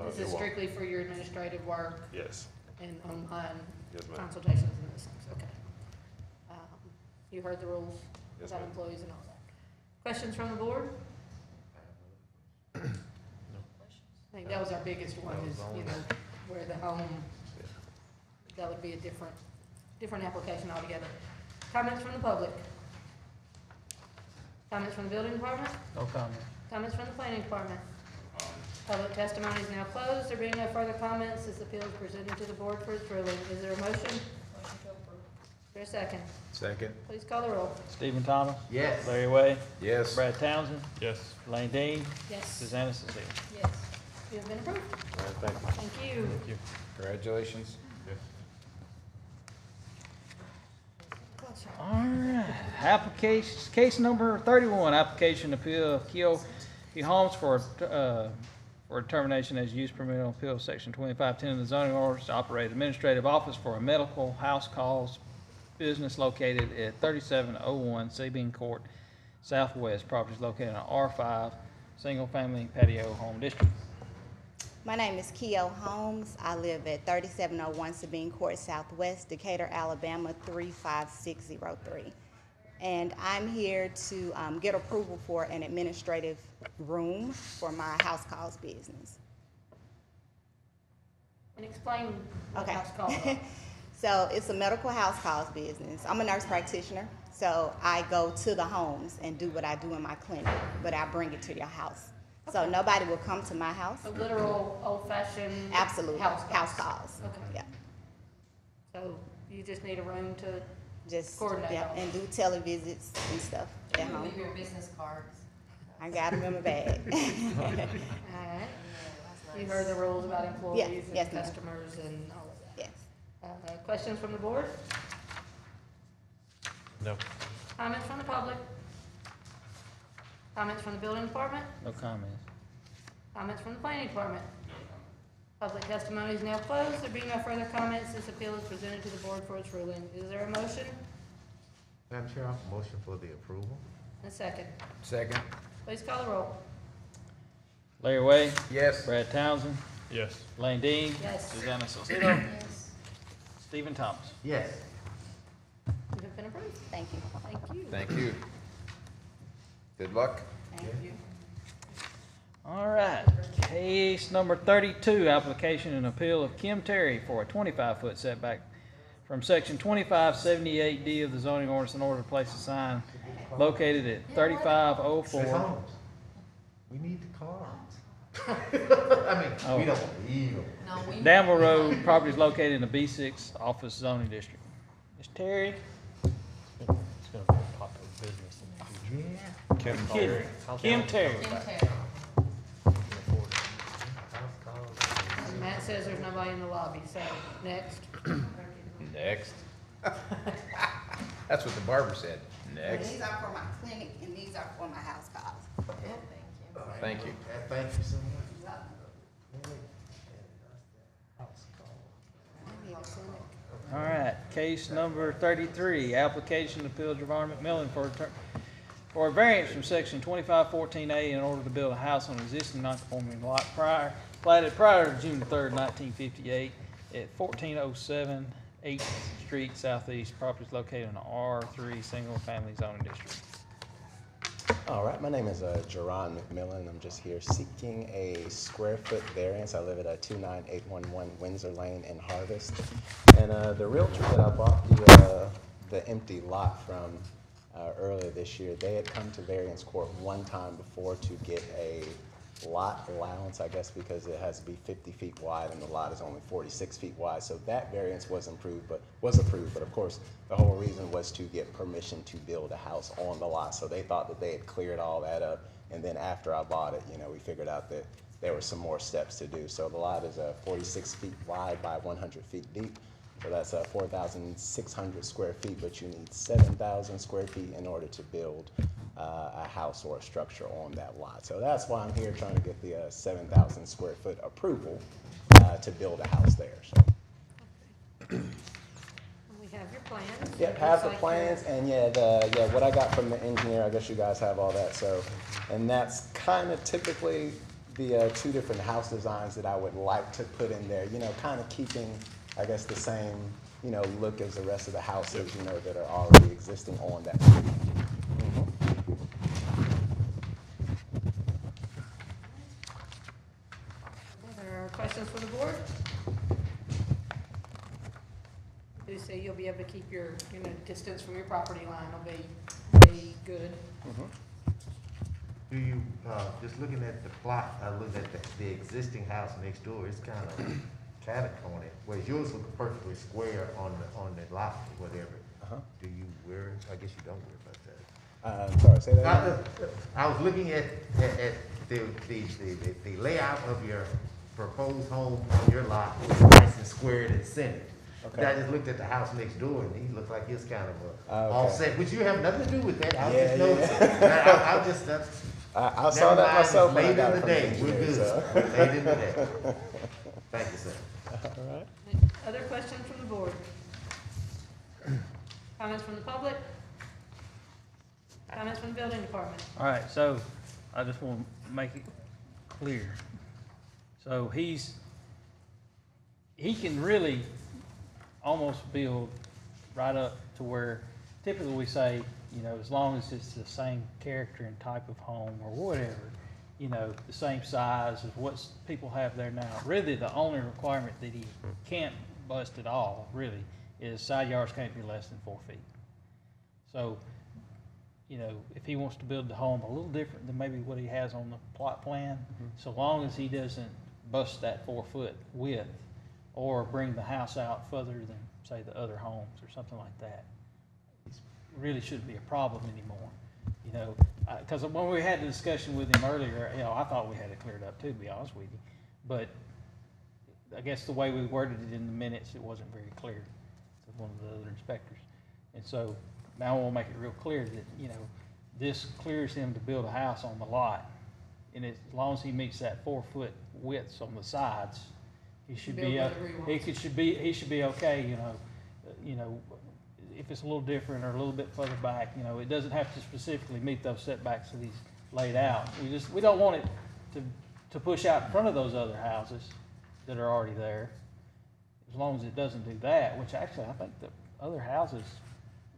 This is strictly for your administrative work? Yes. And online Yes, ma'am. consultations and those things, okay. You heard the rules Yes, about ma'am. employees and all that. Questions from the board? No. I think that was our biggest one, is, where the home, that would be a different application altogether. Comments from the public? Comments from the building department? No comment. Comments from the planning department? Public testimony is now closed. There being no further comments, this appeal is presented to the board for its ruling. Is there a motion? Motion to approve. Is there a second? Second. Please call the roll. Stephen Thomas. Yes. Larry Way. Yes. Brad Townsend. Yes. Lane Dean. Yes. Susanna Salcido. Yes. You have been approved. All right, thank you. Thank you. Thank you. Congratulations. All right, case number 31, application appeal of Keo Homes for termination as use permit on appeal section 2510 of the zoning ordinance to operate administrative office for a medical house calls business located at 3701 Sabine Court Southwest. Property is located in an R5 single-family patio home district. My name is Keo Holmes. I live at 3701 Sabine Court Southwest, Decatur, Alabama 35603. And I'm here to get approval for an administrative room for my house calls business. And explain what Okay. house calls are. So it's a medical house calls business. I'm a nurse practitioner, so I go to the homes and do what I do in my clinic, but I bring it to your house. So nobody will come to my house. A literal old-fashioned Absolutely. house calls. House calls. Okay. Yeah. So you just need a room to Just coordinate yeah, all and do televisits and stuff at home. Leave your business cards. I got them in my bag. All right. You heard the rules about employees and yes, ma'am. customers and all of that. Yes. Questions from the board? No. Comments from the public? Comments from the building department? No comments. Comments from the planning department? Public testimony is now closed. There being no further comments, this appeal is presented to the board for its ruling. Is there a motion? Madam Chair, I motion for the approval. And a second. Second. Please call the roll. Larry Way. Yes. Brad Townsend. Yes. Lane Dean. Yes. Susanna Salcedo. Yes. Stephen Thomas. Yes. You have been approved. Thank you. Thank you. Thank you. Good luck. Thank you. All right, case number 32, application and appeal of Kim Terry for a 25-foot setback from section 2578D of the zoning ordinance in order to place a sign located at Ms. 3504. Holmes, we need the cards. I mean, Oh. we don't need them. No, we. Danville Road, property is located in the B6 office zoning district. Ms. Terry? It's gonna be a popular business in the future. Yeah. Kim Kim Terry. Kim Terry. Kim Terry. And Matt says there's nobody in the lobby, so next. Next. That's what the barber said. Next. These are for my clinic and these are for my house calls. Thank you. Thank you so much. All right, case number 33, application to appeal Javon McMillan for a variance from section 2514A in order to build a house on existing non-conforming lot platted prior to June 3rd, 1958 at 1407 8th Street Southeast. Property is located in the R3 Single Family Zoning District. All right, my name is Jerron McMillan. I'm just here seeking a square foot variance. I live at 29811 Windsor Lane in Harvest. And the realtor that I bought the empty lot from earlier this year, they had come to variance court one time before to get a lot allowance, I guess, because it has to be 50 feet wide and the lot is only 46 feet wide. So that variance was approved, but of course the whole reason was to get permission to build a house on the lot. So they thought that they had cleared all that up, and then after I bought it, we figured out that there were some more steps to do. So the lot is 46 feet wide by 100 feet deep. So that's 4,600 square feet, but you need 7,000 square feet in order to build a house or a structure on that lot. So that's why I'm here trying to get the 7,000 square foot approval to build a house there. So. We have your plans. Yep, have the plans, and what I got from the engineer, I guess you guys have all that. So, and that's kind of typically the two different house designs that I would like to put in there. Kind of keeping, I guess, the same, look as the rest of the houses, that are already existing on that. There are questions for the board? Do you say you'll be able to keep your, distance from your property line will be good? Do you, just looking at the plot, I looked at the existing house next door, it's kind of catacomb it, whereas yours looks perfectly square on the lot or whatever. Do you worry? I guess you don't worry about that. I'm sorry, say that again. I was looking at the layout of your proposed home on your lot, nice and squared and centered. Okay. I just looked at the house next door and he looked like he was kind of Okay. all set, which you have nothing to do with that. I Yeah, just noticed. I'll just, I saw that myself when I Late got in it the from the day, we're engineer, good. so. Late in the day. Thank you, sir. All right. Other questions from the board? Comments from the public? Comments from the building department? All right, so I just want to make it clear. So he can really almost build right up to where typically we say, you know, as long as it's the same character and type of home or whatever, you know, the same size as what people have there now. Really, the only requirement that he can't bust at all, really, is side yards can't be less than 4 feet. So, you know, if he wants to build the home a little different than maybe what he has on the plot plan, so long as he doesn't bust that 4 foot width or bring the house out further than, say, the other homes or something like that, it really shouldn't be a problem anymore. You know, because when we had the discussion with him earlier, you know, I thought we had it cleared up too, to be honest with you. But I guess the way we worded it in the minutes, it wasn't very clear to one of the other inspectors. And so now we'll make it real clear that, you know, this clears him to build a house on the lot. And as long as he meets that 4 foot width on the sides, he should be, he should be okay, you know, if it's a little different or a little bit further back, you know, it doesn't have to specifically meet those setbacks that he's laid out. We don't want it to push out in front of those other houses that are already there, as long as it doesn't do that, which actually I think the other houses,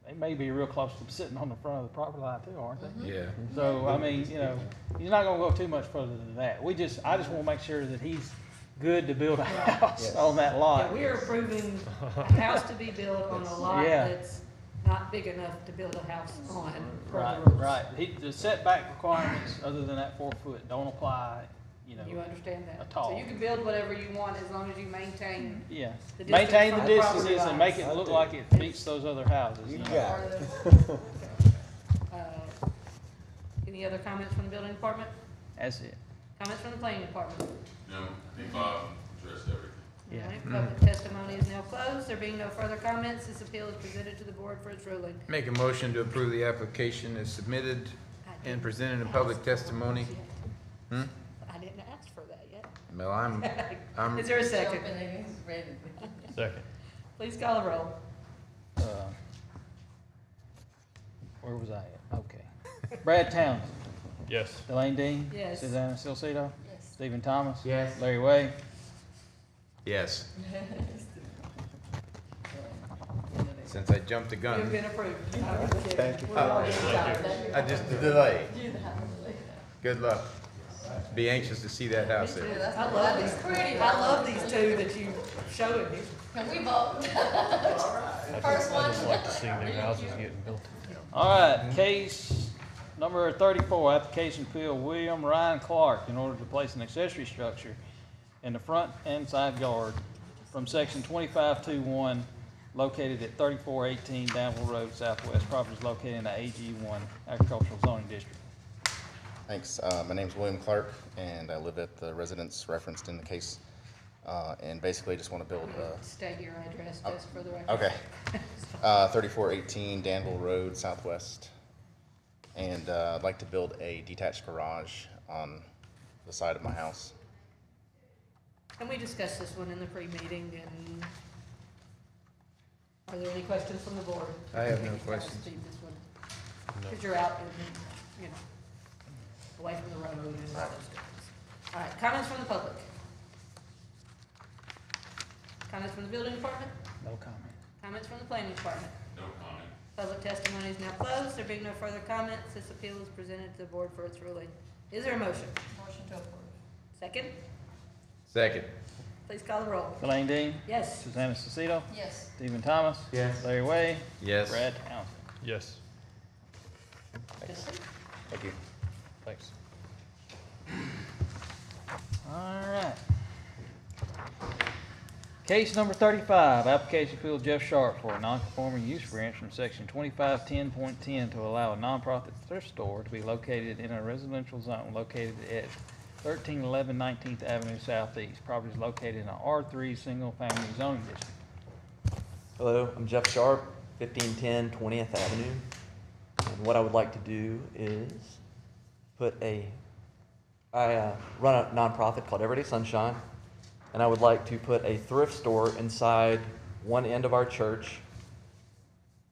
they may be real close to sitting on the front of the property line too, aren't they? Yeah. So, I mean, you know, he's not gonna go too much further than that. I just wanna make sure that he's good to build a house on that lot. Yeah, we are approving a house to be built on a lot Yeah. that's not big enough to build a house on. per Right, the rules. right. The setback requirements, other than that 4 foot, don't apply, you know. You understand that? At all. So you can build whatever you want as long as you maintain. Yeah, the maintain the distance from the property distances and make it lines. look like it meets those other houses. You know? Any other comments from the building department? That's it. Comments from the planning department? No, I think Bob addressed everything. Yeah. All right, public testimony is now closed. There being no further comments, this appeal is presented to the board for its ruling. Make a motion to approve the application as submitted and presented in public testimony. I didn't ask for that yet. Well, I'm. Is there a second? Second. Please call the roll. Where was I at? Okay. Brad Townsend. Yes. Elaine Dean. Yes. Susanna Silcedo. Yes. Stephen Thomas. Yes. Larry Way. Yes. Since I jumped the You've gun, been approved. Thank you. We're all getting tired. I just delayed. Good luck. Be anxious to see that house there. I love these. I love these two that you showed me. Can we vote? First I one. just like to see new houses getting built. All right, case number 34, application appeal William Ryan Clark in order to place an accessory structure in the front and side yard from section 2521 located at 3418 Danville Road Southwest. Property is located in the AG1 Agricultural Zoning District. Thanks. My name's William Clark, and I live at the residence referenced in the case. And basically just want to build a... State your address just for the record. Okay. 3418 Danville Road Southwest. And I'd like to build a detached garage on the side of my house. And we discussed this one in the pre-meeting, and are there any questions from the board? I have no questions. Because you're out in, you know, away from the road and all those things. All right, comments from the public? Comments from the building department? No comment. Comments from the planning department? No comment. Public testimony is now closed. There being no further comments, this appeal is presented to the board for its ruling. Is there a motion? Motion to approve. Second? Second. Please call the roll. Elaine Dean. Yes. Susanna Silcedo. Yes. Stephen Thomas. Yes. Larry Way. Yes. Brad Townsend. Yes. Thanks. Thank you. Thanks. All right. Case number 35, application appeal Jeff Sharp for a non-conforming use variance from section 2510.10 to allow a nonprofit thrift store to be located in a residential zone located at 1311 19th Avenue Southeast. Property is located in an R3 single-family zoning district. Hello, I'm Jeff Sharp, 1510 20th Avenue. And what I would like to do is I run a nonprofit called Everyday Sunshine, and I would like to put a thrift store inside one end of our church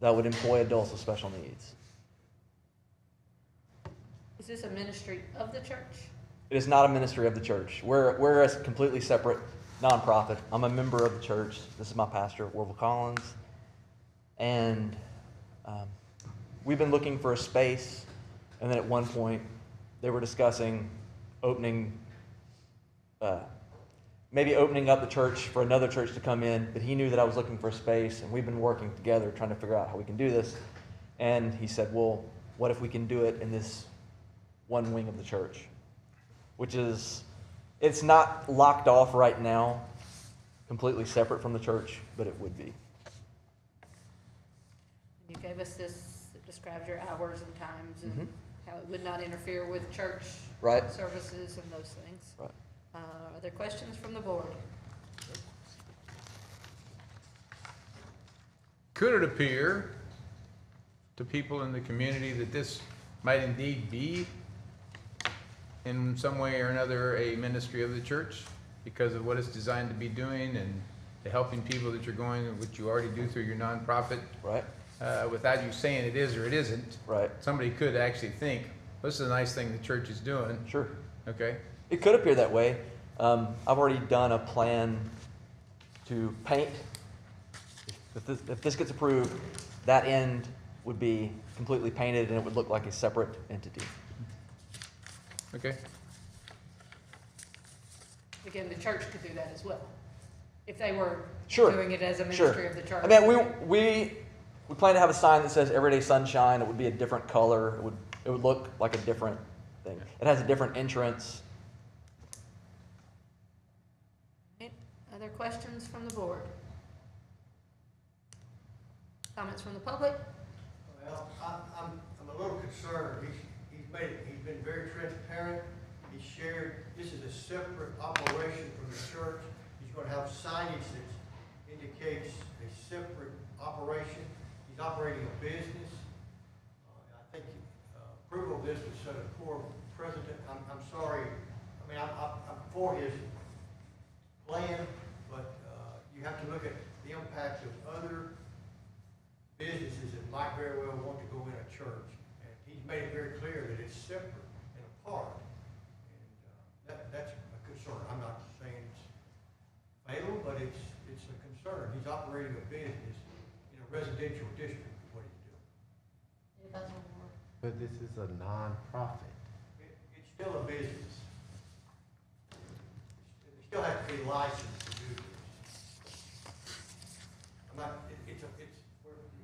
that would employ adults with special needs. Is this a ministry of the church? It is not a ministry of the church. We're a completely separate nonprofit. I'm a member of the church. This is my pastor, Orville Collins. And we've been looking for a space, and then at one point they were discussing opening, maybe opening up the church for another church to come in, but he knew that I was looking for a space, and we've been working together trying to figure out how we can do this. And he said, well, what if we can do it in this one wing of the church? Which is, it's not locked off right now, completely separate from the church, but it would be. You gave us this, it describes your hours and times and Mhm. how it would not interfere with church Right. services and those things. Right. Are there questions from the board? Could it appear to people in the community that this might indeed be in some way or another a ministry of the church because of what it's designed to be doing and the helping people that you're going, which you already do through your nonprofit? Right. Without you saying it is or it isn't. Right. Somebody could actually think, this is a nice thing the church is doing. Sure. Okay. It could appear that way. I've already done a plan to paint. If this gets approved, that end would be completely painted and it would look like a separate entity. Okay. Again, the church could do that as well, if they were Sure. doing it as a Sure. ministry of the church. I mean, we plan to have a sign that says Everyday Sunshine. It would be a different color. It would look like a different thing. It has a different entrance. Other questions from the board? Comments from the public? Well, I'm a little concerned. He's been very transparent. He's shared, this is a separate operation from the church. He's going to have signage that indicates a separate operation. He's operating a business. I think approval of this would set a poor precedent. I'm sorry. I mean, I'm for his plan, but you have to look at the impact of other businesses that might very well want to go in a church. And he's made it very clear that it's separate and apart. And that's a concern. I'm not saying it's fatal, but it's a concern. He's operating a business in a residential district, is what he's doing. But this is a non-profit. It's still a business. It still has to be licensed to do this. I'm not,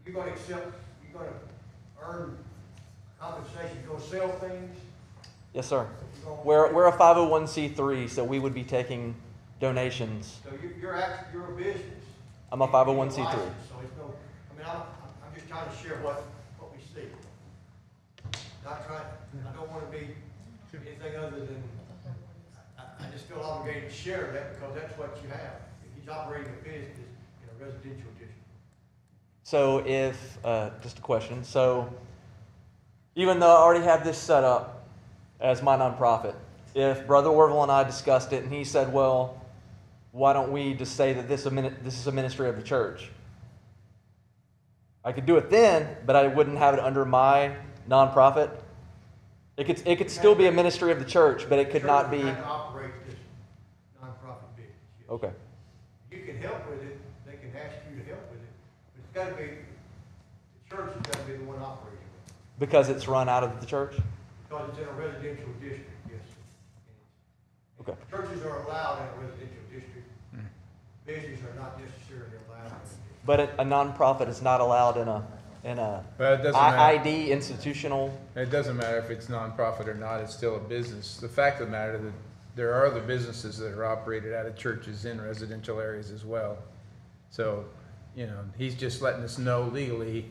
you're gonna accept, you're gonna earn compensation, you're gonna sell things? Yes, sir. We're a 501c3, so we would be taking donations. So you're a business. I'm a 501c3. So it's no, I mean, I'm just trying to share what we see. Not trying, I don't wanna be anything other than, I just feel obligated to share that because that's what you have. He's operating a business in a residential district. So if, just a question, so even though I already have this set up as my nonprofit, if Brother Orville and I discussed it and he said, well, why don't we just say that this is a ministry of the church? I could do it then, but I wouldn't have it under my nonprofit. It could still be a ministry of the church, but it could not be. You have to operate this nonprofit business. Yes. Okay. You can help with it, they can ask you to help with it, but it's gotta be, the church has gotta be the one operating it. Because it's run out of the church? Because it's in a residential district, yes. Okay. Churches are allowed in a residential district. Businesses are not necessarily allowed. But a nonprofit is not allowed in a Well, it doesn't matter. ID institutional. It doesn't matter if it's nonprofit or not, it's still a business. The fact of the matter that there are other businesses that are operated out of churches in residential areas as well. So, he's just letting us know legally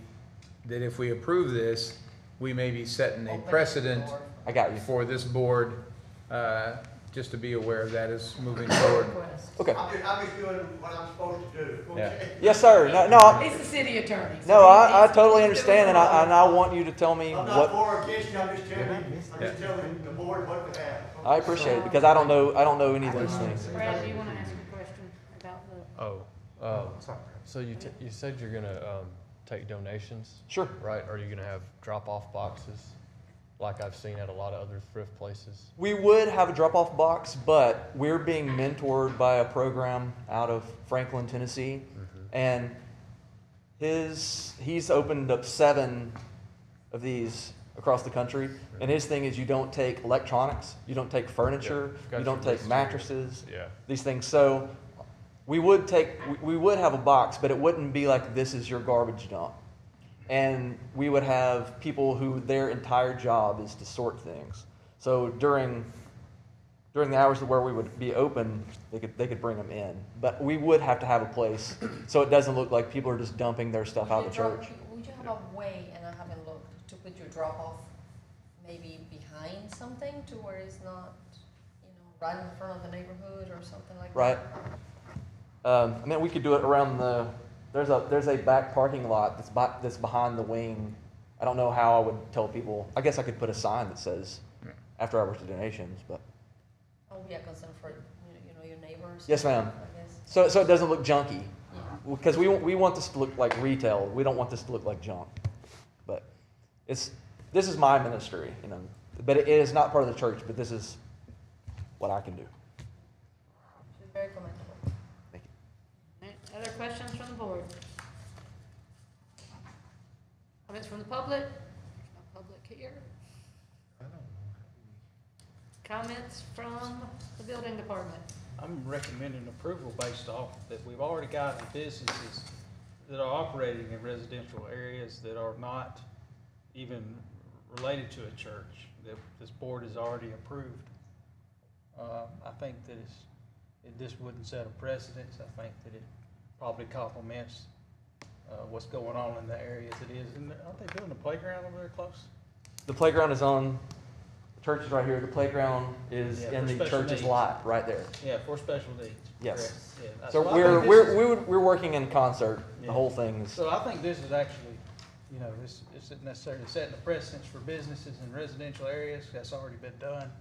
that if we approve this, we may be setting a precedent for this board, just to be aware of that as moving forward. Okay. I'm just doing what I'm supposed to do. Yeah. Okay? Yes, sir. No. He's the city attorney. so No, I he's totally doing understand, and wrong. I want you to tell me I'm not what. for or against you, I'm just telling the board what to have. I appreciate it because I don't know any of those things. Brad, do you want to ask a question about the? So you said you're gonna take donations? Sure. Right? Are you gonna have drop-off boxes like I've seen at a lot of other thrift places? We would have a drop-off box, but we're being mentored by a program out of Franklin, Tennessee, and he's opened up 7 of these across the country, and his thing is you don't take electronics, you don't take furniture, got you don't your take list mattresses, here. these things. So we would have a box, but it wouldn't be like this is your garbage dump. And we would have people who their entire job is to sort things. So during the hours where we would be open, they could bring them in. But we would have to have a place so it doesn't look like people are just dumping their stuff out of the church. Would you have a way, and I haven't looked, to put your drop off maybe behind something to where it's not, right in front of the neighborhood or something like Right. that? I mean, we could do it around there's a back parking lot that's behind the wing. I don't know how I would tell people. I guess I could put a sign that says after hours donations, but. Oh, yeah, concern for, your neighbors. Yes, ma'am. I guess. So it doesn't look junky. Yeah. Because we want this to look like retail. We don't want this to look like junk. But this is my ministry, But it is not part of the church, but this is what I can do. She's very commendable. Thank you. Alright, other questions from the board? Comments from the public? No public here. Comments from the building department? I'm recommending approval based off that we've already got businesses that are operating in residential areas that are not even related to a church, that this board has already approved. I think that this wouldn't set a precedence. I think that it probably complements what's going on in the area as it is. And aren't they building a playground over there close? The playground is on. The church is right here. The playground is Yeah, in for the special church's needs. lot right there. Yeah, for special needs. Yes. Correct. Yeah. So I think this is- we're working in concert. Yeah. The whole thing's. So I think this is actually, this isn't necessarily setting a precedence for businesses in residential areas. That's already been done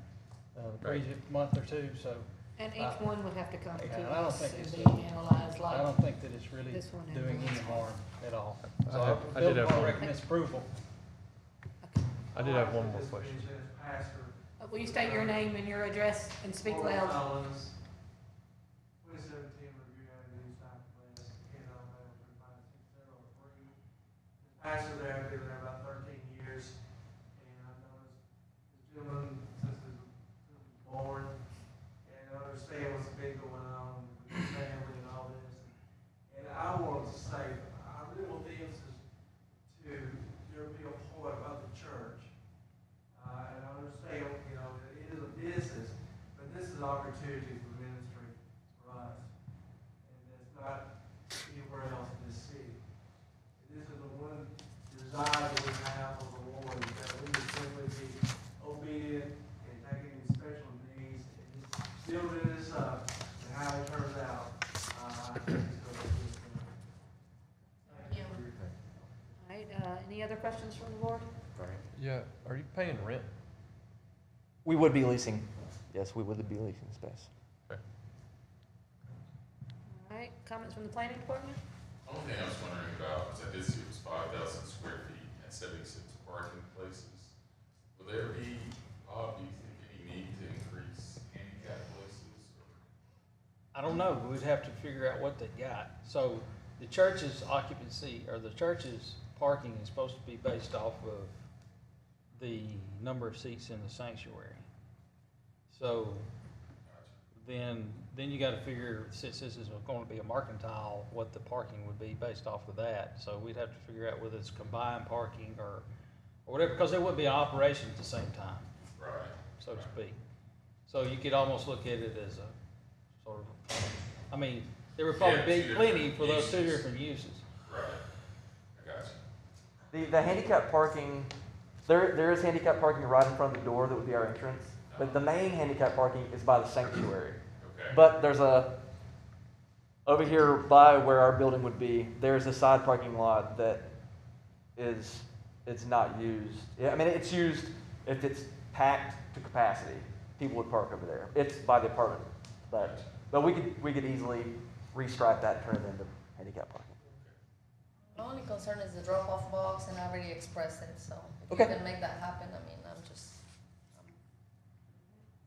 the previous month or two, so. And each one would have to come Yeah, to I don't us think and it's, be analyzed like. I don't think that it's really this one and doing the any last harm at all. So I our did building have department one. recommends approval. I did have one more question. Will you state your name and your address and speak loud? 2017 Review Avenue Southwest, Alabama 35603. Pastor there, I've been there about 13 years, and I've known this gentleman since he was born, and I understand what's been going on with his family and all this. And I want to say, I really want the emphasis to there be a point about the church. And I understand, that it is a business, but this is an opportunity for ministry for us. And it's not anywhere else in this city. This is the one desire that we have of the Lord, that we would simply be obedient and taking these special needs and just building this up, and how it turns out, I think it's going to be good. Thank you for your time. All right, any other questions from the board? Yeah, are you paying rent? We would be leasing. Yes, we would be leasing space. All right, comments from the planning department? Only thing I was wondering about was I did see it was 5,000 square feet and 76 parking places. Will there be, do you think, any need to increase handicap places? I don't know. We'd have to figure out what they got. So the church's occupancy or the church's parking is supposed to be based off of the number of seats in the sanctuary. So then you got to figure, since this is going to be a mercantile, what the parking would be based off of that. So we'd have to figure out whether it's combined parking or whatever, because there would be an operation at the same time, Right. so to speak. So you could almost look at it as a sort of, there would probably Yeah, be two plenty different for those two uses. different uses. Right. I got you. The handicap parking, there is handicap parking right in front of the door that would be our entrance, but the main handicap parking is by the sanctuary. Okay. But there's over here by where our building would be, there's a side parking lot that it's not used. Yeah, it's used if it's packed to capacity. People would park over there. It's by the apartment, but we could easily restripe that and turn it into handicap parking. My only concern is the drop-off box, and I already expressed it, so if Okay. you can make that happen, I mean, I'm just,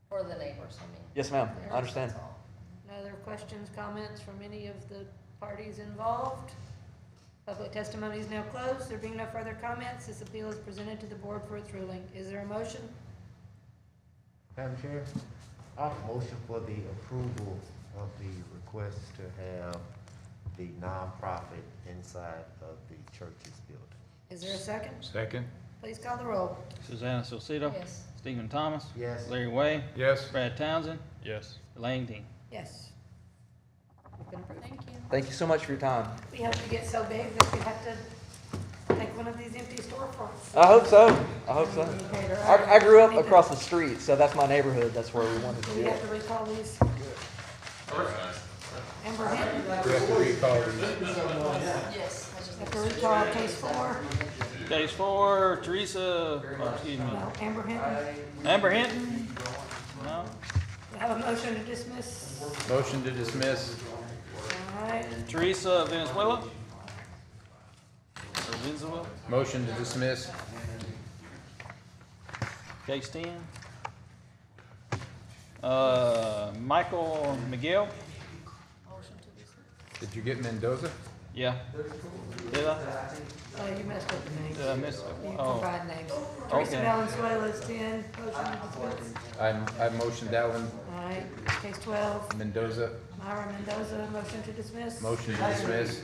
for the neighbors, I mean. Yes, ma'am. I understand. That's all. No other questions, comments from any of the parties involved? Public testimony is now closed. There being no further comments, this appeal is presented to the board for its ruling. Is there a motion? Madam Chair, I motion for the approval of the request to have the nonprofit inside of the church's building. Is there a second? Second? Please call the roll. Susanna Salcido. Yes. Stephen Thomas. Yes. Larry Way. Yes. Brad Townsend. Yes. Elaine Dean. Yes. It's been approved. Thank you. Thank you so much for your time. We hope to get so big that we have to take one of these empty storefronts. I hope so. I hope so. I grew up across the street, so that's my neighborhood. That's where we wanted to Do do we have it. to recall these? Very nice. Amber Hinton? We have to recall these. Yes, I just. Have to recall case 4. Case 4, Teresa, excuse me, No, Amber Hinton. Amber Hinton. No. We have a motion to dismiss. Motion to dismiss. All right. Teresa Venezuela. Or Venezuela. Motion to dismiss. Case 10. Michael Miguel. Did you get Mendoza? Yeah. Did I? Oh, you messed up the names. Did I miss it? You Oh. provide names. Teresa Okay. Valenzuela is 10. Motion to dismiss. I motioned that one. All right. Case 12. Mendoza. Myra Mendoza, motion to dismiss. Motion to dismiss.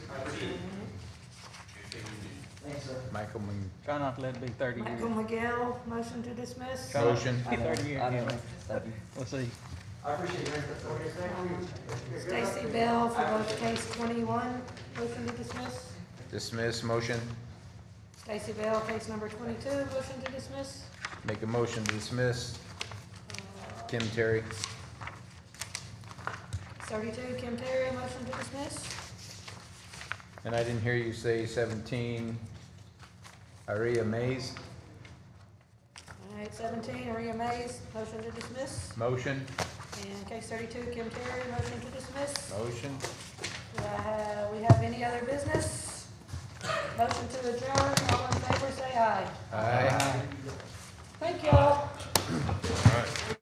Michael Try not to let it be 30 years. Michael Miguel, motion to dismiss. Try not to Motion. be 30 years. I know. Thank you. Let's see. Stacy Bell for both case 21, motion to dismiss. Dismiss. Motion. Stacy Bell, case number 22, motion to dismiss. Make a motion to dismiss. Kim Terry. 32, Kim Terry, motion to dismiss. And I didn't hear you say 17. Aria Mays. All right, 17, Maria Mays, motion to dismiss. Motion. And case 32, Kim Terry, motion to dismiss. Motion. Do we have any other business? Motion to adjourn, all in favor, say aye. Aye. Thank you all. All right.